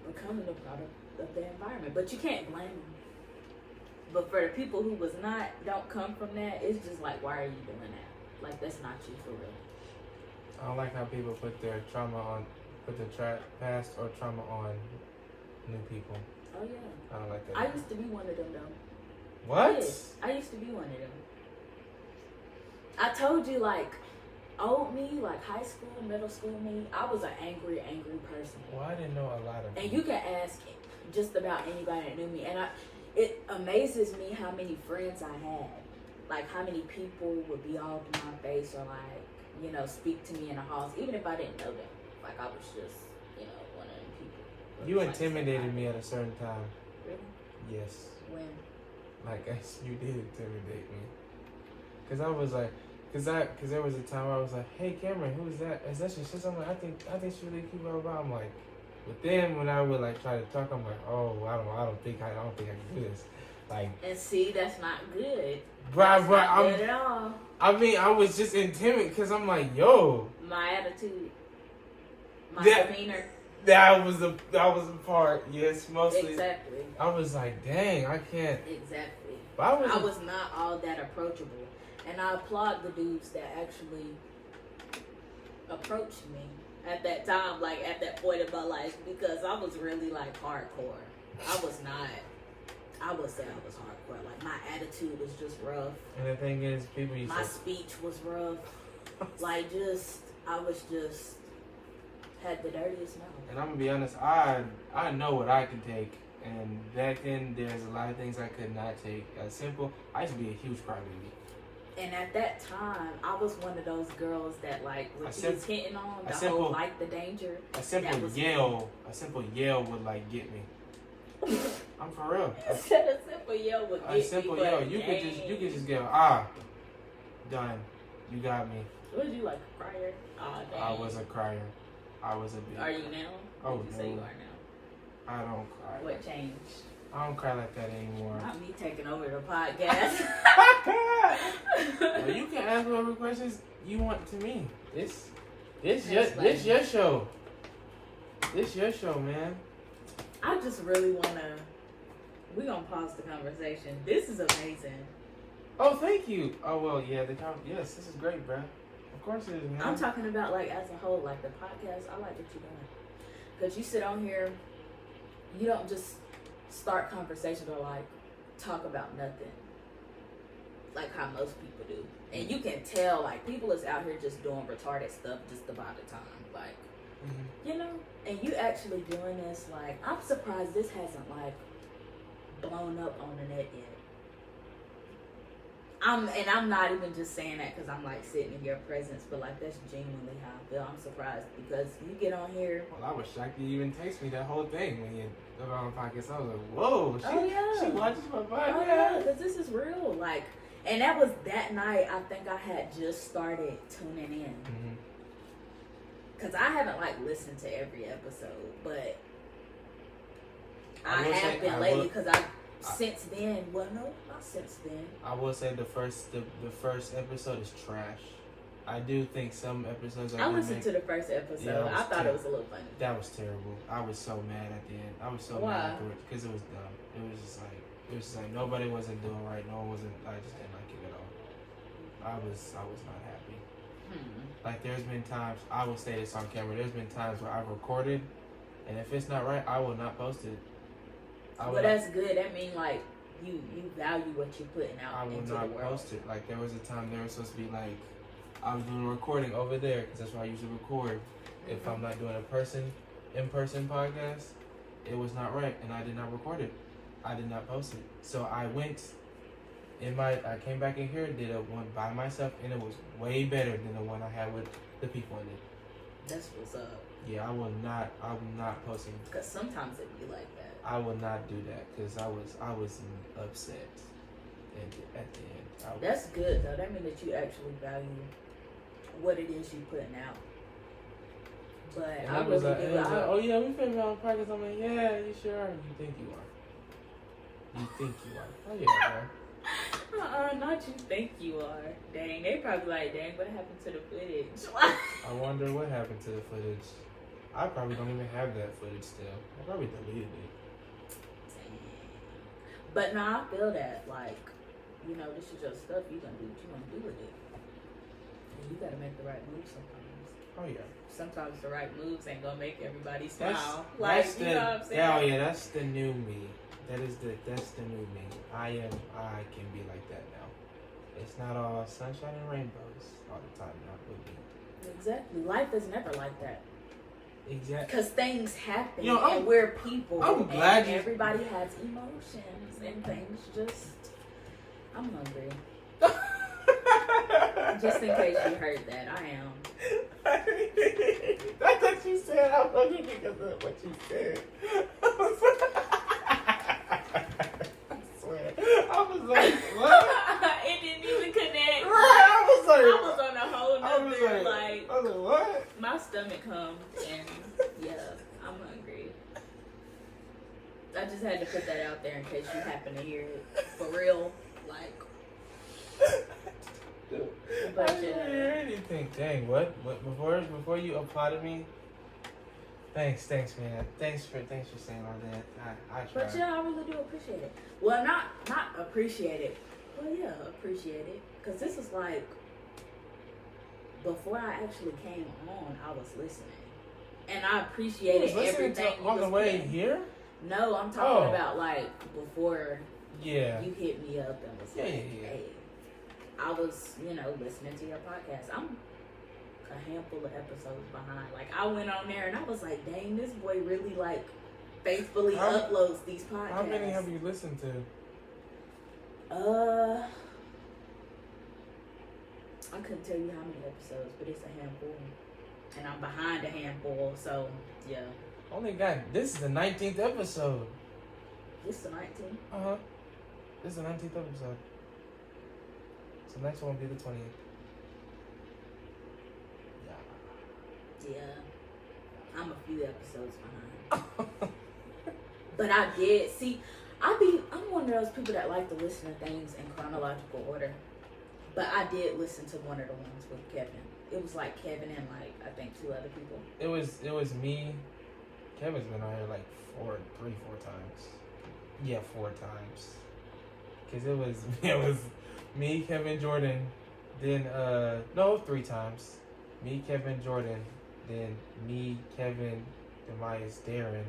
becoming a product of their environment. But you can't blame them. But for the people who don't come from that, it's just like, why are you doing that? Like, that's not you for real. I don't like how people put their past or trauma on new people. Oh, yeah. I don't like that. I used to be one of them, though. What? Yes, I used to be one of them. I told you, like, old me, like high school, middle school me, I was an angry person. Well, I didn't know a lot of people. And you can ask just about anybody that knew me. And it amazes me how many friends I had. Like, how many people would be all in my face or, like, speak to me in the halls, even if I didn't know them. Like, I was just, one of them people. You intimidated me at a certain time. Really? Yes. When? Like, you did intimidate me. Because I was like, because there was a time where I was like, hey, Cameron, who is that? Is that your sister? I'm like, I think she's really cute, blah, blah, blah. I'm like, but then when I would, like, try to talk, I'm like, oh, I don't think I can do this. Like, and see, that's not good. But Good at all. I mean, I was just intimidated because I'm like, yo. My attitude. My demeanor. That was the part, yes, mostly. Exactly. I was like, dang, I can't. Exactly. But I was not all that approachable. And I applaud the dudes that actually approached me at that time, like at that point in my life, because I was really like hardcore. I would say I was hardcore. Like my attitude was just rough. And the thing is, my speech was rough. Like I had the dirtiest mouth. And I'm gonna be honest, I know what I can take. And back then, there's a lot of things I could not take. I used to be a huge crybaby. And at that time, I was one of those girls that like what you was hitting on, the whole like the danger. A simple yell would like get me. I'm for real. A simple yell would get me. A simple yell, you could just go done. You got me. Was you like a crier? Oh, dang. I was a crier. I was a big. Are you now? Oh, Would you say you are now? I don't cry. What changed? I don't cry like that anymore. Not me taking over the podcast. Well, you can ask whatever questions you want to me. This your show. This your show, man. I just really wanna. We're gonna pause the conversation. This is amazing. Oh, thank you. Oh well, yeah. Yes, this is great, bro. Of course it is, man. I'm talking about like as a whole, like the podcast. I like what you're doing because you sit on here. You don't just start conversations or like talk about nothing, like how most people do. And you can tell like people is out here just doing retarded stuff just about the time, like you know. And you actually doing this, like I'm surprised this hasn't like blown up on the net yet. I'm not even just saying that because I'm like sitting in your presence, but like that's genuinely how I feel. I'm surprised because you get on here. Well, I was shocked you even text me that whole thing when you got on the podcast. I was like, whoa, she watches my podcast. Oh yeah, because this is real. Like, and that was that night. I think I had just started tuning in because I haven't like listened to every episode, but I have been lately because since then, well, no, not since then. I will say the first episode is trash. I do think some episodes are. I listened to the first episode. Yeah, I thought it was a little funny. That was terrible. I was so mad at the end. I was so mad afterwards because it was dumb. It was just like nobody wasn't doing right. No one wasn't. I just didn't like it at all. I was not happy. Like there's been times, I will say this on camera. There's been times where I've recorded, and if it's not right, I will not post it. Well, that's good. That means like you value what you're putting out. I will into not the world. post it. Like there was a time they were supposed to be like, I was doing a recording over there because that's where I usually record. If I'm not doing a in-person podcast, it was not right, and I did not record it. I did not post it. So I I came back in here, did a one by myself, and it was way better than the one I had with the people in it. That's what's up. Yeah, I'm not posting. Because sometimes it be like that. I will not do that because I was upset at the end. That's good though. That means that you actually value what it is you putting out. But I was really like, do. oh yeah, we finna be on podcast. I'm like, yeah, you sure are. You think you are? You think you are? Oh yeah, bro. Not you think you are. Dang, they probably like, dang, what happened to the footage? I wonder what happened to the footage. I probably don't even have that footage still. I probably deleted it. But no, I feel that, like, you know, this is your stuff. You gonna do what you want to do with it. And you gotta make the right moves sometimes. Oh yeah. Sometimes the right moves ain't gonna make everybody smile. That's you know what I'm saying? Oh yeah, that's the new me. That's the new me. I can be like that now. It's not all sunshine and rainbows all the time now with me. Exactly. Life is never like that. Exactly. Because things happen, you know, and we're people. I'm glad everybody has emotions, and things just. I'm hungry. Just in case you heard that, I am. That's what you said. I'm hungry because of what you said. I swear. I was like, what? It didn't even connect. Right, I was on a whole nother, I was like, what? My stomach comes, and yeah, I'm hungry. I just had to put that out there in case you happen to hear it. For real, like. But I didn't hear anything. Dang, what? Before you applauded me. Thanks, man. Thanks for saying all that. I try. But yeah, I really do appreciate it. Well, not appreciate it. Well, yeah, appreciate it. Cause this is like before I actually came on, I was listening, and I appreciated everything. On the way here? No, I'm talking about like before. Yeah. You hit me up and was like, "Hey." I was, listening to your podcast. I'm a handful of episodes behind. Like, I went on there and I was like, dang, this boy really, like, faithfully uploads these podcasts. How many have you listened to? I couldn't tell you how many episodes, but it's a handful. And I'm behind a handful, so, yeah. This is the 19th episode. This is the 19th? Uh-huh. This is the 19th episode. So next one will be the 20th. Yeah. I'm a few episodes behind. But I did see, I'm one of those people that like to listen to things in chronological order. But I did listen to one of the ones with Kevin. It was like Kevin and like I think 2 other people. It was me. Kevin's been on here like 4 times. Yeah, 4 times. Cause it was me, Kevin, Jordan, then 3 times. Me, Kevin, Jordan, then me, Kevin, Demias, Darren,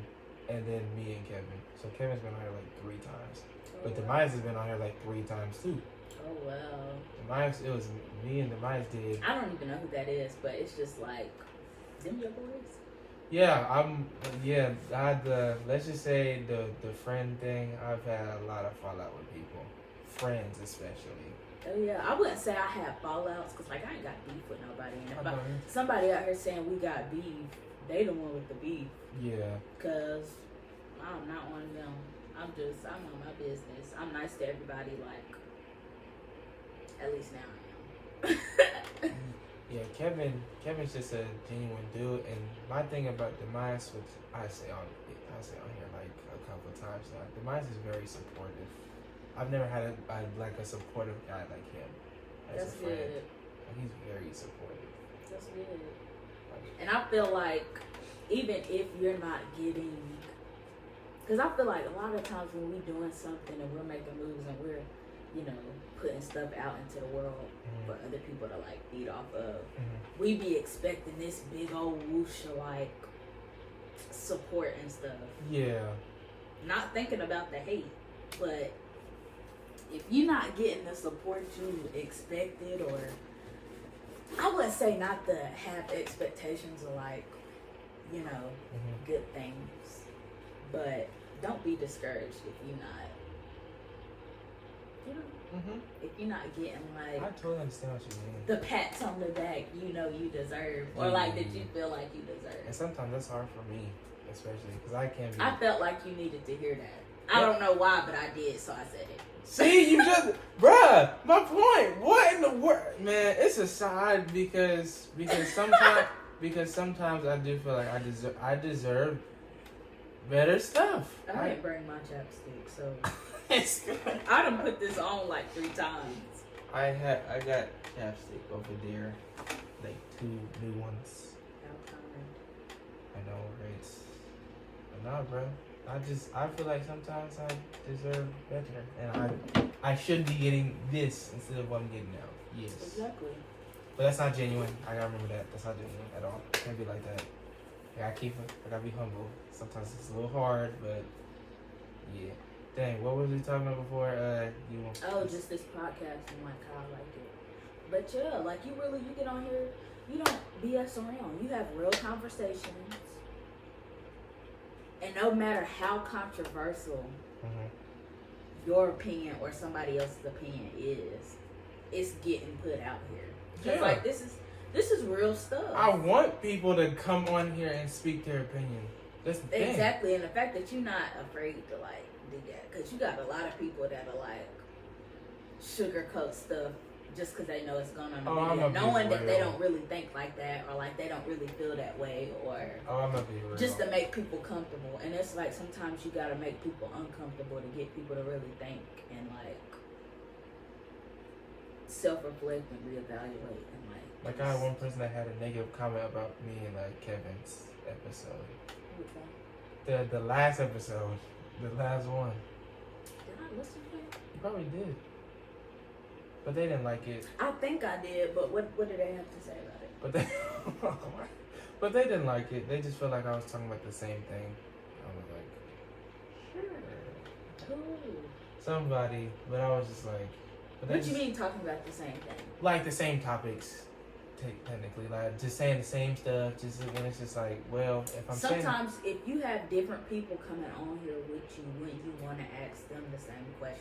and then me and Kevin. So Kevin's been on here like 3 times. But Demias has been on here like 3 times too. Oh wow. Demias, it was me and Demias did. I don't even know who that is, but it's just like them your boys. Yeah, I had let's just say the friend thing. I've had a lot of fallout with people, friends especially. Oh yeah, I wouldn't say I have fallouts because like I ain't got beef with nobody. And if somebody out here saying we got beef, they the one with the beef. Yeah. Cause I'm not one of them. I'm on my business. I'm nice to everybody. Like at least now I am. Yeah, Kevin's just a genuine dude, and my thing about Demias, which I say on here like a couple of times now, Demias is very supportive. I've never had a supportive guy like him as That's a friend. good. Like, he's very supportive. That's good. And I feel like even if you're not getting, because I feel like a lot of times when we're doing something and we're making moves and we're, putting stuff out into the world for other people to like feed off of, we be expecting this big old whoosh of like support and stuff. Yeah. Not thinking about the hate, but if you're not getting the support you expected, or I wouldn't say not to have expectations of like, good things, but don't be discouraged if you're not. If you're not getting like, I totally understand what you mean. the pats on the back you deserve, or like that you feel like you deserve. And sometimes that's hard for me, especially because I can't be. I felt like you needed to hear that. I don't know why, but I did, so I said it. See, you just, bruh, my point. What in the world, man? It's a side because sometimes I do feel like I deserve better stuff. I didn't bring my chapstick, so. It's good. I done put this on like 3 times. I got chapstick over there, like 2 new ones. I know, right? But nah, bro. I feel like sometimes I deserve better, and I should be getting this instead of what I'm getting now. Yes. Exactly. But that's not genuine. I gotta remember that. That's not genuine at all. It can't be like that. I gotta be humble. Sometimes it's a little hard, but yeah. Dang, what was we talking about before? Just this podcast and like how I like it. But yeah, like you get on here, you don't BS around. You have real conversations. And no matter how controversial your opinion or somebody else's opinion is, it's getting put out here. Because like this is real stuff. I want people to come on here and speak their opinion. That's the thing. Exactly, and the fact that you're not afraid to like do that, because you got a lot of people that are like sugarcoat stuff just because they know it's going on the media, knowing that they don't really think like that, or like they don't really feel that way, or I'm gonna be real. Just to make people comfortable. And it's like sometimes you gotta make people uncomfortable to get people to really think and like self-reflect and reevaluate and like. I had one person that had a negative comment about me in Kevin's episode. Okay. The last episode, the last one. Did I listen to it? You probably did. But they didn't like it. I think I did, but what did they have to say about it? But they didn't like it. They just felt like I was talking about the same thing. I was like, sure. Who? Somebody, but I was just like. What you mean talking about the same thing? Like the same topics, technically, like just saying the same stuff. Just when it's just like, well, if I'm sometimes if you have different people coming on here with you, when you want to ask them the same question,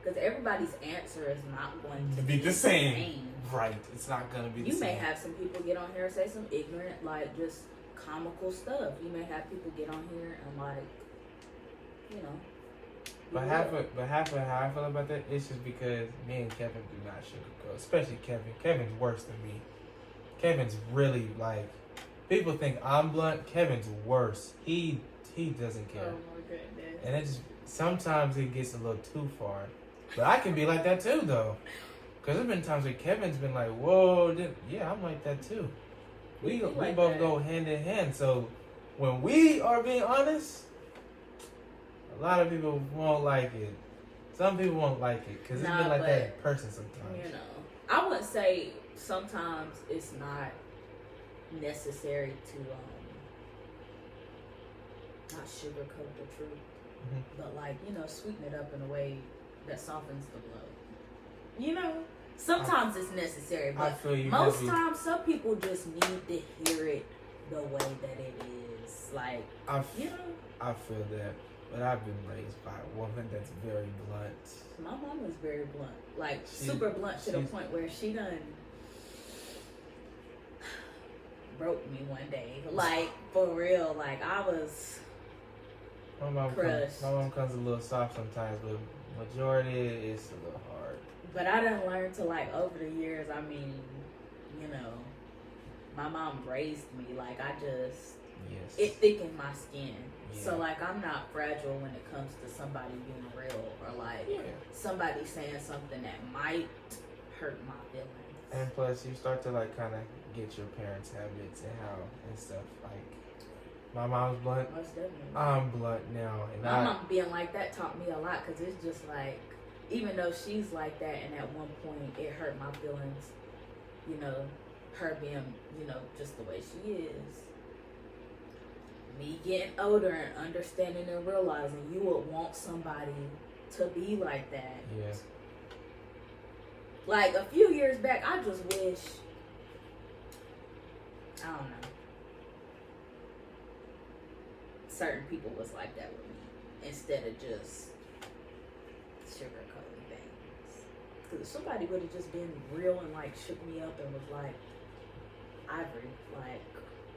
because everybody's answer is not going to be the same. Right? It's not gonna be the same. You may have some people get on here and say some ignorant, like just comical stuff. You may have people get on here and like, you know. But half of how I feel about that is just because me and Kevin do not sugarcoat. Especially Kevin. Kevin's worse than me. Kevin's really like, people think I'm blunt. Kevin's worse. He doesn't care. Oh my goodness. And it just sometimes it gets a little too far. But I can be like that too, though. Because there's been times where Kevin's been like, whoa, yeah, I'm like that too. We like both that. go hand in hand. So when we are being honest, a lot of people won't like it. Some people won't like it because it's been like that in person sometimes. You know, I wouldn't say sometimes it's not necessary to not sugarcoat the truth, but like, you know, sweeten it up in a way that softens the blow. You know, sometimes it's necessary, but most times some people just need to hear it the way that it is. Like, you know, I feel that, but I've been raised by a woman that's very blunt. My mom was very blunt, like super blunt to the point where she done broke me one day. Like, for real, like I was crushed. My mom comes a little soft sometimes, but majority it's a little hard. But I done learned to, like, over the years, I mean, you know, my mom raised me, like, I just, it thickened my skin. Yeah. So, like, I'm not fragile when it comes to somebody being real or, like, somebody saying something that might hurt my feelings. And plus, you start to, like, kind of get your parents' habits and stuff. Like, my mom's blunt. Most definitely. I'm blunt now. And my mom being like that taught me a lot because it's just, like, even though she's like that, and at one point it hurt my feelings, you know, her being, you know, just the way she is. Me getting older and understanding and realizing you would want somebody to be like that. Yeah. Like, a few years back, I just wish, I don't know, certain people was like that with me instead of just sugarcoating things. Because if somebody would have just been real and, like, shook me up and was like, Ivory, like,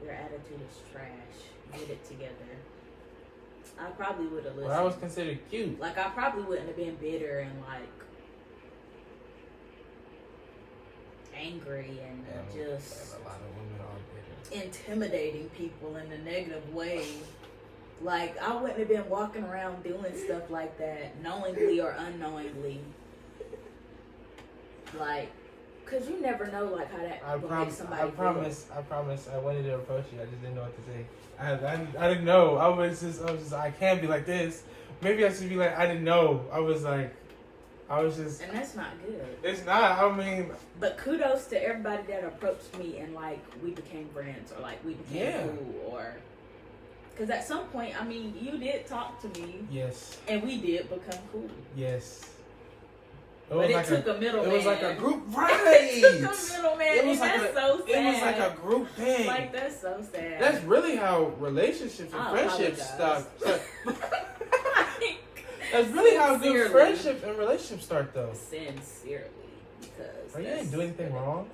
your attitude is trash, get it together, I probably would have listened. Well, I was considered cute. Like, I probably wouldn't have been bitter and, like, angry and just a lot of women are bitter. Intimidating people in a negative way. Like, I wouldn't have been walking around doing stuff like that, knowingly or unknowingly. Like, cause you never know, like, how that will make somebody I promise. I wanted to approach you. I just didn't know what to say. I didn't know. I was just. I can't be like this. Maybe I should be like. I didn't know. I was just. And that's not good. It's not. I mean. But kudos to everybody that approached me and, like, we became friends or, like, we became cool or. Because at some point, I mean, you did talk to me. Yes. And we did become cool. Yes. But it took a middleman. It was like a group, right? It took a middleman. It was like so sad. It was like a group thing. Like, that's so sad. That's really how relationships and friendships start. That's really how good friendships and relationships start, though. Sincerely. Because you didn't do anything wrong.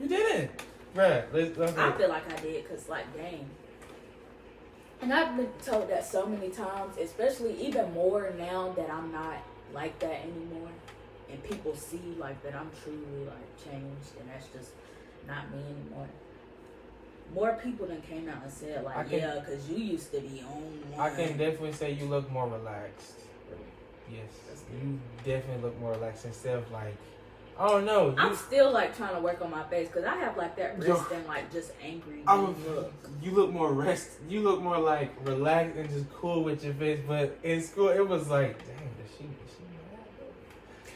You didn't. Bruh, I feel like I did, because, like, dang. And I've been told that so many times, especially even more now that I'm not like that anymore. And people see, like, that I'm truly, like, changed, and that's just not me anymore. More people than came out and said, like, because you used to be on one. I can definitely say you look more relaxed. Yes. You definitely look more relaxed instead of, like, I don't know. I'm still, like, trying to work on my face because I have, like, that wrist and, like, just angry look. You look more You look more, like, relaxed and just cool with your face. But in school, it was like, dang, is she mad?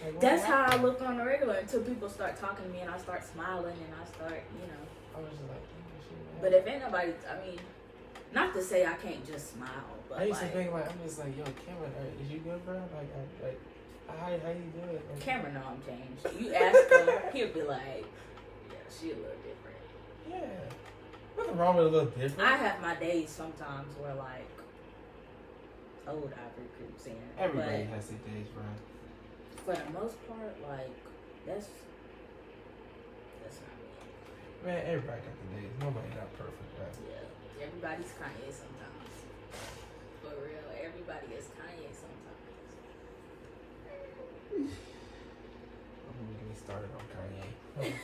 Like, that's how I look on the regular until people start talking to me and I start smiling and I start, you know. I was just like, dang, is she mad? But if ain't nobody, I mean, not to say I can't just smile, but I used to think, like, I'm just like, yo, Cameron, is you good, bro? Like, how you doing? Like, Cameron know I'm changed. You ask him, he'll be like, yeah, she a little different. Yeah. Nothing wrong with a little different. I have my days sometimes where, like, old Ivory creeps in. Everybody has their days, bro. For the most part, like, that's not me. Man, everybody got their days. Nobody not perfect, right? Yeah. Everybody's Kanye sometimes. For real, everybody is Kanye sometimes. I'm gonna get started on Kanye.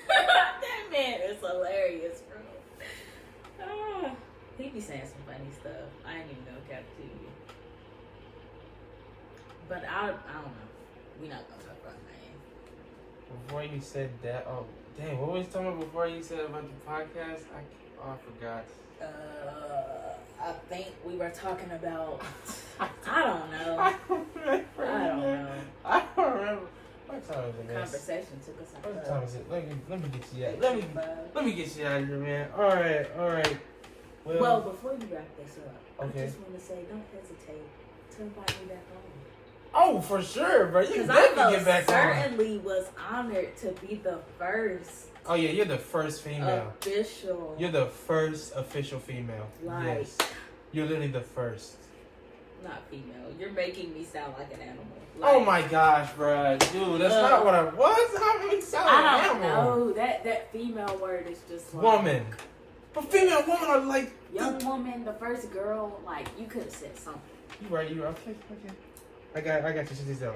That man is hilarious, bro. He be saying some funny stuff. I ain't even gonna cap to you. But I don't know. We're not gonna talk about names. Before you said that, oh dang, what was you talking about before you said about the podcast? I forgot. I think we were talking about. I don't know. I don't remember. I don't remember. What time is it, man? Conversation took us out. What time is it? Let me get you out. Let me get you out of here, man. All right. Well, before you wrap this up, okay. I just want to say, don't hesitate to invite me back on. Oh, for sure, bro. You Because definitely get back certainly was honored to be the first. Oh yeah, you're the first female. Official. You're the first official female. Like, yes. You're literally the first. Not female. You're making me sound like an animal. Oh my gosh, bro. Dude, that's not what I was. How many sound like I an don't animal? know. That female word is just like. Woman. But female and woman are like. Young woman, the first girl, like, you could have said something. You right. Okay. I got you. Sit this down.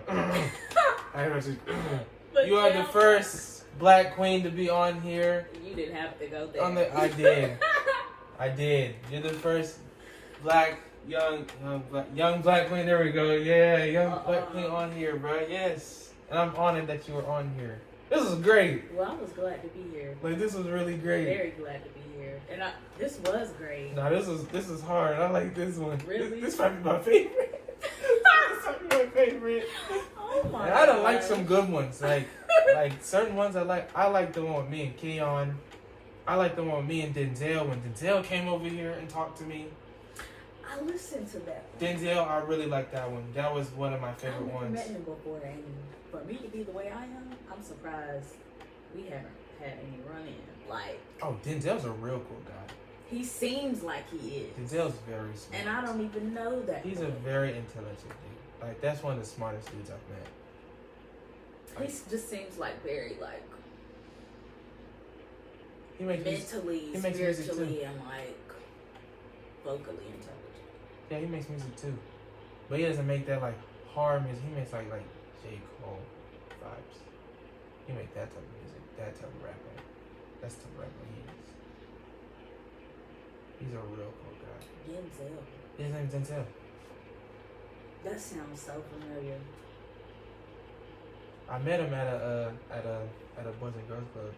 I got you. You are the first black queen to be on here. You didn't have to go there. I did. You're the first black young black queen. There we go. Yeah, black queen on here, bro. Yes, and I'm honored that you were on here. This was great. Well, I was glad to be here. Like, this was really great. Very glad to be here, and this was great. No, this is hard. I like this one. Really? This might be my favorite. This might be my favorite. Oh my! And I don't like some good ones. Like certain ones I like. I like the one with me and Keon. I like the one with me and Denzel. When Denzel came over here and talked to me. I listened to that one. Denzel, I really like that one. That was one of my favorite I've never ones. met him before, and for me to be the way I am, I'm surprised we haven't had any run-in. Like, oh, Denzel's a real cool guy. he seems like he is. Denzel's very smart. And I don't even know that. He's a very intelligent dude. Like, that's one of the smartest dudes I've met. He just seems like very, like, He makes mentally, he makes music spiritually, too. and, like, vocally intelligent. Yeah, he makes music too. But he doesn't make that, like, hard music. He makes, like J. Cole vibes. He makes that type of music. That type of rapping. That's the type of rapper he is. He's a real cool guy. Denzel. His name's Denzel. That sounds so familiar. I met him at a Boys and Girls Club.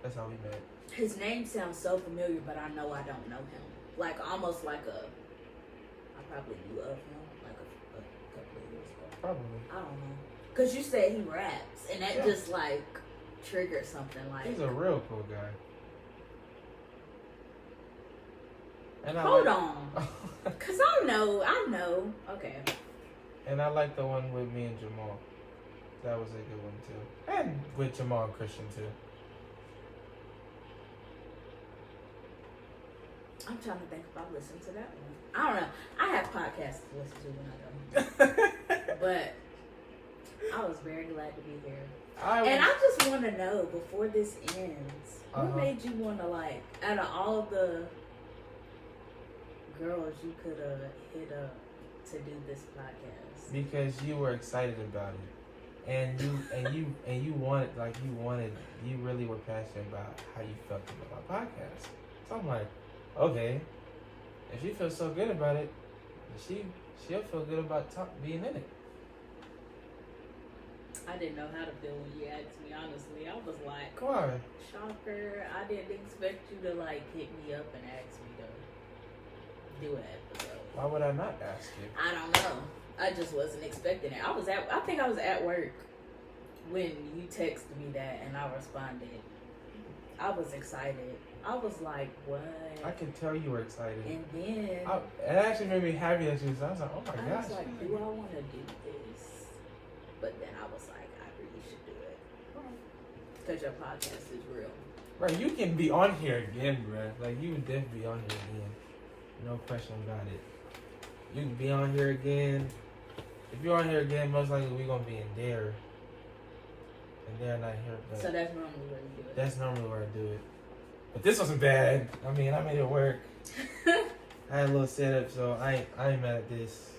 That's how we met. His name sounds so familiar, but I know I don't know him. Like, almost like I probably knew of him, like a couple of years ago. Probably. I don't know. Because you said he raps, and that just, like, triggers something. Like, He's a real cool guy. And hold on. Because I know. Okay. And I like the one with me and Jamal. That was a good one, too. And with Jamal and Christian, too. I'm trying to think if I listened to that one. I don't know. I have podcasts to listen to when I don't. But I was very glad to be here. And I just want to know, before this ends, what made you want to, like, out of all the girls you could have hit up to do this podcast? Because you were excited about it. And you really were passionate about how you felt about my podcast. So I'm like, okay, if she feels so good about it, she'll feel good about being in it. I didn't know how to feel when you asked me, honestly. I was like, Why? Shocker. I didn't expect you to, like, hit me up and ask me to do an episode. Why would I not ask you? I don't know. I just wasn't expecting it. I think I was at work when you texted me that, and I responded. I was excited. I was like, what? I could tell you were excited. And then it actually made me happy that you was. I was like, oh my gosh. I was like, do I want to do this? But then I was like, I really should do it. Because your podcast is real. Right, you can be on here again, bro. Like, you would definitely be on here again. No question about it. You can be on here again. If you're on here again, most likely we're going to be in there. And they're not here. But so that's normally where you do it. That's normally where I do it. But this wasn't bad. I mean, I made it work. I had a little setup, so I ain't mad at this.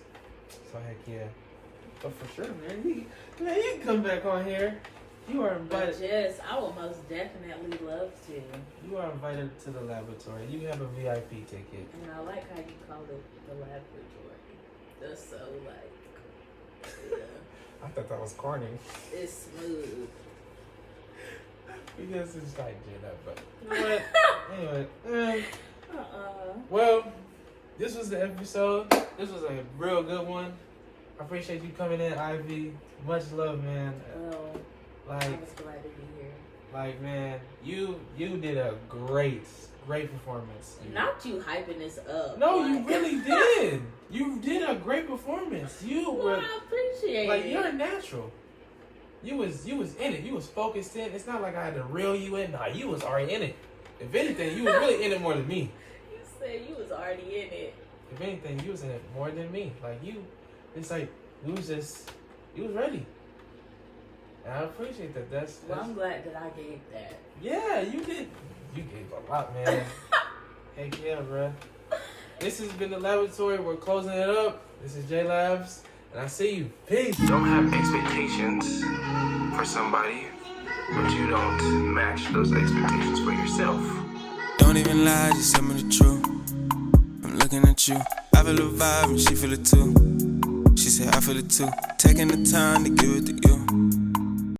So heck yeah. But for sure, man, you can come back on here. You are invited. But yes, I will most definitely love to. You are invited to the laboratory. You have a VIP ticket. And I like how you call it the laboratory. That's so, like, I thought that was corny. It's smooth. Because it's like J up, but you know what? Anyway. Well, this was the episode. This was a real good one. I appreciate you coming in, Ivy. Much love, man. I was glad to be here. Like, man, you did a great performance. Not you hyping this up. No, you really did. You did a great performance. I appreciate it. Like, you're natural. You was in it. You was focused in. It's not like I had to reel you in. Nah, you was already in it. If anything, you was really in it more than me. You said you was already in it. If anything, you was in it more than me. Like, it's like, you was ready. And I appreciate that. That's I'm glad that I gave that. Yeah, you did. You gave a lot, man. Heck yeah, bruh. This has been the laboratory. We're closing it up. This is J Labs, and I see you. Peace. Don't have expectations for somebody, but you don't match those expectations for yourself. Don't even lie, just tell me the truth. I'm looking at you. I feel the vibe and she feel it too. She said I feel it too. Taking the time to give it to you.